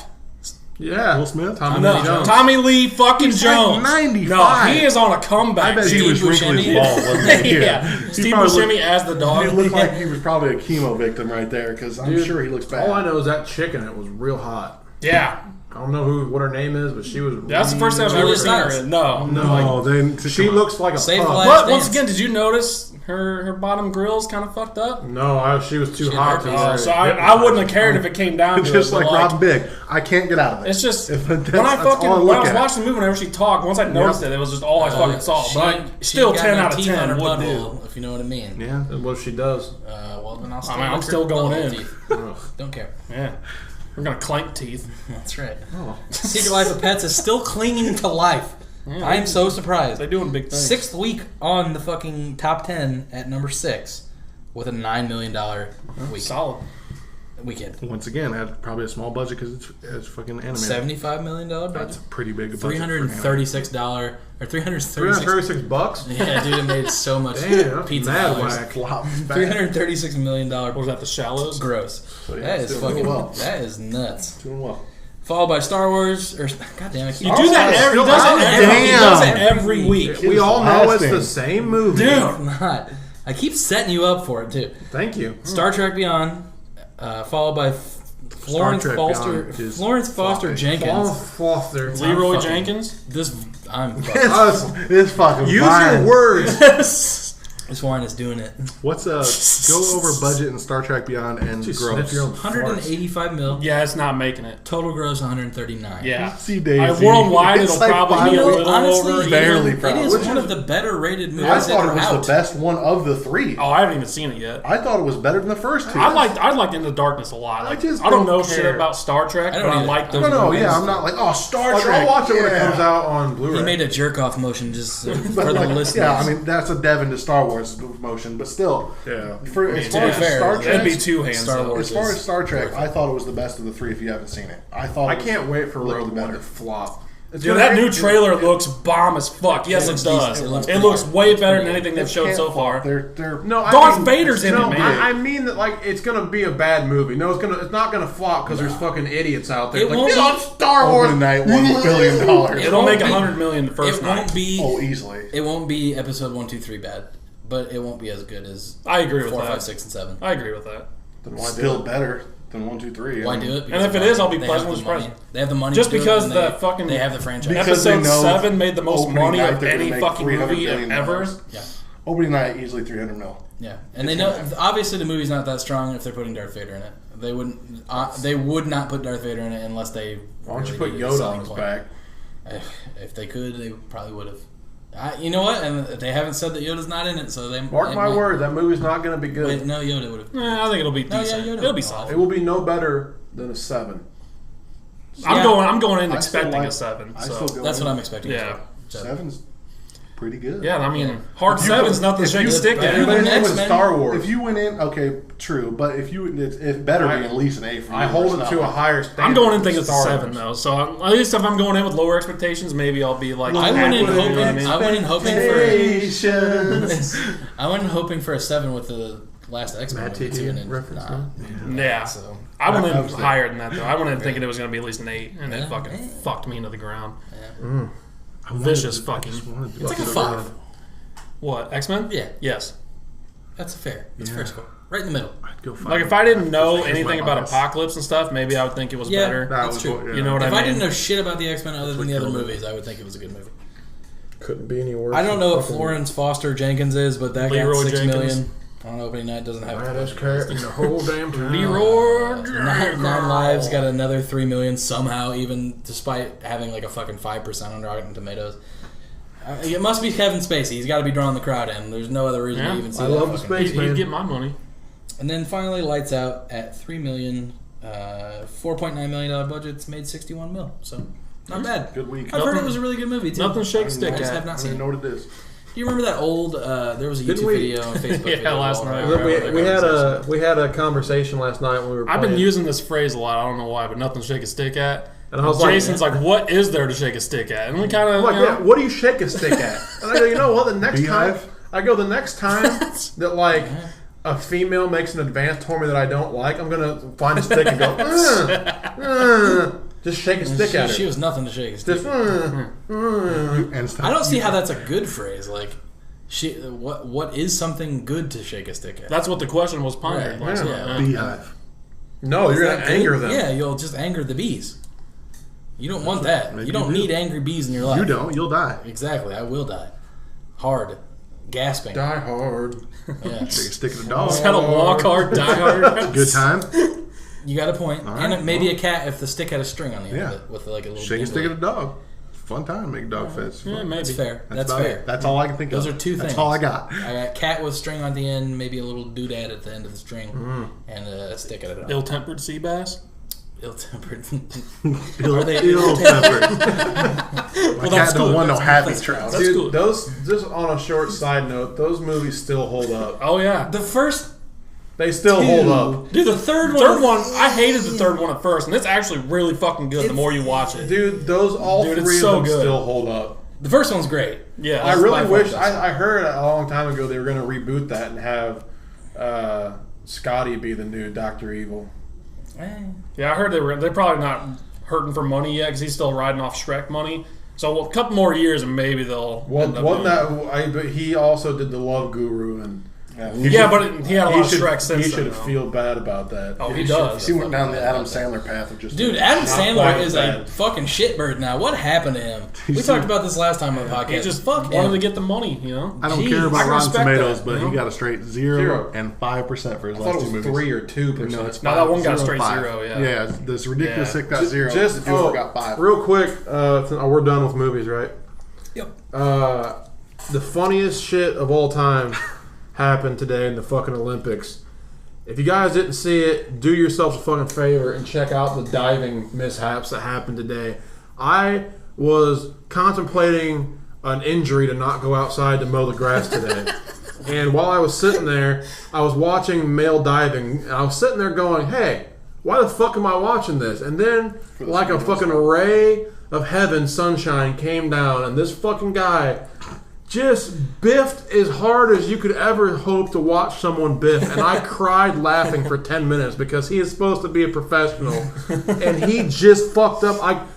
Yeah. Will Smith? Tommy No, Lee Jones. Tommy Lee fucking He's like Jones. 95. No, he is on a comeback. I bet dude. he was wrinkling his ball, wasn't he? Yeah. He Steve probably Buscemi as the He dog. looked like he was probably a chemo victim right there, because I'm Dude, sure he looks bad. All I know is that chick in it was real hot. Yeah. I don't know what her name is, but she was. That's the first time I've Julia ever seen her. Stiles. No. No, then She looks like a Save pup. the last- But once Dance. again, did you notice her bottom grill's kind of fucked up? No, she was too She hot. had to herpes. wear So it. I wouldn't have cared if it came down to just it. but like Rob Big. I can't get out of it. It's just If when that's- I that's fucking all I when I look was at. watching the movie, whenever she talked, once I noticed it was just all I fucking saw. She But ain't- she still ain't got 10 no out of teeth on 10 her would do. butthole, if you know what I mean. Yeah. And what she does. Well, then I'll still, I mean, I'm look still her going butthole in. teeth. Don't care. Yeah, we're gonna clank teeth. That's right. Secret Life of Pets is still clinging to life. I am so surprised. They're doing big things. 6th week on the fucking top 10 at number 6 with a $9 million week. Solid. Weekend. Once again, had probably a small budget because it's fucking animated. $75 million That's budget. a pretty big budget. for animated. $336 or $336. $336. Yeah, dude, it made so much Damn, that's pizza mad dollars. whack. Flops back. $336 million. What was that? The Shallows. Gross. So, yeah, That it's is doing fucking. well. That is nuts. Doing well. Followed by Star Wars. Or God damn it! You do that every. He does it every. He does it every week. We all know it's lasting. the same movie. Dude. Not. I keep setting you up for it too. Thank you. Star Trek Beyond, followed by Florence Trek Foster. Beyond is Florence Foster floppy. Jenkins. Foster. Leroy fucking- Jenkins. I'm. It's fucking Use fine. your words. This wine is doing it. What's go over budget in Star Trek Beyond and Just gross? sniff your own farts. 185 mil. Yeah, it's not making it. Total gross 139. Yeah. See, Daisy. Worldwide, It's it'll like probably be a five- little Honestly, over. it Barely is- probably. It is Which one is- of the better rated movies I that thought are it was out. the best one of the three. Oh, I haven't even seen it yet. I thought it was better than the first two. I liked Into the Darkness a lot. Like, just I don't don't know shit care. about Star Trek, I but don't I either. like those No, movies. yeah, I'm not like, oh, Star Like, Trek. I'll watch it when it yeah. comes out on Blu-ray. He made a jerk off motion just for But the like, listeners. yeah, I mean that's a Devin to Star Wars motion, but still, Yeah. for as to far be as fair, Star that'd Trek, That'd be two hands. Star though. Wars. as far is as Star Trek, worth it. I thought it was the best of the three. If you haven't seen it, I thought I it was can't wait for a little Rogue One better. to flop. It's Dude, gonna that make- new trailer looks bomb as fuck. Yes, it looks does. decent. It looks way better than pretty anything they've It showed can't so flop. far. They're No, I Darth mean, Vader's in no, it, man. I mean that like it's gonna be a bad movie. No, it's not gonna flop because there's fucking idiots out there. It like, won't "Yeah, be- Star Wars. overnight $1 billion. It'll won't make be- $100 million the first It night. won't be. Oh, easily. It won't be episode 1, 2, 3 bad, but it won't be as good as I agree with 4, that. 5, 6, and 7. I agree with that. Then why Still do it? better than 1, 2, 3. Why do it? And if it is, I'll be they have pleasantly the money. surprised. They have the money. Just to do it, because and the fucking- they have the franchise. Because they Episode know 7 made the most opening money night of they're gonna any make fucking $300 movie billion. ever. Yeah, Opening night easily 300 mil. yeah, and they know obviously the movie's not that strong if they're putting Darth Vader in it. They wouldn't. They would not put Darth Vader in it unless they. Why don't you really put needed a Yoda selling on his point. back? If they could, they probably would have. You know what? And they haven't said that Yoda's not in it, so they. Mark they my might- word, that movie's not gonna be good. Wait, no, Yoda would have. I think it'll be No, yeah, decent. Yoda It'll be was solid. It will be no better than a 7. I'm Yeah. going in I expecting still like- a 7. I So. still go That's in. what I'm expecting. Yeah. So, Seven's pretty good. Yeah, I mean, hard 7's nothing to shake a stick If at. you went in with X-Men. Star Wars, if you went in, okay, true, but if you, it better be at least an A for you. I hold it to a higher standard. I'm going in thinking it's a Star 7 Wars. though, so at least if I'm going in with lower expectations, maybe I'll be like. I went in happy, you know what I mean? I went in hoping for a 7 with the last X-Men Matt movie, T.T. and reference, Yeah. So I went I in was there. higher than that though. I went in thinking it was going to be at least an 8, and it Yeah. fucking fucked me into the ground. yeah. Vicious fucking. It's like a 5. What, X-Men? Yeah, Yes. that's a fair score. Right in the middle. I'd go Like if I didn't know Here's my anything about bias. Apocalypse and stuff, maybe I would think it was Yeah, better. that's true. You know what If I I mean? didn't know shit about the X-Men other than the other killed it. movies, I would think it was a good movie. Couldn't be any worse. I don't know what than Florence Foster Jenkins is, but that Leroy got 6 Jenkins. million on opening night. Doesn't have Baddest character in the whole damn town. Leroy Nine Lives got another 3 million somehow, even despite having like a fucking 5% on Rotten Tomatoes. It must be Kevin Spacey. He's got to be drawing the crowd in. There's no other reason Yeah. to even see I that. love the fucking- space, He'd man. get my money. And then finally, Lights Out at 3 million, $4.9 million budget's made 61 mil. So not bad. Good week. I've heard it was a really good movie too. Nothing to shake a I stick just at. have I not don't seen even it. know what it is. Do you remember that old? There was a Didn't YouTube we- video on Facebook. Yeah, video last all night. around We, that we had conversation. we had a conversation last night when we were I've been playing, using this phrase a lot. I don't know why, but nothing to shake a stick at. and I was Jason's like, "What is there to shake a stick at?" And we kind I'm of like, yeah, what do you shake a stick at? And I go, you know what? The next Beehive? time, the next time that like a female makes an advance toward me that I don't like, I'm gonna find a stick and go, just shake a stick at her. She was nothing to shake a stick. Just, And stuff. I don't see how that's a good phrase. Like, what is something good to shake a stick at? That's what the question was pondered. Right. last Yeah. night. Beehive. no, Is you're that gonna anger good? them. Yeah, you'll just anger the bees. You don't want that. maybe You don't you do. need angry bees in your life. You don't. You'll die. Exactly. I will die. Hard. Gasping. Die hard. Yeah. Shake a stick at a dog. Is that a walk hard, die hard? Good time. You got a point. All And right, maybe a cat if the stick had a string on the end Yeah. of it with like a little Shake a stick at a dingly. dog. Fun time. Make dog fest. Yeah, maybe. That's fair. That's about fair. it. That's all I can think Those of. are two That's things. all I got. I got cat with string on the end, maybe a little doodad at the end of the string, and a stick at it. Ill-tempered sea bass. Ill-tempered. Ill-tempered. My Well, cat that's don't good. want no That's- happy that's- trout. that's Dude, good. those, just on a short side note, those movies still hold up. Oh yeah. The first They still hold up. Dude, the third one. Third one, I hated the third one at first, and it's actually really fucking good the more you watch it. Dude, all Dude, it's three so of them good. still hold up. The first one's great. Yeah, I That's really my wish, favorite. I heard a long time ago they were going to reboot that and have Scotty be the new Dr. Evil. Yeah, I heard they're probably not hurting for money yet because he's still riding off Shrek money. So a couple more years and maybe they'll. end up Wasn't doing that? But he also did the Love Guru, and Yeah, but he had a lot of Shrek since he then, should though. feel bad about that. Oh, he does. He went down the Adam Sandler path of just. Dude, Adam Not Sandler quite is bad. a fucking shitbird now. What happened to him? We talked about this last time on the podcast. He just fuck wanted him. to get the money, you know. I don't Jeez. care I about can Rotten respect Tomatoes, that, but you know? he got a straight 0 and 5% for his I thought last it two was movies. 3 or 2%. No, it's No, 5, that one got 0, straight 5. 0, yeah. Yeah, this ridiculous Yeah. sick got 0. Just the dude got 5. real quick, we're done with movies, right? Yep. The funniest shit of all time happened today in the fucking Olympics. If you guys didn't see it, do yourself a fucking favor and check out the diving mishaps that happened today. I was contemplating an injury to not go outside to mow the grass today. And while I was sitting there, I was watching male diving, and I was sitting there going, hey, why the fuck am I watching this? And then, like a fucking ray of heaven, sunshine came down, and this fucking guy just biffed as hard as you could ever hope to watch someone biff. And I cried laughing for 10 minutes because he is supposed to be a professional. And he just fucked up.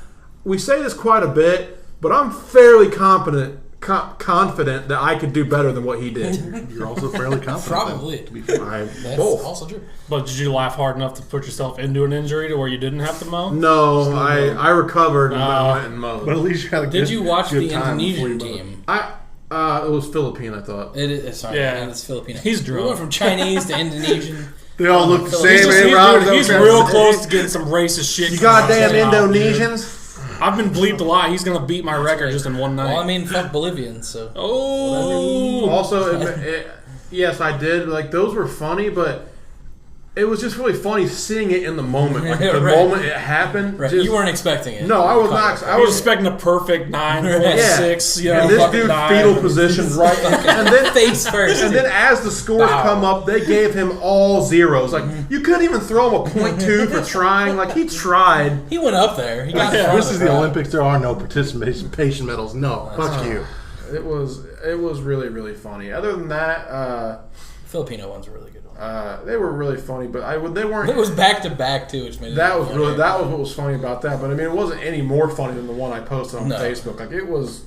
We say this quite a bit, but I'm fairly confident that I could do better than what he did. You're also fairly confident. Probably. To be fair. That's Both. also true. But did you laugh hard enough to put yourself into an injury to where you didn't have to mow? No, I recovered and then I went and But mowed. at least you had a good. Did you watch good the time before you Indonesian mowed. team? It was Philippine, I thought. It is, sorry, Yeah. it's Filipino. He's We drunk. went from Chinese to Indonesian. They all look the He's same. just- eh, Rob? He's real close to getting some racist shit. You coming out goddamn his mouth, dude. Indonesians. I've been bleeped a lot. He's gonna beat my record just in one night. Well, I mean, fuck Bolivians, so. Oh, Also, yes, I did. Like, those were funny, but it was just really funny seeing it in the moment. Like the moment it happened. Right. Just, you weren't expecting it. No, I was not. I was expecting a perfect 9.6. You know, and this dude 9. fetal position right, and then face first. And then as the scores come up, they gave him all zeros. Like you couldn't even throw him a 0.2 for trying. Like he tried. He went up there. He got. This is the Olympics. There are no participation medals. No, fuck you. It was really, really funny. Other than that, Filipino ones were really good. They were really funny, but they weren't. It was back to back too, which made that was what was funny about that. But I mean, it wasn't any more funny than the one I posted on Facebook. Like it was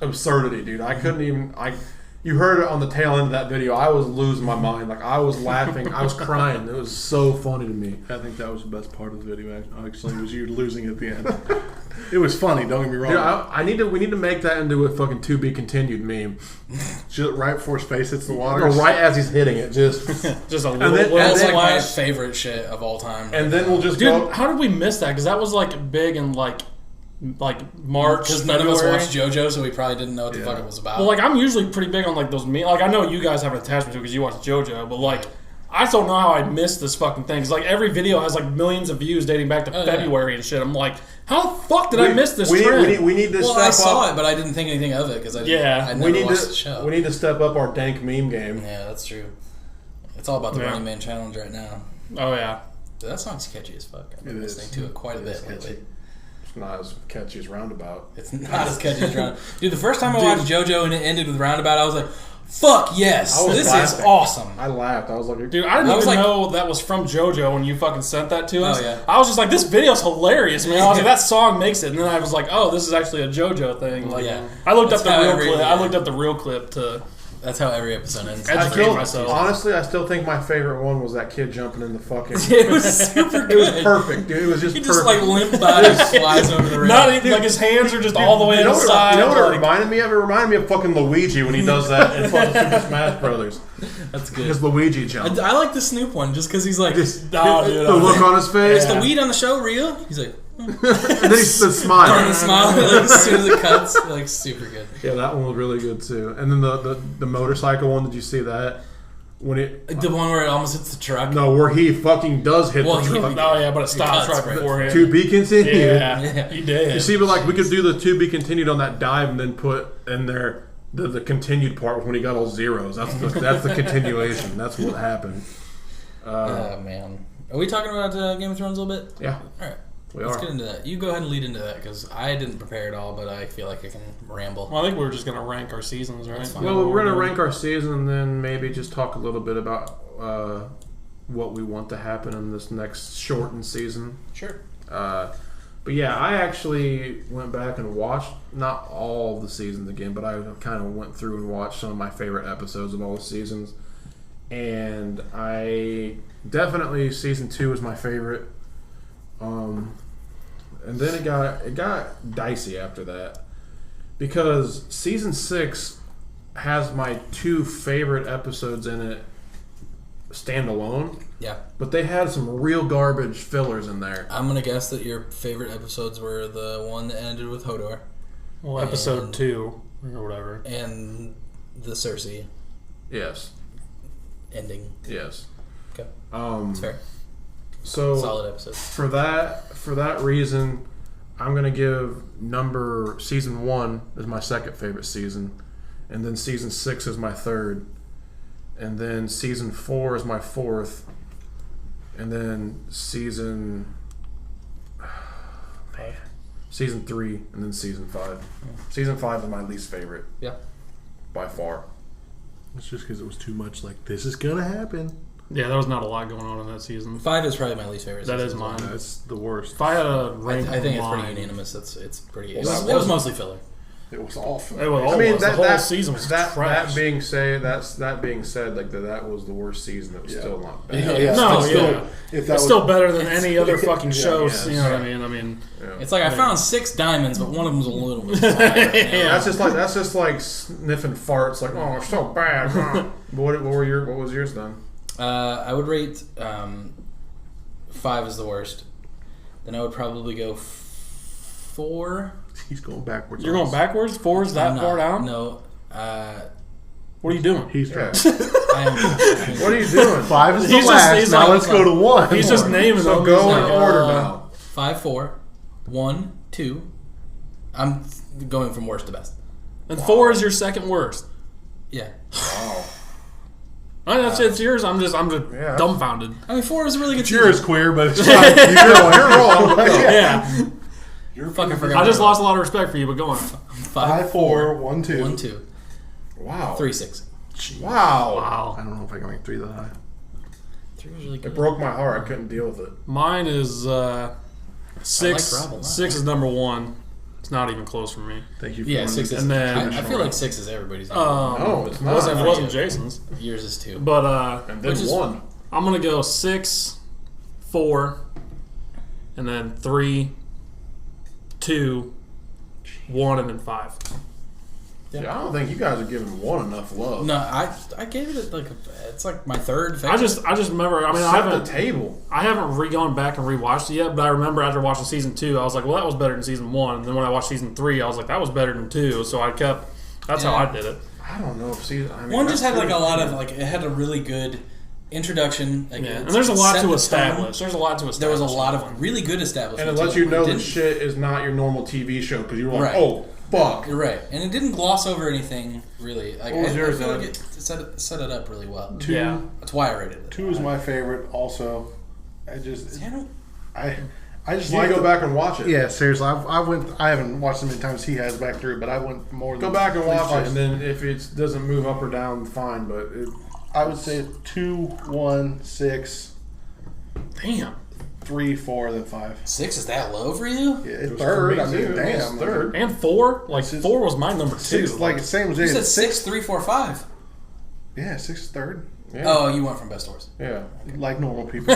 absurdity, dude. I couldn't even. You heard it on the tail end of that video. I was losing my mind. Like I was laughing. I was crying. It was so funny to me. I think that was the best part of the video. Actually, was you losing at the end. It was funny. Don't get me wrong. Dude, we need to make that into a fucking to be continued meme. Just right before his face hits the water. Or right as he's hitting it, just a little. That's like my favorite shit of all time. And then we'll just go. How did we miss that? Because that was like big in like March. Because none of us watched JoJo, so we probably didn't know what the fuck it was about. Well, like I'm usually pretty big on like those memes. Like I know you guys have an attachment to it because you watch JoJo, but like I just don't know how I missed this fucking thing. Because like every video has like millions of views dating back to February and shit. I'm like, how the fuck did I miss this trend? We need to step up. I saw it, but I didn't think anything of it because I never watched the show. We need to step up our dank meme game. Yeah, that's true. It's all about the Running Man challenge right now. Oh yeah, that song's catchy as fuck. I've been listening to it quite a bit lately. It's not as catchy as Roundabout. It's not as catchy as Roundabout. Dude, the first time I watched JoJo and it ended with Roundabout, I was like, fuck yes, this is awesome. I laughed. I was like, dude, I didn't even know that was from JoJo when you fucking sent that to us. Oh, yeah. I was just like, this video's hilarious, man. I was like, that song makes it. And then I was like, oh, this is actually a JoJo thing. Like, I looked up the real clip. I looked up the real clip to. That's how every episode ends. Educate myself. Honestly, I still think my favorite one was that kid jumping in the fucking. It was super good. It was perfect, dude. It was just he perfect. just like limp body flies over the rail. Not even, like his hands are just all the way inside. You know what it reminded me of? It reminded me of fucking Luigi when he does that in fucking Super Smash Brothers. That's good. His Luigi jump. I like the Snoop one just because he's like, the look on his face. Is the weed on the show real? He's like. And then he's the smile. Like, as soon as it cuts, like super good. Yeah, that one was really good too. And then the motorcycle one, did you see that? When the one where it almost hits the truck. No, where he fucking does hit the truck. Oh yeah, but it stops right before him. To be continued. Yeah, he did. You see, but like we could do the to be continued on that dive and then put in there the continued part when he got all zeros. That's the continuation. That's what happened. Oh man, are we talking about Game of Thrones a little bit? Yeah. All right. Let's get into that. You go ahead and lead into that because I didn't prepare at all, but I feel like I can ramble. Well, I think we were just going to rank our seasons, right? Well, we're going to rank our season and then maybe just talk a little bit about what we want to happen in this next shortened season. Sure. But yeah, I actually went back and watched not all of the seasons again, but I kind of went through and watched some of my favorite episodes of all the seasons. And I definitely season 2 is my favorite. And then it got dicey after that because season 6 has my 2 favorite episodes in it standalone. Yeah, but they had some real garbage fillers in there. I'm gonna guess that your favorite episodes were the one that ended with Hodor. Well, episode 2 or whatever, and the Cersei. Yes. Ending. Yes. Okay. That's fair. So solid episode. For that reason, I'm gonna give season 1 is my second favorite season, and then season 6 is my third, and then season 4 is my fourth, and then season 3, and then season 5. Season 5 is my least favorite. Yeah. By far. It's just because it was too much. Like this is gonna happen. Yeah, there was not a lot going on in that season. 5 is probably my least favorite. That is mine. That's the worst. If I had a rank, I think it's pretty unanimous. It's pretty. Well, it was mostly filler. It was awful. It was. I mean, the whole season was trash. That being said, like that was the worst season. It was still not bad. It's still better than any other fucking show. You know what I mean? It's like I found 6 diamonds, but one of them's a little bit. That's just like sniffing farts. Like, oh, it's so bad. What was yours then? I would rate 5 as the worst. Then I would probably go 4. He's going backwards. You're going backwards? 4 is that far down? No. What are you doing? He's trying. What are you doing? 5 is the He's just- last. he's Now like- let's go to 1. He's just naming So them. go He's in like, order now. 5, 4, 1, 2. I'm going from worst to best. And 4 is your second worst. Yeah. Wow. It's yours. I'm just Yeah. dumbfounded. I mean, 4 is a really good It's yours, season. queer, but it's not. You're wrong. Yeah. You're fucking forgot. I just lost a lot of respect for you, but go on. 5, 4, 1, 2. 1, 2. Wow. 3, 6. Wow. Wow. I don't know if I can make 3 that high. 3 was really It good. broke my heart. I couldn't deal with it. Mine is 6. Rob a lot. 6 is number 1. It's not even close for me. Thank you for Yeah, 6 is. And then- I feel like 6 is everybody's. No, it's It not. wasn't Jason's. Yours is 2. But And then Which is- 1. I'm gonna go 6, 4, and then 3, 2, 1, and then 5. Yeah, I don't think you guys are giving 1 enough love. No, I gave it like it's like my third favorite. I just remember. I mean, Set the table. I haven't gone back and rewatched it yet, but I remember after watching season 2, I was like, well, that was better than season 1. And then when I watched season 3, I was like, that was better than 2. So I kept. That's how Yeah. I did it. I don't know if season. I mean, One just that's had like a really lot of cool. like it had a really good introduction. Like, Yeah. it And there's a lot set to the establish. tone. There's a lot to establish. There was a lot in that of one. really good establishment. And it lets too. you know It that didn't- shit is not your normal TV show because you're like, Right. oh, fuck. You're right, and it didn't gloss over anything really. Like, What was yours, I feel like Dan? it set it up really well. 2. Yeah. That's why I rated it. 2 is my favorite. Also, I just See, I don't. I just You like need to go back and watch it. Yeah, seriously. I haven't watched as many times he has back through, but I went more. Go than back and watch three it, and then if it doesn't move up or down, fine. But I would say 2, 1, 6, Damn. 3, 4, then 5. 6 is that low for you? Yeah, it was third. for I me, mean, too. damn. It's third. And 4? Like, This is- 4 was my number 2. 6, like same as You Jay. said 6, 3, 4, 5. Yeah, 6 is third. Yeah. Oh, you went from best to worst. Yeah. Like normal people.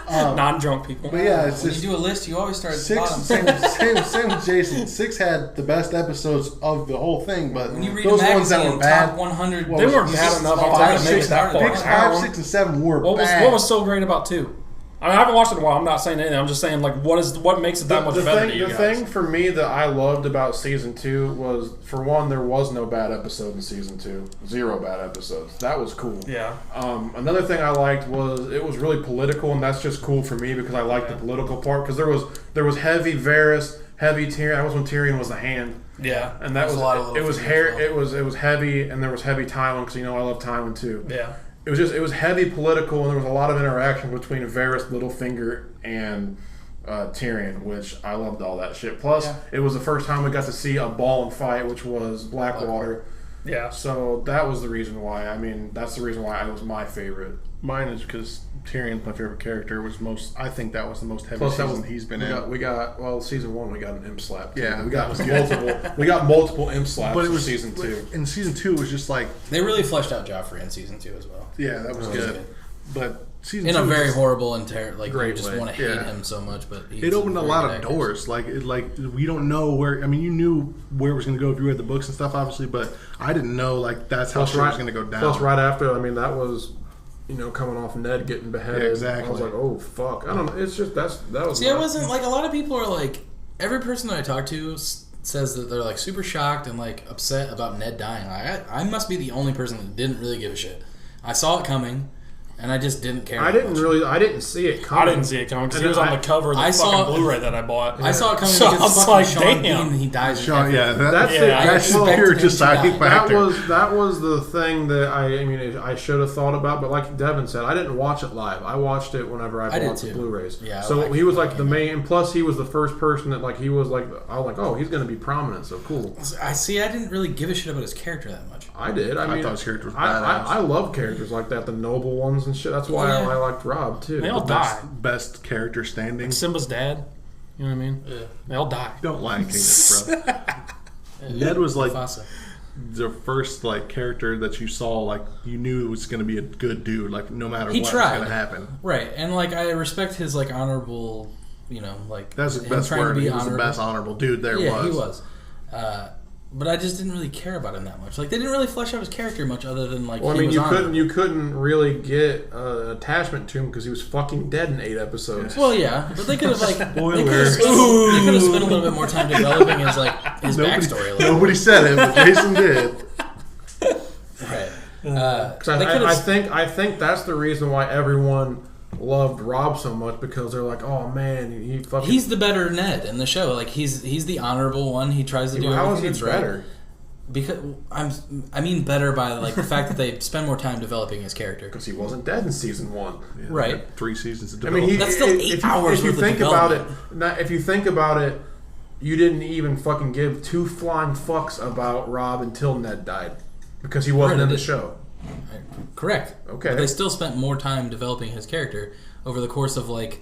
non-drunk people. But yeah, it's When just you do a list, you always start at the 6. bottom. Same as Jason. 6 had the best episodes of the whole thing, but When you read those the ones that magazine, were bad. top 100, Well, They weren't you bad just enough. fall I'll down take and it. make Make it that harder. far. Picks I 5, don't- 6, and 7 were What bad. was so great about 2? I mean, I haven't watched it in a while. I'm not saying anything. I'm just saying, like, what makes it that much better to you The guys? thing for me that I loved about season 2 was, for one, there was no bad episode in season 2. 0 bad episodes. That was cool. Yeah. Another thing I liked was it was really political, and that's just cool for me because I like the political part. Because there was heavy Varys, heavy Tyrion. That was when Tyrion was the hand, Yeah. and that There's was a lot of it was little hair. figures as It was heavy, and there was heavy Tywin because I love Tywin too. Yeah. It was heavy political, and there was a lot of interaction between Varys, Littlefinger, and Tyrion, which I loved all that shit. Plus, it was the first time we got to see a ball and fight, which was Blackwater. Yeah. So that was the reason why. I mean, that's the reason why it was my favorite. Mine is because Tyrion's my favorite character. I think that was the most heavy Plus, that season was he's been we in. We got season 1. We got an imp slap. Too. Yeah, we that got was good. multiple. We got multiple imp slaps. But it in was season 2. In season 2, it was just like, They really fleshed out Joffrey in season 2 as well. yeah, that was good. But season In 2 a was very just- horrible and like you Great just way. want to hate Yeah. him so much, but he's It opened a very lot good of actor. doors. Like we don't know where. I mean, you knew where it was going to go if you read the books and stuff, obviously. But I didn't know like that's how shit was going to go down. Plus, right after, I mean, that was coming off Ned getting beheaded. Yeah, exactly. I was like, oh fuck. I don't know. It's just that was. See, I wasn't like a lot of people are like every person that I talk to says that they're like super shocked and like upset about Ned dying. I must be the only person that didn't really give a shit. I saw it coming, and I just didn't care. I that didn't much. really. I didn't see it I coming. didn't see it coming because And he was then on the cover of the I fucking saw- Blu-ray that I bought. I saw it coming So I because was fucking like, Sean damn. Bean, he dies. in Sean, every- yeah, That's Yeah, the, I that's expected pure him to deciding die. factor. that was the thing that I should have thought about, but like Devin said, I didn't watch it live. I watched it whenever I did bought the too. Blu-rays. Yeah, so I he was like fucking the main, and plus he was the first person that like he was like I was like, oh, he's going to be prominent, so cool. I see. I didn't really give a shit about his character that much. I did. I mean, thought his character was I badass. love characters like that, the noble ones and shit. That's why Yeah. I liked Rob too. They all best, die. best character standing. Simba's dad. You know what I mean? Yeah. They all die. Don't lie, King, bro. Ned was like Mufasa. the first like character that you saw, like you knew was going to be a good dude, like no matter He what tried. was going to happen. Right, and like I respect his like honorable, like That's the him best trying to word. be He was the honorable. best honorable dude there Yeah, was. he was. But I just didn't really care about him that much. Like they didn't really flesh out his character much, other than like. Well, I he mean, was honorable. you couldn't really get an attachment to him because he was fucking dead in 8 episodes. Well, yeah, but they could have like Spoiler. they could have spent a little bit more time developing his backstory. A little. Nobody said it, but Jason did. Right. Because I think that's the reason why everyone loved Rob so much, because they're like, oh man, he's the better Ned in the show. Like he's the honorable one. He tries to do everything that's better. Right. Because I mean better by like the fact that they spend more time developing his character. Because he wasn't dead in season 1, right? 3 seasons of development. I mean, that's still 8 hours. If you think about it, you didn't even fucking give 2 flying fucks about Rob until Ned died, because he wasn't in the show. Correct. Okay. But they still spent more time developing his character over the course of like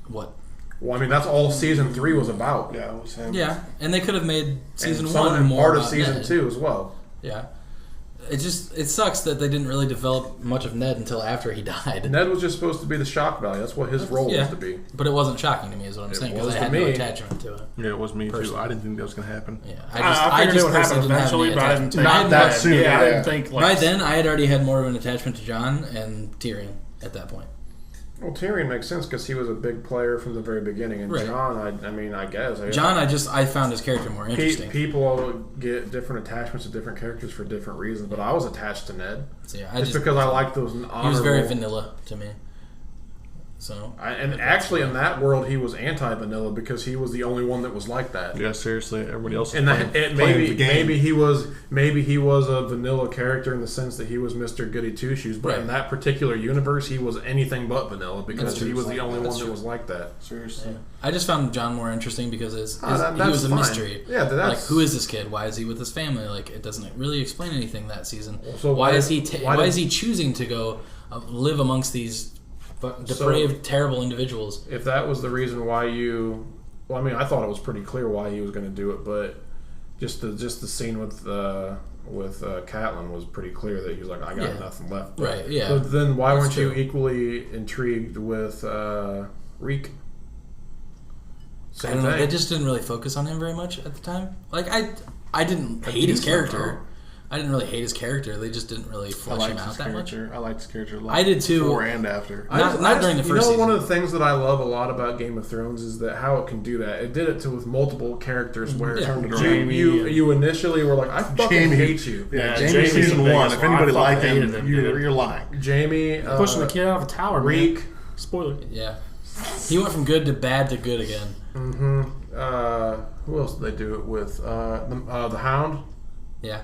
what? Well, I mean, that's all season 3 was about. Yeah, it was him. Yeah, and they could have made season 1 and more part of about season Ned. 2 as well. Yeah. It sucks that they didn't really develop much of Ned until after he died. Ned was just supposed to be the shock value. That's what his role was to be. But it wasn't shocking to me, is what I'm saying, because I had no attachment to it. Yeah, it was me too. I didn't think that was going to happen. Yeah, I figured it would happen eventually, but I didn't think not that soon. Yeah, I didn't think by then I had already had more of an attachment to Jon and Tyrion at that point. Well, Tyrion makes sense because he was a big player from the very beginning, and Jon, I guess. Jon, I found his character more interesting. People get different attachments to different characters for different reasons, but I was attached to Ned. So, yeah, just because I liked those honorable... He was very vanilla to me. So, actually, in that world, he was anti-vanilla because he was the only one that was like that. Yeah, seriously, everybody else. Maybe he was a vanilla character in the sense that he was Mr. Goody Two Shoes, but in that particular universe, he was anything but vanilla because he was the only one that was like that. Seriously, I just found Jon more interesting because he was a mystery. Yeah, like who is this kid? Why is he with his family? Like it doesn't really explain anything that season. So why is he choosing to go live amongst these depraved, terrible individuals? If that was the reason why I thought it was pretty clear why he was going to do it, but just the scene with Catelyn was pretty clear that he was like, I got nothing left. Right? Yeah. But then why weren't you equally intrigued with Reek? I don't know. They just didn't really focus on him very much at the time. Like I didn't hate his character. I didn't really hate his character. They just didn't really flesh him out that much. I liked his character a lot. I did too. Before and after. Not during the first season. One of the things that I love a lot about Game of Thrones is that how it can do that. It did it with multiple characters where you initially were like, I fucking hate you. Yeah, Jamie season 1. If anybody liked him, you're lying. Jamie. Pushing the kid out of a tower. Reek. Man. Spoiler. Yeah. He went from good to bad to good again. Mm-hmm. Who else did they do it with? The Hound? Yeah.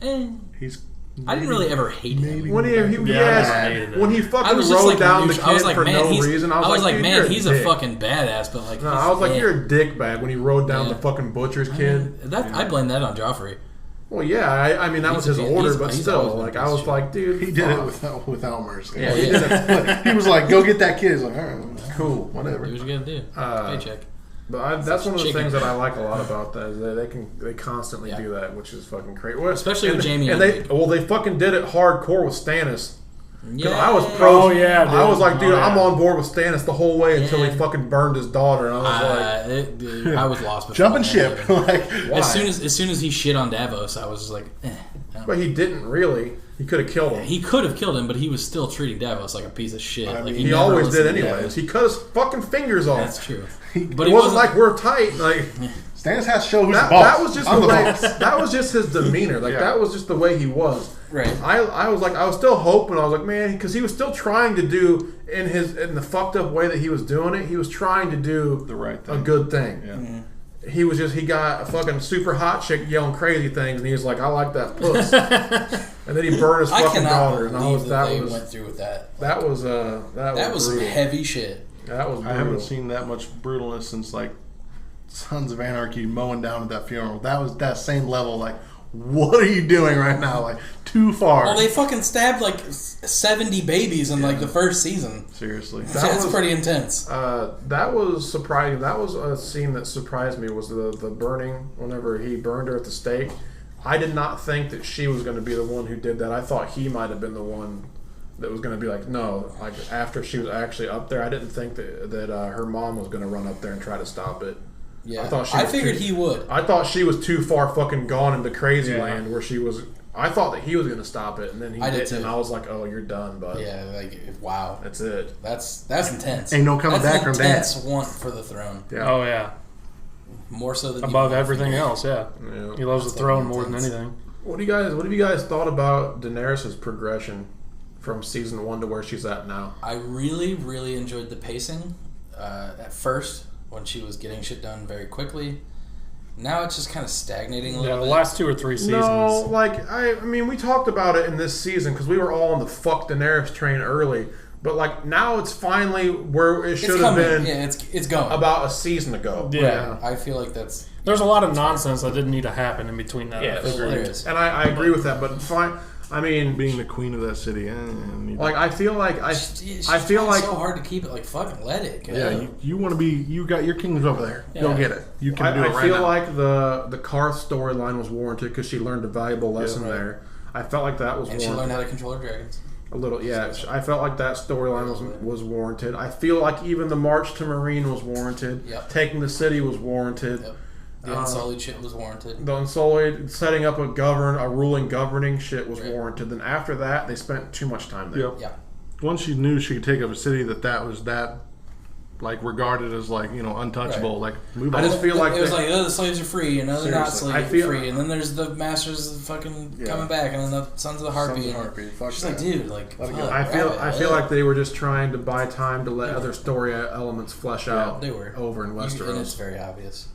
I didn't really ever hate him. When he fucking rode down the kid for no reason, I was like, man, he's a fucking badass. But like, I was like, you're a dickbag when he rode down the fucking butcher's kid. I blame that on Joffrey. Well, yeah, I mean that was his order, but still, like I was like, dude, he did it without mercy. Yeah, he did it. He was like, go get that kid. He's like, all right, cool, whatever. Do what you gotta do. Paycheck. But that's one of the things that I like a lot about that is that they constantly do that, which is fucking crazy. Especially with Jamie. And they fucking did it hardcore with Stannis. Yeah. I was pro. Oh yeah, dude. I was like, dude, I'm on board with Stannis the whole way until he fucking burned his daughter, and I was like, I was lost. Jumping ship. Like, why? As soon as he shit on Davos, I was just like, But he didn't really. He could have killed him. He could have killed him, but he was still treating Davos like a piece of shit. I mean, like, he always did anyways. He cut his fucking fingers off. That's true. But it wasn't like we're tight. Like Stannis has to show who's that, boss. That was just the way. That was just his demeanor. Like that was just the way he was. Right. I was still hoping. I was like, man, because he was still trying to do in the fucked up way that he was doing it. He was trying to do the right thing, a good thing. Yeah. Mm-hmm. He got a fucking super hot chick yelling crazy things, and he was like, I like that puss. And then he burned his fucking daughter, and they went through with that. That was some heavy shit. That was brutal. I haven't seen that much brutalness since like Sons of Anarchy mowing down at that funeral. That was that same level. Like, what are you doing right now? Like, too far. Well, they fucking stabbed like 70 babies in like the first season. Seriously, that's pretty intense. That was surprising. That was a scene that surprised me. Was the burning whenever he burned her at the stake. I did not think that she was going to be the one who did that. I thought he might have been the one that was going to be like, no, like after she was actually up there. I didn't think that her mom was going to run up there and try to stop it. Yeah, I figured he would. I thought she was too far fucking gone into crazy land where she was. I thought that he was going to stop it, and then he did, and I was like, "Oh, you're done, bud." Yeah, like wow, that's it. That's intense. Ain't no coming back from that. Intense want for the throne. Yeah. Oh yeah. More so than above everything else. Yeah. Yeah. He loves the throne more than anything. What have you guys thought about Daenerys' progression from season 1 to where she's at now? I really, really enjoyed the pacing at first when she was getting shit done very quickly. Now it's just kind of stagnating a little bit. The last 2 or 3 seasons. No, like, I mean, we talked about it in this season because we were all on the fuck Daenerys train early. But, like, now it's finally where it should have been. Yeah, it's going. About a season ago. Yeah. Right. I feel like that's... There's a lot of nonsense that didn't need to happen in between that. Yeah, there is. And I agree with that, but fine. I mean, being the queen of that city, like I feel like I feel like so hard to keep it. Like fucking let it go. Yeah, you want to be. You got your kingdoms over there. Yeah. Go get it. You can do it right now. I feel like the Karth storyline was warranted because she learned a valuable lesson there. I felt like that was and warranted. she learned how to control her dragons. A little, yeah. I felt like that storyline was warranted. I feel like even the march to Marine was warranted. Yep. Taking the city was warranted. Yep. The Unsullied shit was warranted. The Unsullied setting up a ruling governing shit was warranted. Then after that, they spent too much time there. Yep. Yeah. Once she knew she could take up a city that was that, like, regarded as, like, untouchable, Right. like, move I on. just feel like it was like, the slaves are free, they're not Seriously. slaves, they're free, and then there's the masters fucking coming back, and then the sons of the harpy. Fuck She's that. like, dude, like, fuck, I feel like they were just trying to buy time to let other story elements flesh out. They were over in Westeros. and it's very obvious.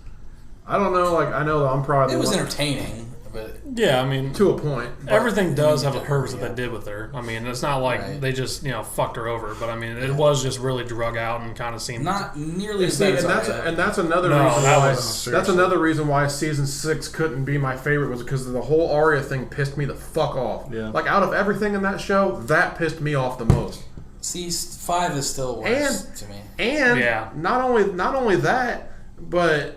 I don't know. Like I know I'm probably. It was entertaining, but Yeah, I mean, to a point. everything does have a purpose that they did with her. I mean, it's not like Right. they just fucked her over, but I mean, it was just really drug out and kind of seemed not nearly as See, bad as and that's another No, reason that why. was- That's another reason why season 6 couldn't be my favorite was because the whole Arya thing pissed me the fuck off. Yeah. Like out of everything in that show, that pissed me off the most. See, 5 is still worse to me. And Yeah. not only that, but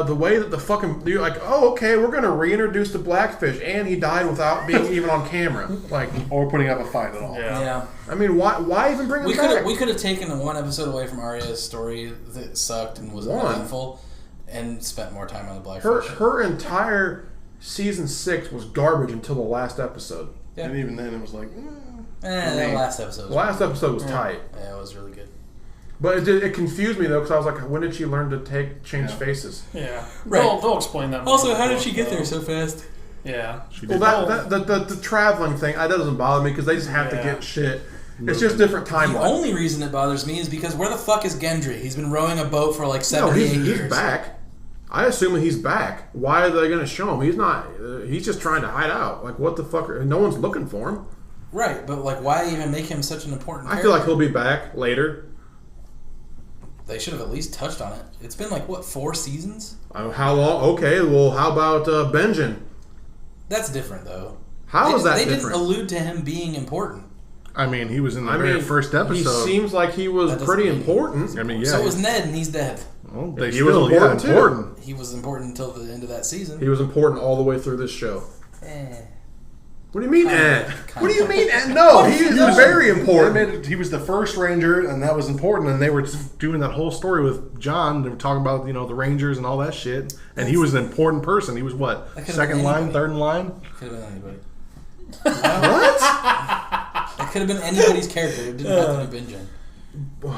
the way that the fucking you're like, oh okay, we're gonna reintroduce the Blackfish, and he died without being even on camera. Like, Or putting up a fight at all. Yeah. I mean, why even bring him back? We could have taken the one episode away from Arya's story that sucked and was meaningful, and spent more time on the Blackfish. Her entire season 6 was garbage until the last episode. Yeah. And even then, it was like, That last episode. The last episode was tight. Yeah, it was really good. But it confused me though, because I was like, when did she learn to change faces? Yeah, Right. They'll explain that. Also, more how in the did she book, get there though. so fast? Yeah, she Well, did. the traveling thing, that doesn't bother me because they just have to get shit. It's just different The timelines. only reason it bothers me is because where the fuck is Gendry? He's been rowing a boat for like No, 78 he's years. back. I assume he's back. Why are they going to show him? He's not. He's just trying to hide out. Like, what the fuck? No one's looking for him. Right, but like, why even make him such an important character? I feel like he'll be back later. They should have at least touched on it. It's been like, what, 4 seasons? How long? Okay, well, how about Benjen? That's different, though. How is that They different? didn't allude to him being important. I mean, he was in the very first episode. He seems like he was That doesn't pretty mean- important. I mean, yeah. So was Ned, and he's dead. Well, they He still, was important, too. important. He was important until the end of that season. He was important all the way through this show. Eh. What do you mean, Kinda. What do you mean, No, he was very important. He was the first ranger, and that was important. And they were doing that whole story with John. They were talking about the rangers and all that shit. And he was an important person. He was what, That could've second been line, anybody. third in line? Could have been anybody. What? That could have been anybody's character. It didn't have to be Benjen.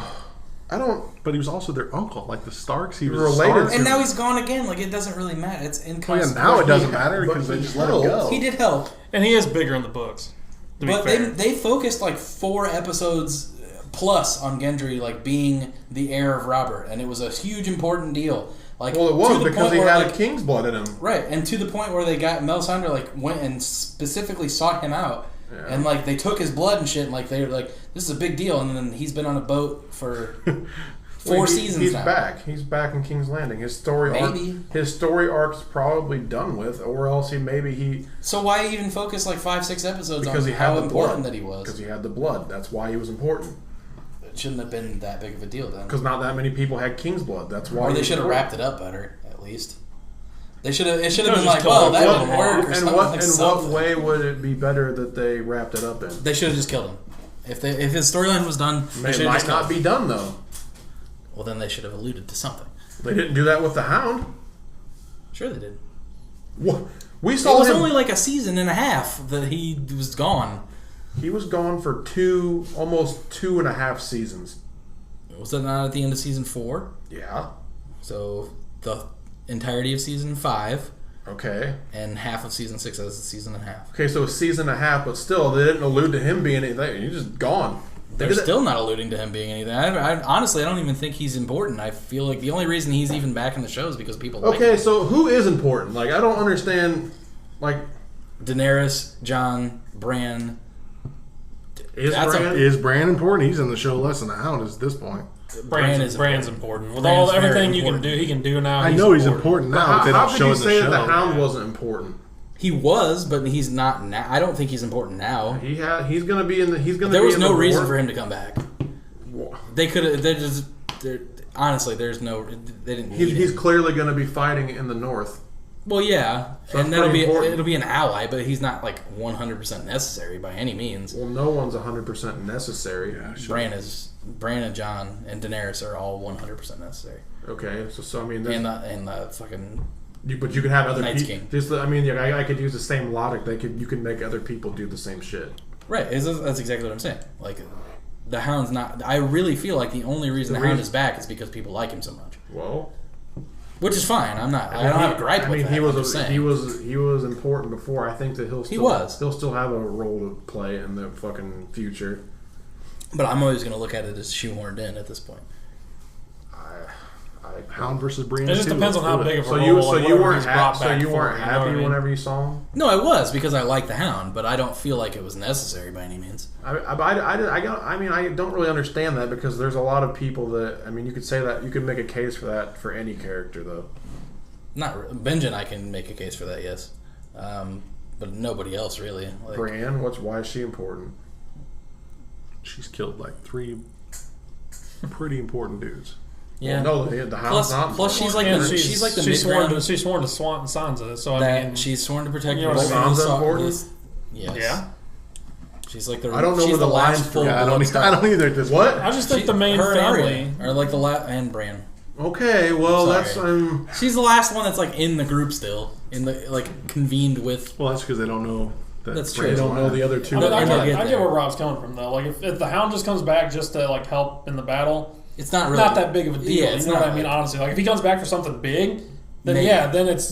I don't. But he was also their uncle, like the Starks. He was Related Stark. And now he's gone again. Like, it doesn't really matter. It's Well, yeah, inconsequential. now it doesn't matter But because they he just let him helped. go. He did help. and he is bigger in the books. To be But fair, they focused like 4 episodes plus on Gendry like being the heir of Robert, and it was a huge important deal. Like, Well, it to was the because point he where, had like, a king's blood in him. right, and to the point where they got Melisandre like went and specifically sought him out, and like they took his blood and shit, and like they were like, this is a big deal, and then he's been on a boat for 4 seasons He's now. back. He's back in King's Landing. His story Maybe. His story arc's probably done with, or else he So why even focus like 5-6 episodes because on he had how the important blood. that he Because was? he had the blood. That's why he was important. It shouldn't have been that big of a deal then. Because not that many people had king's blood. That's why. Or he they was should have important. wrapped it up better, at least. They should have. It should have Could've been just like, well, killed that him. didn't work, or In something what like in something. what way would it be better that they wrapped it up in? They should have just killed him. If his storyline was done, they It should have might just not killed him. be done though. Well, then they should have alluded to something. They didn't do that with the Hound. Sure, they did. We It saw was him. only like a season and a half that he was gone. He was gone for almost 2.5 seasons. Was that not at the end of season 4? Yeah. So the entirety of season 5. Okay. And half of season 6 is a season and a half. Okay, so a season and a half, but still, they didn't allude to him being anything. He's just gone. They're still not alluding to him being anything. Honestly, I don't even think he's important. I feel like the only reason he's even back in the show is because people like him. Okay, so who is important? Like, I don't understand, like... Daenerys, Jon, Bran. Is Bran important? He's in the show less than the Hound at this point. Bran's important. With Bran's everything important. he can do now. I know he's important now, but they don't show it in the show. How could you say that the Hound wasn't important? He was, but he's not now. I don't think he's important now. He's going to be in the... There was no reason for him to come back. They could have... Honestly, there's no... They didn't need He's him. clearly going to be fighting in the north. Well, yeah, So and it'll be an ally, but he's not like 100% necessary by any means. Well, no one's 100% necessary. Yeah, sure. Bran and Jon and Daenerys are all 100% necessary. Okay, so I mean, And the fucking but you could have other Night's people. King. I mean, I could use the same logic. You could make other people do the same shit. right. That's exactly what I'm saying. Like the Hound's not. I really feel like the only reason the Hound is back is because people like him so much. Well. Which is fine. I don't have a gripe with that. He was important before. I think that he'll still have a role to play in the fucking future. But I'm always going to look at it as shoehorned in at this point. Hound versus Brienne. It just depends on how big of a role. You weren't happy whenever you saw him. No, I was because I like the Hound, but I don't feel like it was necessary by any means. I don't really understand that because there's a lot of people that you could say that you could make a case for that for any character though. Benjen, I can make a case for that, yes, but nobody else really. Like, Brienne, why is she important? She's killed like 3 pretty important dudes. Yeah. Well, no, the Hound's not. Plus, she's like the she's sworn to Sansa, so she's sworn to protect. You know Sansa important? Yes. Yeah. She's like the. I don't know she's where the last lines full. Yeah, I don't either. What? I just think the main her family are like the and Bran. Okay, well Sorry. that's She's the last one that's like in the group still, in the like convened with. Well, that's because they don't know. That's true. they don't know the other two. I get where Rob's coming from though. Like if the Hound just comes back just to like help in the battle. It's not really not that big of a deal. Yeah, you know what I mean? Honestly, like if he comes back for something big, then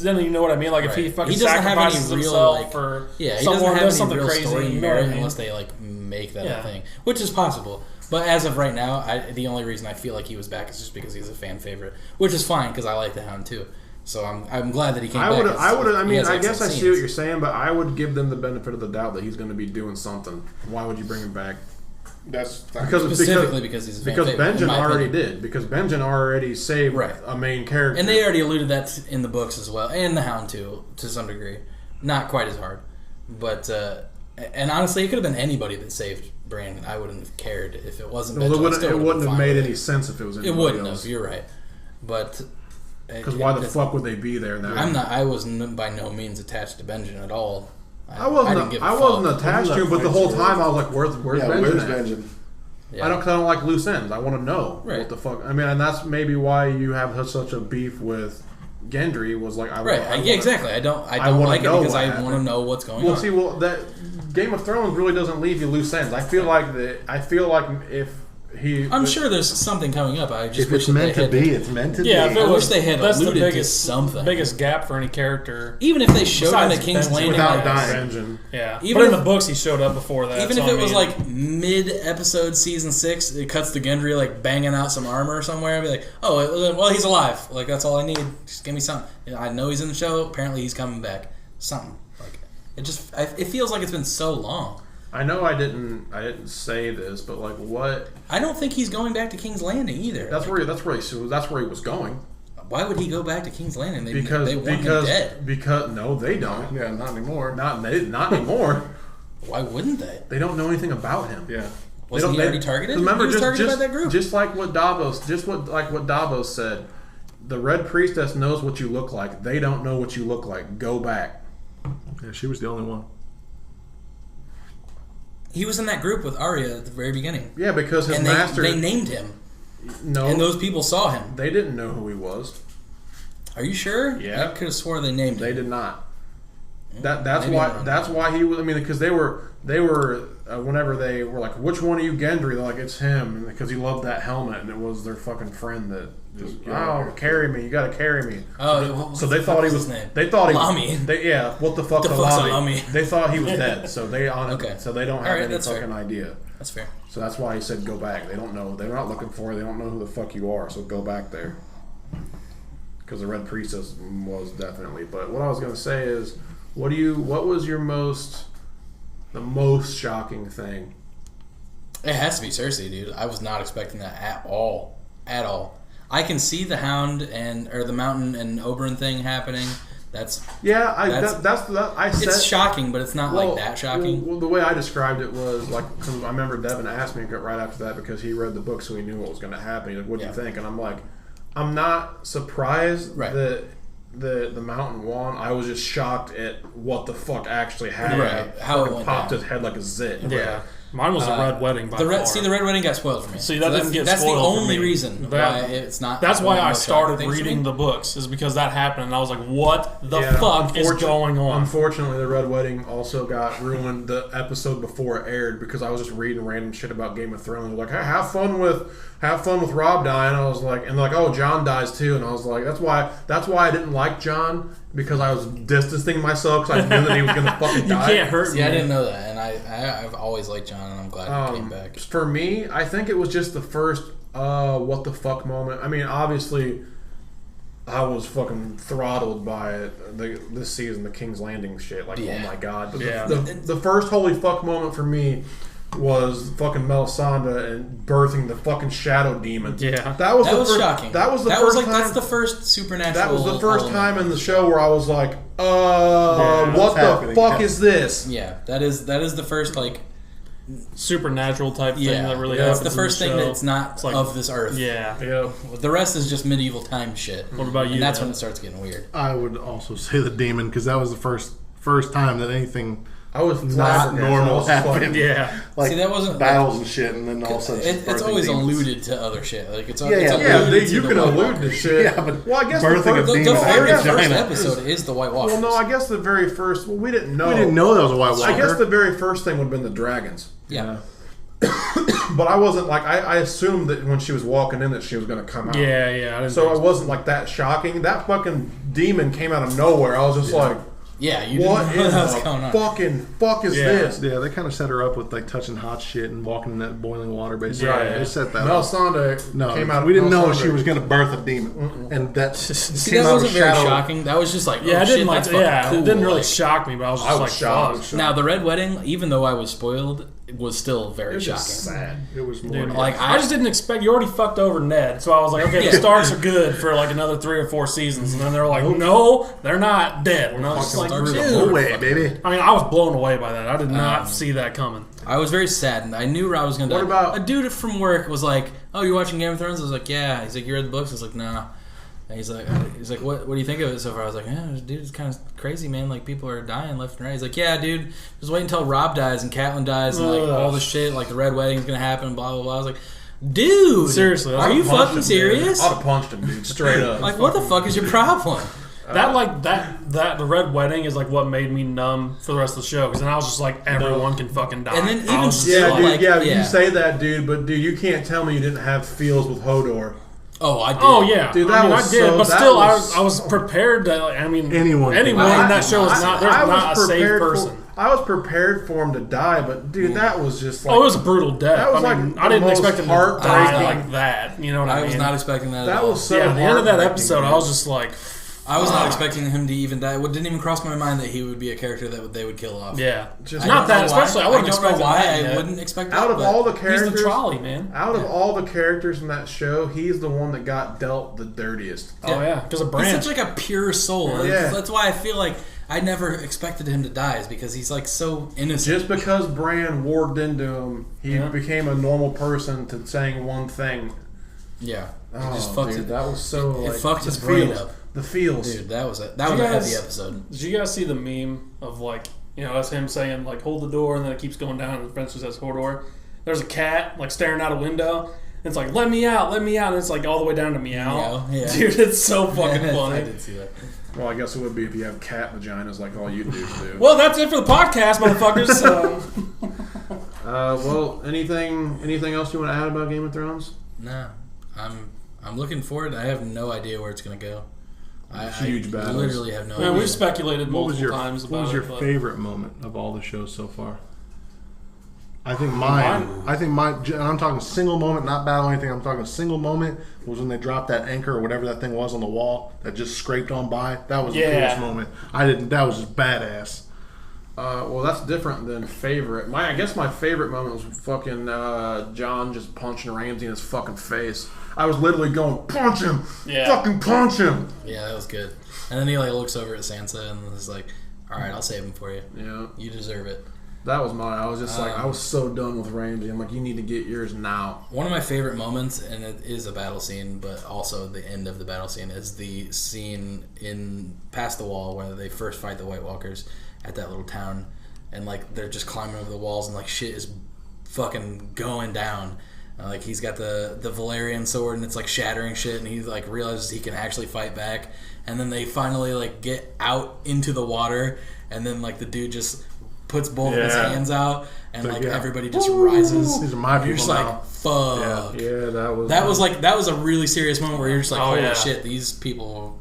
then you know what I mean. Like if he fucking sacrifices himself for someone does something crazy, you know what I mean? Unless they like make that a thing, which is possible. But as of right now, the only reason I feel like he was back is just because he's a fan favorite, which is fine because I like the Hound too. So I'm glad that he came back. I guess I see what you're saying, but I would give them the benefit of the doubt that he's going to be doing something. Why would you bring him back? That's because he's a fan favorite. Benjen already did. Because Benjen already saved a main character, and they already alluded that in the books as well, and the Hound too, to some degree. Not quite as hard, but and honestly, it could have been anybody that saved Bran. I wouldn't have cared if it wasn't. Well, it wouldn't have made any sense if it was anybody else. It wouldn't have. You're right, but because why the fuck would they be there now? I was by no means attached to Benjen at all. I wasn't attached to him, but the whole time I was like, "Where's Benjen?" Yeah. I don't like loose ends. I want to know what the fuck. I mean, and that's maybe why you have such a beef with Gendry. Was like, exactly. I don't like it because I want to know what's going on. That Game of Thrones really doesn't leave you loose ends. I feel like if I'm sure there's something coming up. I just if it's meant to be, it's meant to be. Yeah, I wish they had alluded to something. Biggest gap for any character. Even if they showed him at King's Landing without dying. Yeah, but in the books he showed up before that. Even if it was like mid-episode season 6, it cuts to Gendry like banging out some armor somewhere. I'd be like, oh, well, he's alive. Like that's all I need. Just give me something. I know he's in the show. Apparently he's coming back. Something. Like it feels like it's been so long. I know I didn't say this, but like what? I don't think he's going back to King's Landing either. That's where he was going. Why would he go back to King's Landing? They want him dead. Because no, they don't. Yeah, not anymore. Not anymore. Why wouldn't they? They don't know anything about him. Yeah. Wasn't he already targeted? Remember, he was targeted by that group. Just like what Davos said. The Red Priestess knows what you look like. They don't know what you look like. Go back. Yeah, she was the only one. He was in that group with Arya at the very beginning. Yeah, because his master... They named him. No. And those people saw him. They didn't know who he was. Are you sure? Yeah. I could have swore they named him. They did not. That's why he was. I mean, because they were whenever they were like, which one are you, Gendry? They're like, it's him, because he loved that helmet, and it was their fucking friend that just carry me. You got to carry me. Oh, so they thought he was. They thought he. Lamy. What the fuck's a Lamy? They thought he was dead, so they Okay. So they don't have any fucking fair. idea. That's fair. So that's why he said go back. They don't know. They're not looking for you. They don't know who the fuck you are. So go back there. Because the Red Priestess was definitely. But what I was gonna say is, what was the most shocking thing? It has to be Cersei, dude. I was not expecting that at all. At all. I can see the Hound or the Mountain and Oberyn thing happening. It's shocking, but it's not like that shocking. Well, the way I described it was like, cause I remember Devin asked me right after that because he read the book, so he knew what was going to happen. He's like, "What do you think?" And I'm like, "I'm not surprised that the Mountain won. I was just shocked at what the fuck actually happened. Right. How it went popped down. his head like a zit. Yeah. Mine was the Red Wedding by far. See, the Red Wedding got spoiled for me. See, didn't get that's spoiled the only for me. reason why it's not. That's why I started things reading the books, is because that happened, and I was like, what the fuck is going on? Unfortunately, the Red Wedding also got ruined the episode before it aired because I was just reading random shit about Game of Thrones. Like, hey, have fun with Rob dying. I was like, and they're like, oh, Jon dies too, and I was like, that's why I didn't like Jon, because I was distancing myself because I knew that he was going to fucking die. You can't hurt me. I didn't know that, and I've always liked Jon, and I'm glad he came back. For me, I think it was just the first what the fuck moment. I mean, obviously, I was fucking throttled by this season, the King's Landing shit. Like, oh my god. But the first holy fuck moment for me was fucking Melisandre and birthing the fucking shadow demon. Yeah, that was shocking. That's the first supernatural. That was the first time in the show where I was like, what the fuck is this? Yeah, that is the first like supernatural type thing that really happens. It's the first thing that's not of this earth. Yeah. The rest is just medieval time shit. What about you? And that's when it starts getting weird. I would also say the demon, because that was the first time that anything. I was not normal happened. Yeah, like see, that wasn't battles and shit, and then all of a sudden it's always alluded to other shit. Like it's you can allude to shit. Yeah, but I guess the very first episode is the White Walkers. Well, no, I guess the very first. Well, we didn't know. We didn't know that was a White Walker. I guess the very first thing would have been the dragons. Yeah. But I wasn't like I assumed that when she was walking in that she was going to come out. Yeah. I didn't so it wasn't like that shocking. That fucking demon came out of nowhere. I was just like. Yeah, you didn't know what was going on. Fuck is this? Yeah, they kind of set her up with like touching hot shit and walking in that boiling water, basically. Yeah. They set that Melisandre came out. We didn't know she was going to birth a demon, and that See, that wasn't very shocking. That was just like, I didn't like. Cool. It didn't really shock me, but I was just like, shocked. Now the Red Wedding, even though I was spoiled, was still very shocking. Sad. It was more. Dude, like I just didn't expect. You already fucked over Ned, so I was like, okay, the Starks are good for like another 3 or 4 seasons, and then they're like, no, they're not dead. And I was just like, no way, baby. I mean, I was blown away by that. I did not see that coming. I was very sad, and I knew I was going to die. What about... A dude from work was like, oh, you watching Game of Thrones? I was like, yeah. He's like, you read the books? I was like, no. And he's like, what do you think of it so far? I was like, yeah, dude, it's kind of crazy, man. Like, people are dying left and right. He's like, yeah, dude, just wait until Rob dies and Catelyn dies and, like, all this shit, like, the Red Wedding's going to happen, blah, blah, blah. I was like, dude. Seriously. Are you fucking serious? I'd have punched him, dude, straight up. Like, what the fuck is your problem? That the Red Wedding is like what made me numb for the rest of the show, because then I was just like, everyone can fucking die. And then even still, you say that, dude, but dude, you can't tell me you didn't have feels with Hodor. Oh, I did. Oh yeah, dude, I did. But still, I was prepared to. I mean, anyone in that show is not. There's not a safe person. I was prepared for him to die, but dude, that was just like... it was a brutal death. That was I didn't expect him to die like that. You know what I mean? I was not expecting that at all. Was so at the end of that episode, I was just like... I was not expecting him to even die. It didn't even cross my mind that he would be a character that they would kill off. Yeah. Just not that, especially. I wouldn't expect why I wouldn't expect that. Out of all the characters... He's the trolley, man. Out of all the characters in that show, he's the one that got dealt the dirtiest. Oh, yeah. Because of Bran. He's such like a pure soul. Yeah. That's why I feel like I never expected him to die, is because he's like so innocent. Just because Bran warged into him, he became a normal person to saying one thing. Yeah. Oh, just fucked it. That was so... It fucked his brain up. The feels. Dude, that was a heavy episode. Did you guys see the meme of, like, that's him saying, like, hold the door, and then it keeps going down, and the fence says Hodor? There's a cat, like, staring out a window, and it's like, let me out, and it's, like, all the way down to meow. Yeah. Dude, it's so fucking funny. I did see that. Well, I guess it would be if you have cat vaginas like all you dudes do. Well, that's it for the podcast, motherfuckers. So. Well, anything else you want to add about Game of Thrones? No, I'm looking forward. I have no idea where it's gonna go. Huge I battles. literally have no Man, idea. we've speculated multiple times about it. What was your favorite moment of all the shows so far? I think mine. And I'm talking single moment, not battle or anything. I'm talking single moment was when they dropped that anchor or whatever that thing was on the wall that just scraped on by. That was the coolest moment. That was just badass. Well, that's different than favorite. I guess my favorite moment was fucking John just punching Ramsay in his fucking face. I was literally going, punch him! Yeah. Fucking punch him! Yeah, that was good. And then he looks over at Sansa and is like, "All right, I'll save him for you. Yeah. You deserve it." That was mine. I was just I was so done with Ramsay. I'm like, you need to get yours now. One of my favorite moments, and it is a battle scene, but also the end of the battle scene, is the scene in Past the Wall where they first fight the White Walkers at that little town, and they're just climbing over the walls and shit is fucking going down. He's got the Valyrian sword and it's shattering shit, and he realizes he can actually fight back, and then they finally get out into the water, and then the dude just puts both of his hands out, and everybody just rises. These are my people. You're just now. fuck. Yeah, that was a really serious moment where you're just holy yeah. shit, these people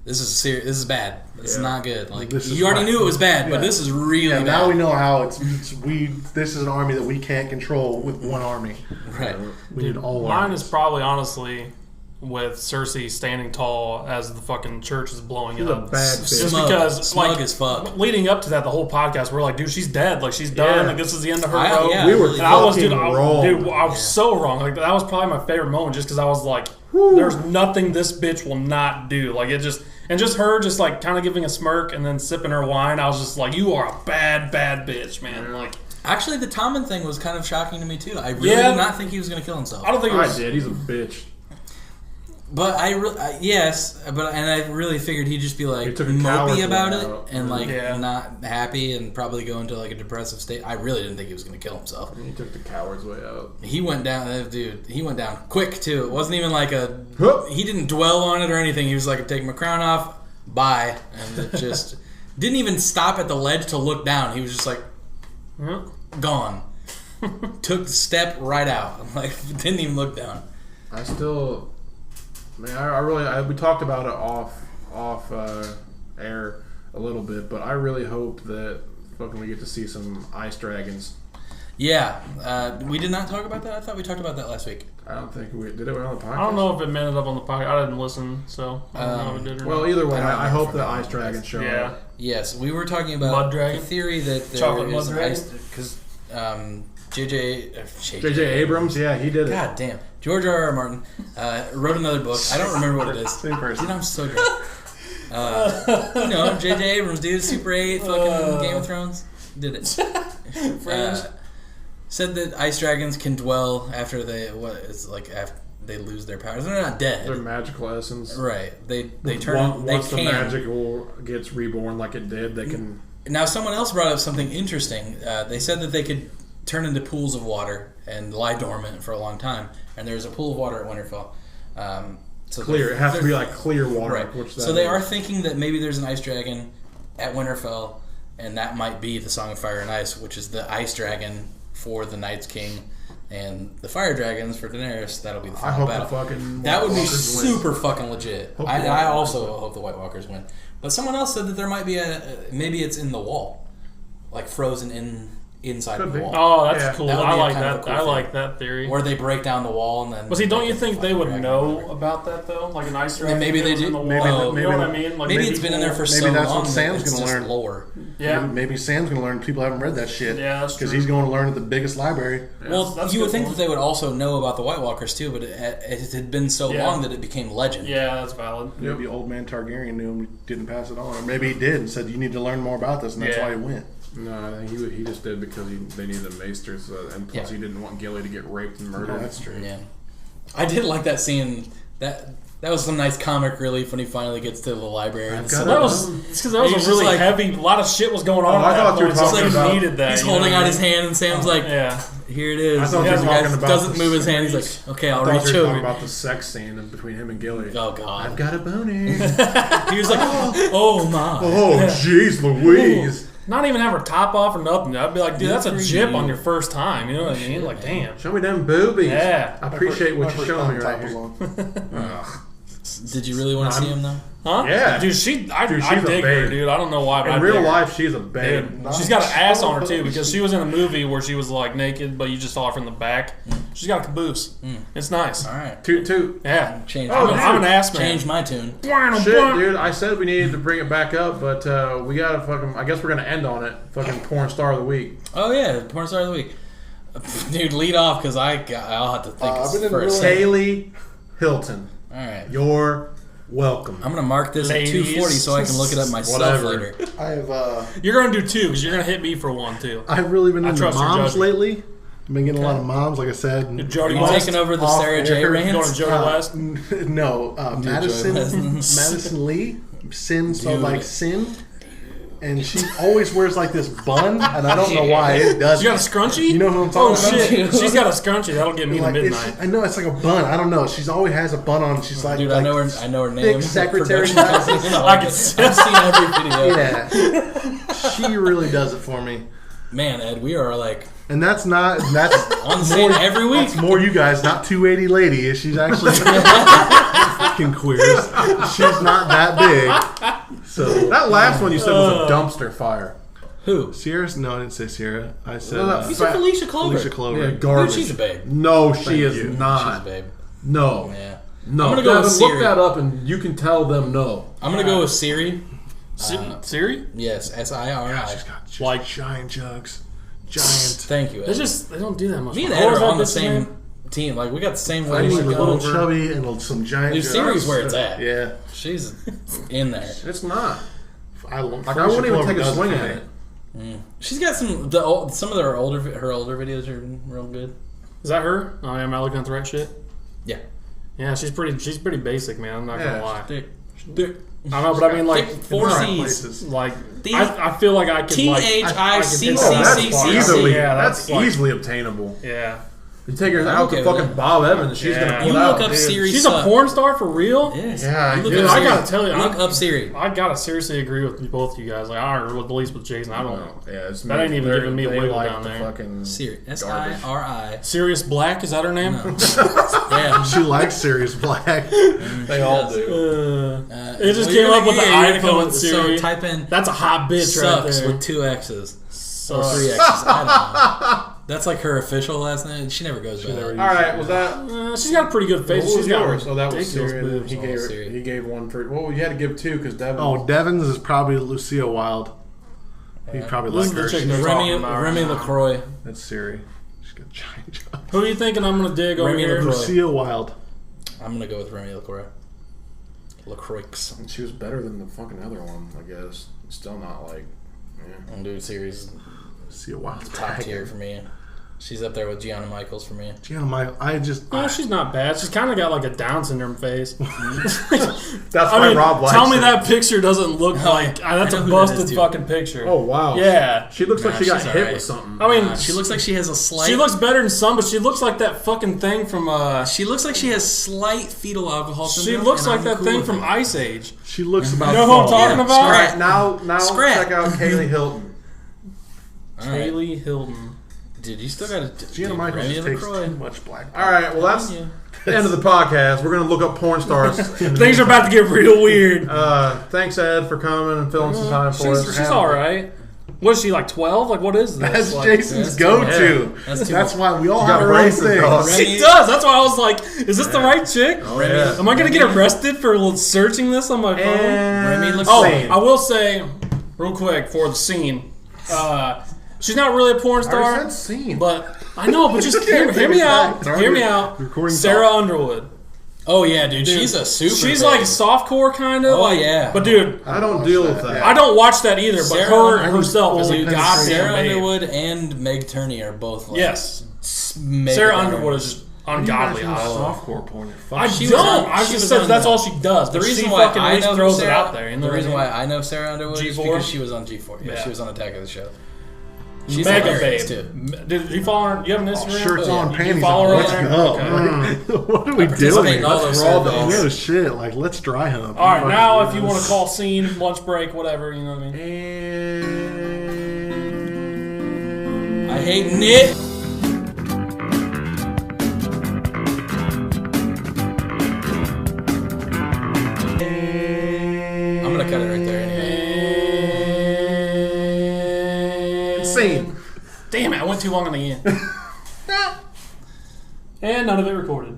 this is serious. This is bad. It's not good. This You already knew it was bad, but this is really bad. Now we know how this is an army that we can't control with one army. Right. We need all Mine armies. is probably honestly with Cersei standing tall as the fucking church is blowing She's a up. bad bitch. Just because, smug as fuck. leading up to that, the whole podcast, we're like, dude, she's dead. She's done. Yeah. This is the end of her road. Yeah, We were really. And I was, wrong. I was so wrong. That was probably my favorite moment, just because I was like, there's nothing this bitch will not do. Just her kind of giving a smirk and then sipping her wine. I was just like, you are a bad, bad bitch, man. Actually, the Tommen thing was kind of shocking to me too. I really did not think he was going to kill himself. I don't think it was. I did. He's a bitch. But I really figured he'd just be He took a coward's mopey about way it out. and not happy and probably go into a depressive state. I really didn't think he was going to kill himself. He took the coward's way out. He went down, dude. He went down quick too. It wasn't even Hup. he didn't dwell on it or anything. He was like, "Take my crown off, bye," and it just didn't even stop at the ledge to look down. He was just gone. Took the step right out. Didn't even look down. I still, we talked about it off air a little bit, but I really hope that we get to see some ice dragons. Yeah, we did not talk about that. I thought we talked about that last week. I don't think we did it on the podcast. I don't know if it made it up on the podcast. I didn't listen, so I don't know if it did or Well, not. either way, I don't I remember hope the ice dragons show Yeah. up. Yes, we were talking about Mud dragon? the theory that there Chocolate is mud an dragon? ice because J.J. J.J. Abrams, yeah, he did it. God damn, George R.R. Martin wrote another book. I don't remember what it is. Same person. Dude, I'm so drunk. J.J. Abrams, dude, Super 8, fucking Game of Thrones, did it. Said that ice dragons can dwell after they after they lose their powers. They're not dead. Their magical essence. Right. They turn. Once they the can. magical gets reborn like it did, they can. Now, someone else brought up something interesting. They said that they could turn into pools of water and lie dormant for a long time. And there's a pool of water at Winterfell. So Clear. It has to be clear water. Right. Which So they are thinking that maybe there's an ice dragon at Winterfell, and that might be the Song of Fire and Ice, which is the ice dragon for the Night's King, and the fire dragons for Daenerys. That'll be the final I hope battle. the fucking That would be Walkers win. super fucking legit. Hope the I White also Walkers hope the White Walkers win. But someone else said that there might be maybe it's in the wall, frozen inside Could of the be. wall. Oh, that's That cool. would be I like kind of that. a cool I thing. like that theory. Or they break down the wall and then. But see, don't you make think a they would fucking know dragon. about that though? Like an ice Yeah, dragon. maybe they was in do. the wall. Maybe- You know maybe- what I mean? Maybe it's been in there for so Maybe that's long what Sam's that it's gonna just learn. lore. Yeah. Maybe Sam's going to learn. People haven't read that shit. Yeah, that's Because true. he's going to learn at the biggest library. Well, that's you would good think point. that they would also know about the White Walkers too, but it had been so Yeah. long that it became legend. Yeah, that's valid. Maybe old man Targaryen knew him, and didn't pass it on, or maybe he did and said, "You need to learn more about this," and that's Yeah. why he went. No, I think he just did because they needed a maester, and plus Yeah. he didn't want Gilly to get raped and No, murdered. that's true. Yeah. I did like that scene. That was some nice comic relief when he finally gets to the library. I've And got so- it. That was because that was He's a really just heavy. A lot of shit was going on. Oh, I at thought that you were point, so talking they about- needed that. he's you know holding what I out mean? his hand, and Sam's like, Yeah. Here it is. I thought The you were guy talking about doesn't the move his hand. He's like, okay, I'll I reach thought you were over. talking about the sex scene between him and Gilly. Oh God. I've got a boner. He was like, oh my. Oh, jeez Louise. Not even have her top off or nothing. I'd be like, dude, that's a Good for jip you. on your first time. You know what I mean? Like, damn. Show me them boobies. Yeah. I appreciate what you're showing me Top right was here. on. Did you really want to see him though? Huh? Yeah. Dude, I Dude, she's a dig her, babe. dude. I don't know why, but I In dig real her. life, she's a babe. Dude, she's got an ass on her too because she was in a movie where she was like naked, but you just saw her from the back. She's got a caboose. It's nice. All right. Toot toot. Yeah. Change. I'm an ass man. Change my tune. Shit, dude. I said we needed to bring it back up, but we gotta fucking. I guess we're gonna end on it. Fucking porn star of the week. Oh yeah, porn star of the week. Dude, lead off because I'll have to think I've been in for a real- second. Haley Hilton. All right. You're welcome. I'm gonna mark this Ladies. at 240 so I can look it up myself Whatever. later. I have You're gonna do two because you're gonna hit me for one too. I've really been I into trust your moms judgment. lately. I've been getting a lot of moms, like I said. Jody You West. taking over the off Sarah J air. Going to rants? Jody West. No, Madison Joy Madison Lee. Sin spelled like sin. And she always wears like this bun, and I don't know why it does. You got a scrunchie? You know who I'm Oh talking about? shit! She's got a scrunchie. That'll get me Like, to it's- midnight. I know it's like a bun. I don't know. She's always has a bun on. She's like, Dude, like I know her name. secretary Production glasses. company. I can I've see- seen every video. Yeah, she really does it for me. Man, Ed, we are like And that's on the same every week. That's more you guys, not 280 lady. She's actually fucking queers. She's not that big. So That last one you said was a dumpster fire. Who? Sierra? No, I didn't say Sierra. I said You said Felicia Clover. Felicia Clover. Yeah, Dude, garbage. she's a babe. No, she Thank is you. She's a not. babe. No. Yeah. No. I'm gonna go with Devin, look Siri. that up and you can tell them no. I'm gonna go with Siri. Siri? Yes, S-I-R-I. She's got just Like- giant jugs. Giant. Thank you, Ed. They just they don't do that much. Me and What Ed was are that on the bitch's same name? team. Like, we got the same I need ways a to little go. chubby and some giant Dude, jugs. Siri's where it's at. Yeah. She's in there. It's not. I Like, I wouldn't even take a swing at it. She's got some of her older videos are real good. Is that her? Oh, am I looking at the right shit? Yeah. Yeah, she's pretty basic, man. I'm not Yeah, gonna lie. Thick. I know, but I mean, like, Thick 4 Right C's. places. like The- I feel like I could like T-H-I-C-C-C-C. Oh, that's easily, Yeah, that's that's like- easily obtainable. Yeah, You take her I'm out okay to with fucking that. Bob Evans, she's Yeah. gonna You pull look out. up dude. Siri. she's a porn star for real. Yes. Yeah, You look dude, up I Siri. gotta tell you, Look up Siri. I gotta seriously agree with both you guys. Like, I don't know, at least with Jason, I don't know. Yeah, it's That ain't even they're- giving me a they wiggle like down the there. Fucking Siri. garbage. S-I-R-I. Sirius Black, is that her name? Yeah. She likes Sirius Black. They all does. do. It just well, came you're up with the gonna come iPhone with- Siri. So type in That's a hot bitch right sucks there. with 2 X's. Or Sucks. 3 X's. I don't know. That's like her official last name. She never goes by that. All right, was that? She's got a pretty good face. What was She's got yours? So that was ridiculous Siri. And then boobs. he gave one for. Well, you had to give two because Devin. Oh, Devon's is probably Lucia Wilde. He'd probably This like is the her. chick they're talking about Remy right now. LaCroix. That's Siri. She's got giant jugs. Who are you thinking I'm gonna dig over Remy here? LaCroix. Lucia Wilde. I'm gonna go with Remy LaCroix. LaCroix. And she was better than the fucking other one, I guess. Still not like. Yeah. And dude, series Lucia Wilde's top back. tier for me. She's up there with Gianna Michaels for me. Gianna Michael, I just. No, she's not bad. She's kind of got like a Down syndrome face. That's I why mean, Rob likes tell me it. that picture doesn't look like that's I know a who that is, busted dude. fucking picture. Oh wow. Yeah. She looks like Nah, she got she's hit alright. with something. I mean, She looks like she has a slight. she looks better than some, but she looks like that fucking thing from. She looks like she has slight fetal alcohol She syndrome. looks and like I'm that cool thing with from it. Ice Age. She looks about. You know who I'm 12. talking Yeah, about? All right, now Scrap. check out Kaylee Hilton. All right. Kaylee Hilton. Dude, you still got to. Gianna Michaels Remy just takes LaCroix. too much black. All right, well that's the end of the podcast. We're gonna look up porn stars. Things are about to get real weird. Thanks Ed for coming and filling some time for us. She's all right. What is she like 12? Like what is this? That's Like, Jason's that's too go-to. much. That's too That's much. why we all got have our own braces, thing. dog. She does. That's why I was like, is this the right chick? Oh, yeah. Am I gonna get arrested for searching this on my phone? Remy And LaCroix. Oh, same. I will say, real quick for the scene, she's not really a porn I already star, said scene. but I know. But just can't hear take me it out. back. It's already Hear me out. recording Sarah talk. Underwood. Oh yeah, dude, Dude, she's a super. She's babe. like softcore kind of. Oh, like, yeah. But dude, I don't deal with that. I don't watch that either. But Sarah her Underwood- herself is a Dude, goddamn Sarah babe. Underwood and Meg Turney are both like Yes, mega Sarah down. Underwood is ungodly hot. Softcore porn. I She was don't. on- I she just was said on that's the- all she does. The but reason she why fucking I at least know throws Sarah, it out there. You know the what I reason mean? why I know Sarah Underwood is G4? because she was on G4. Yeah, Yeah. she was on Attack of the Show. She's Mega hilarious, babe. too. Did you follow her? You have an Instagram? Shirts Oh, on, yeah. panties follow on. her Let's on go. there? What are we participate doing? in all Let's those raw surveys. dog. No shit. Like, let's dry hump. All right, Fucking now if you yes. want to call scene, lunch break, whatever, you know what I mean? I hate it. I'm gonna cut it right there anyway. Insane. Damn it, I went too long on the end. And none of it recorded.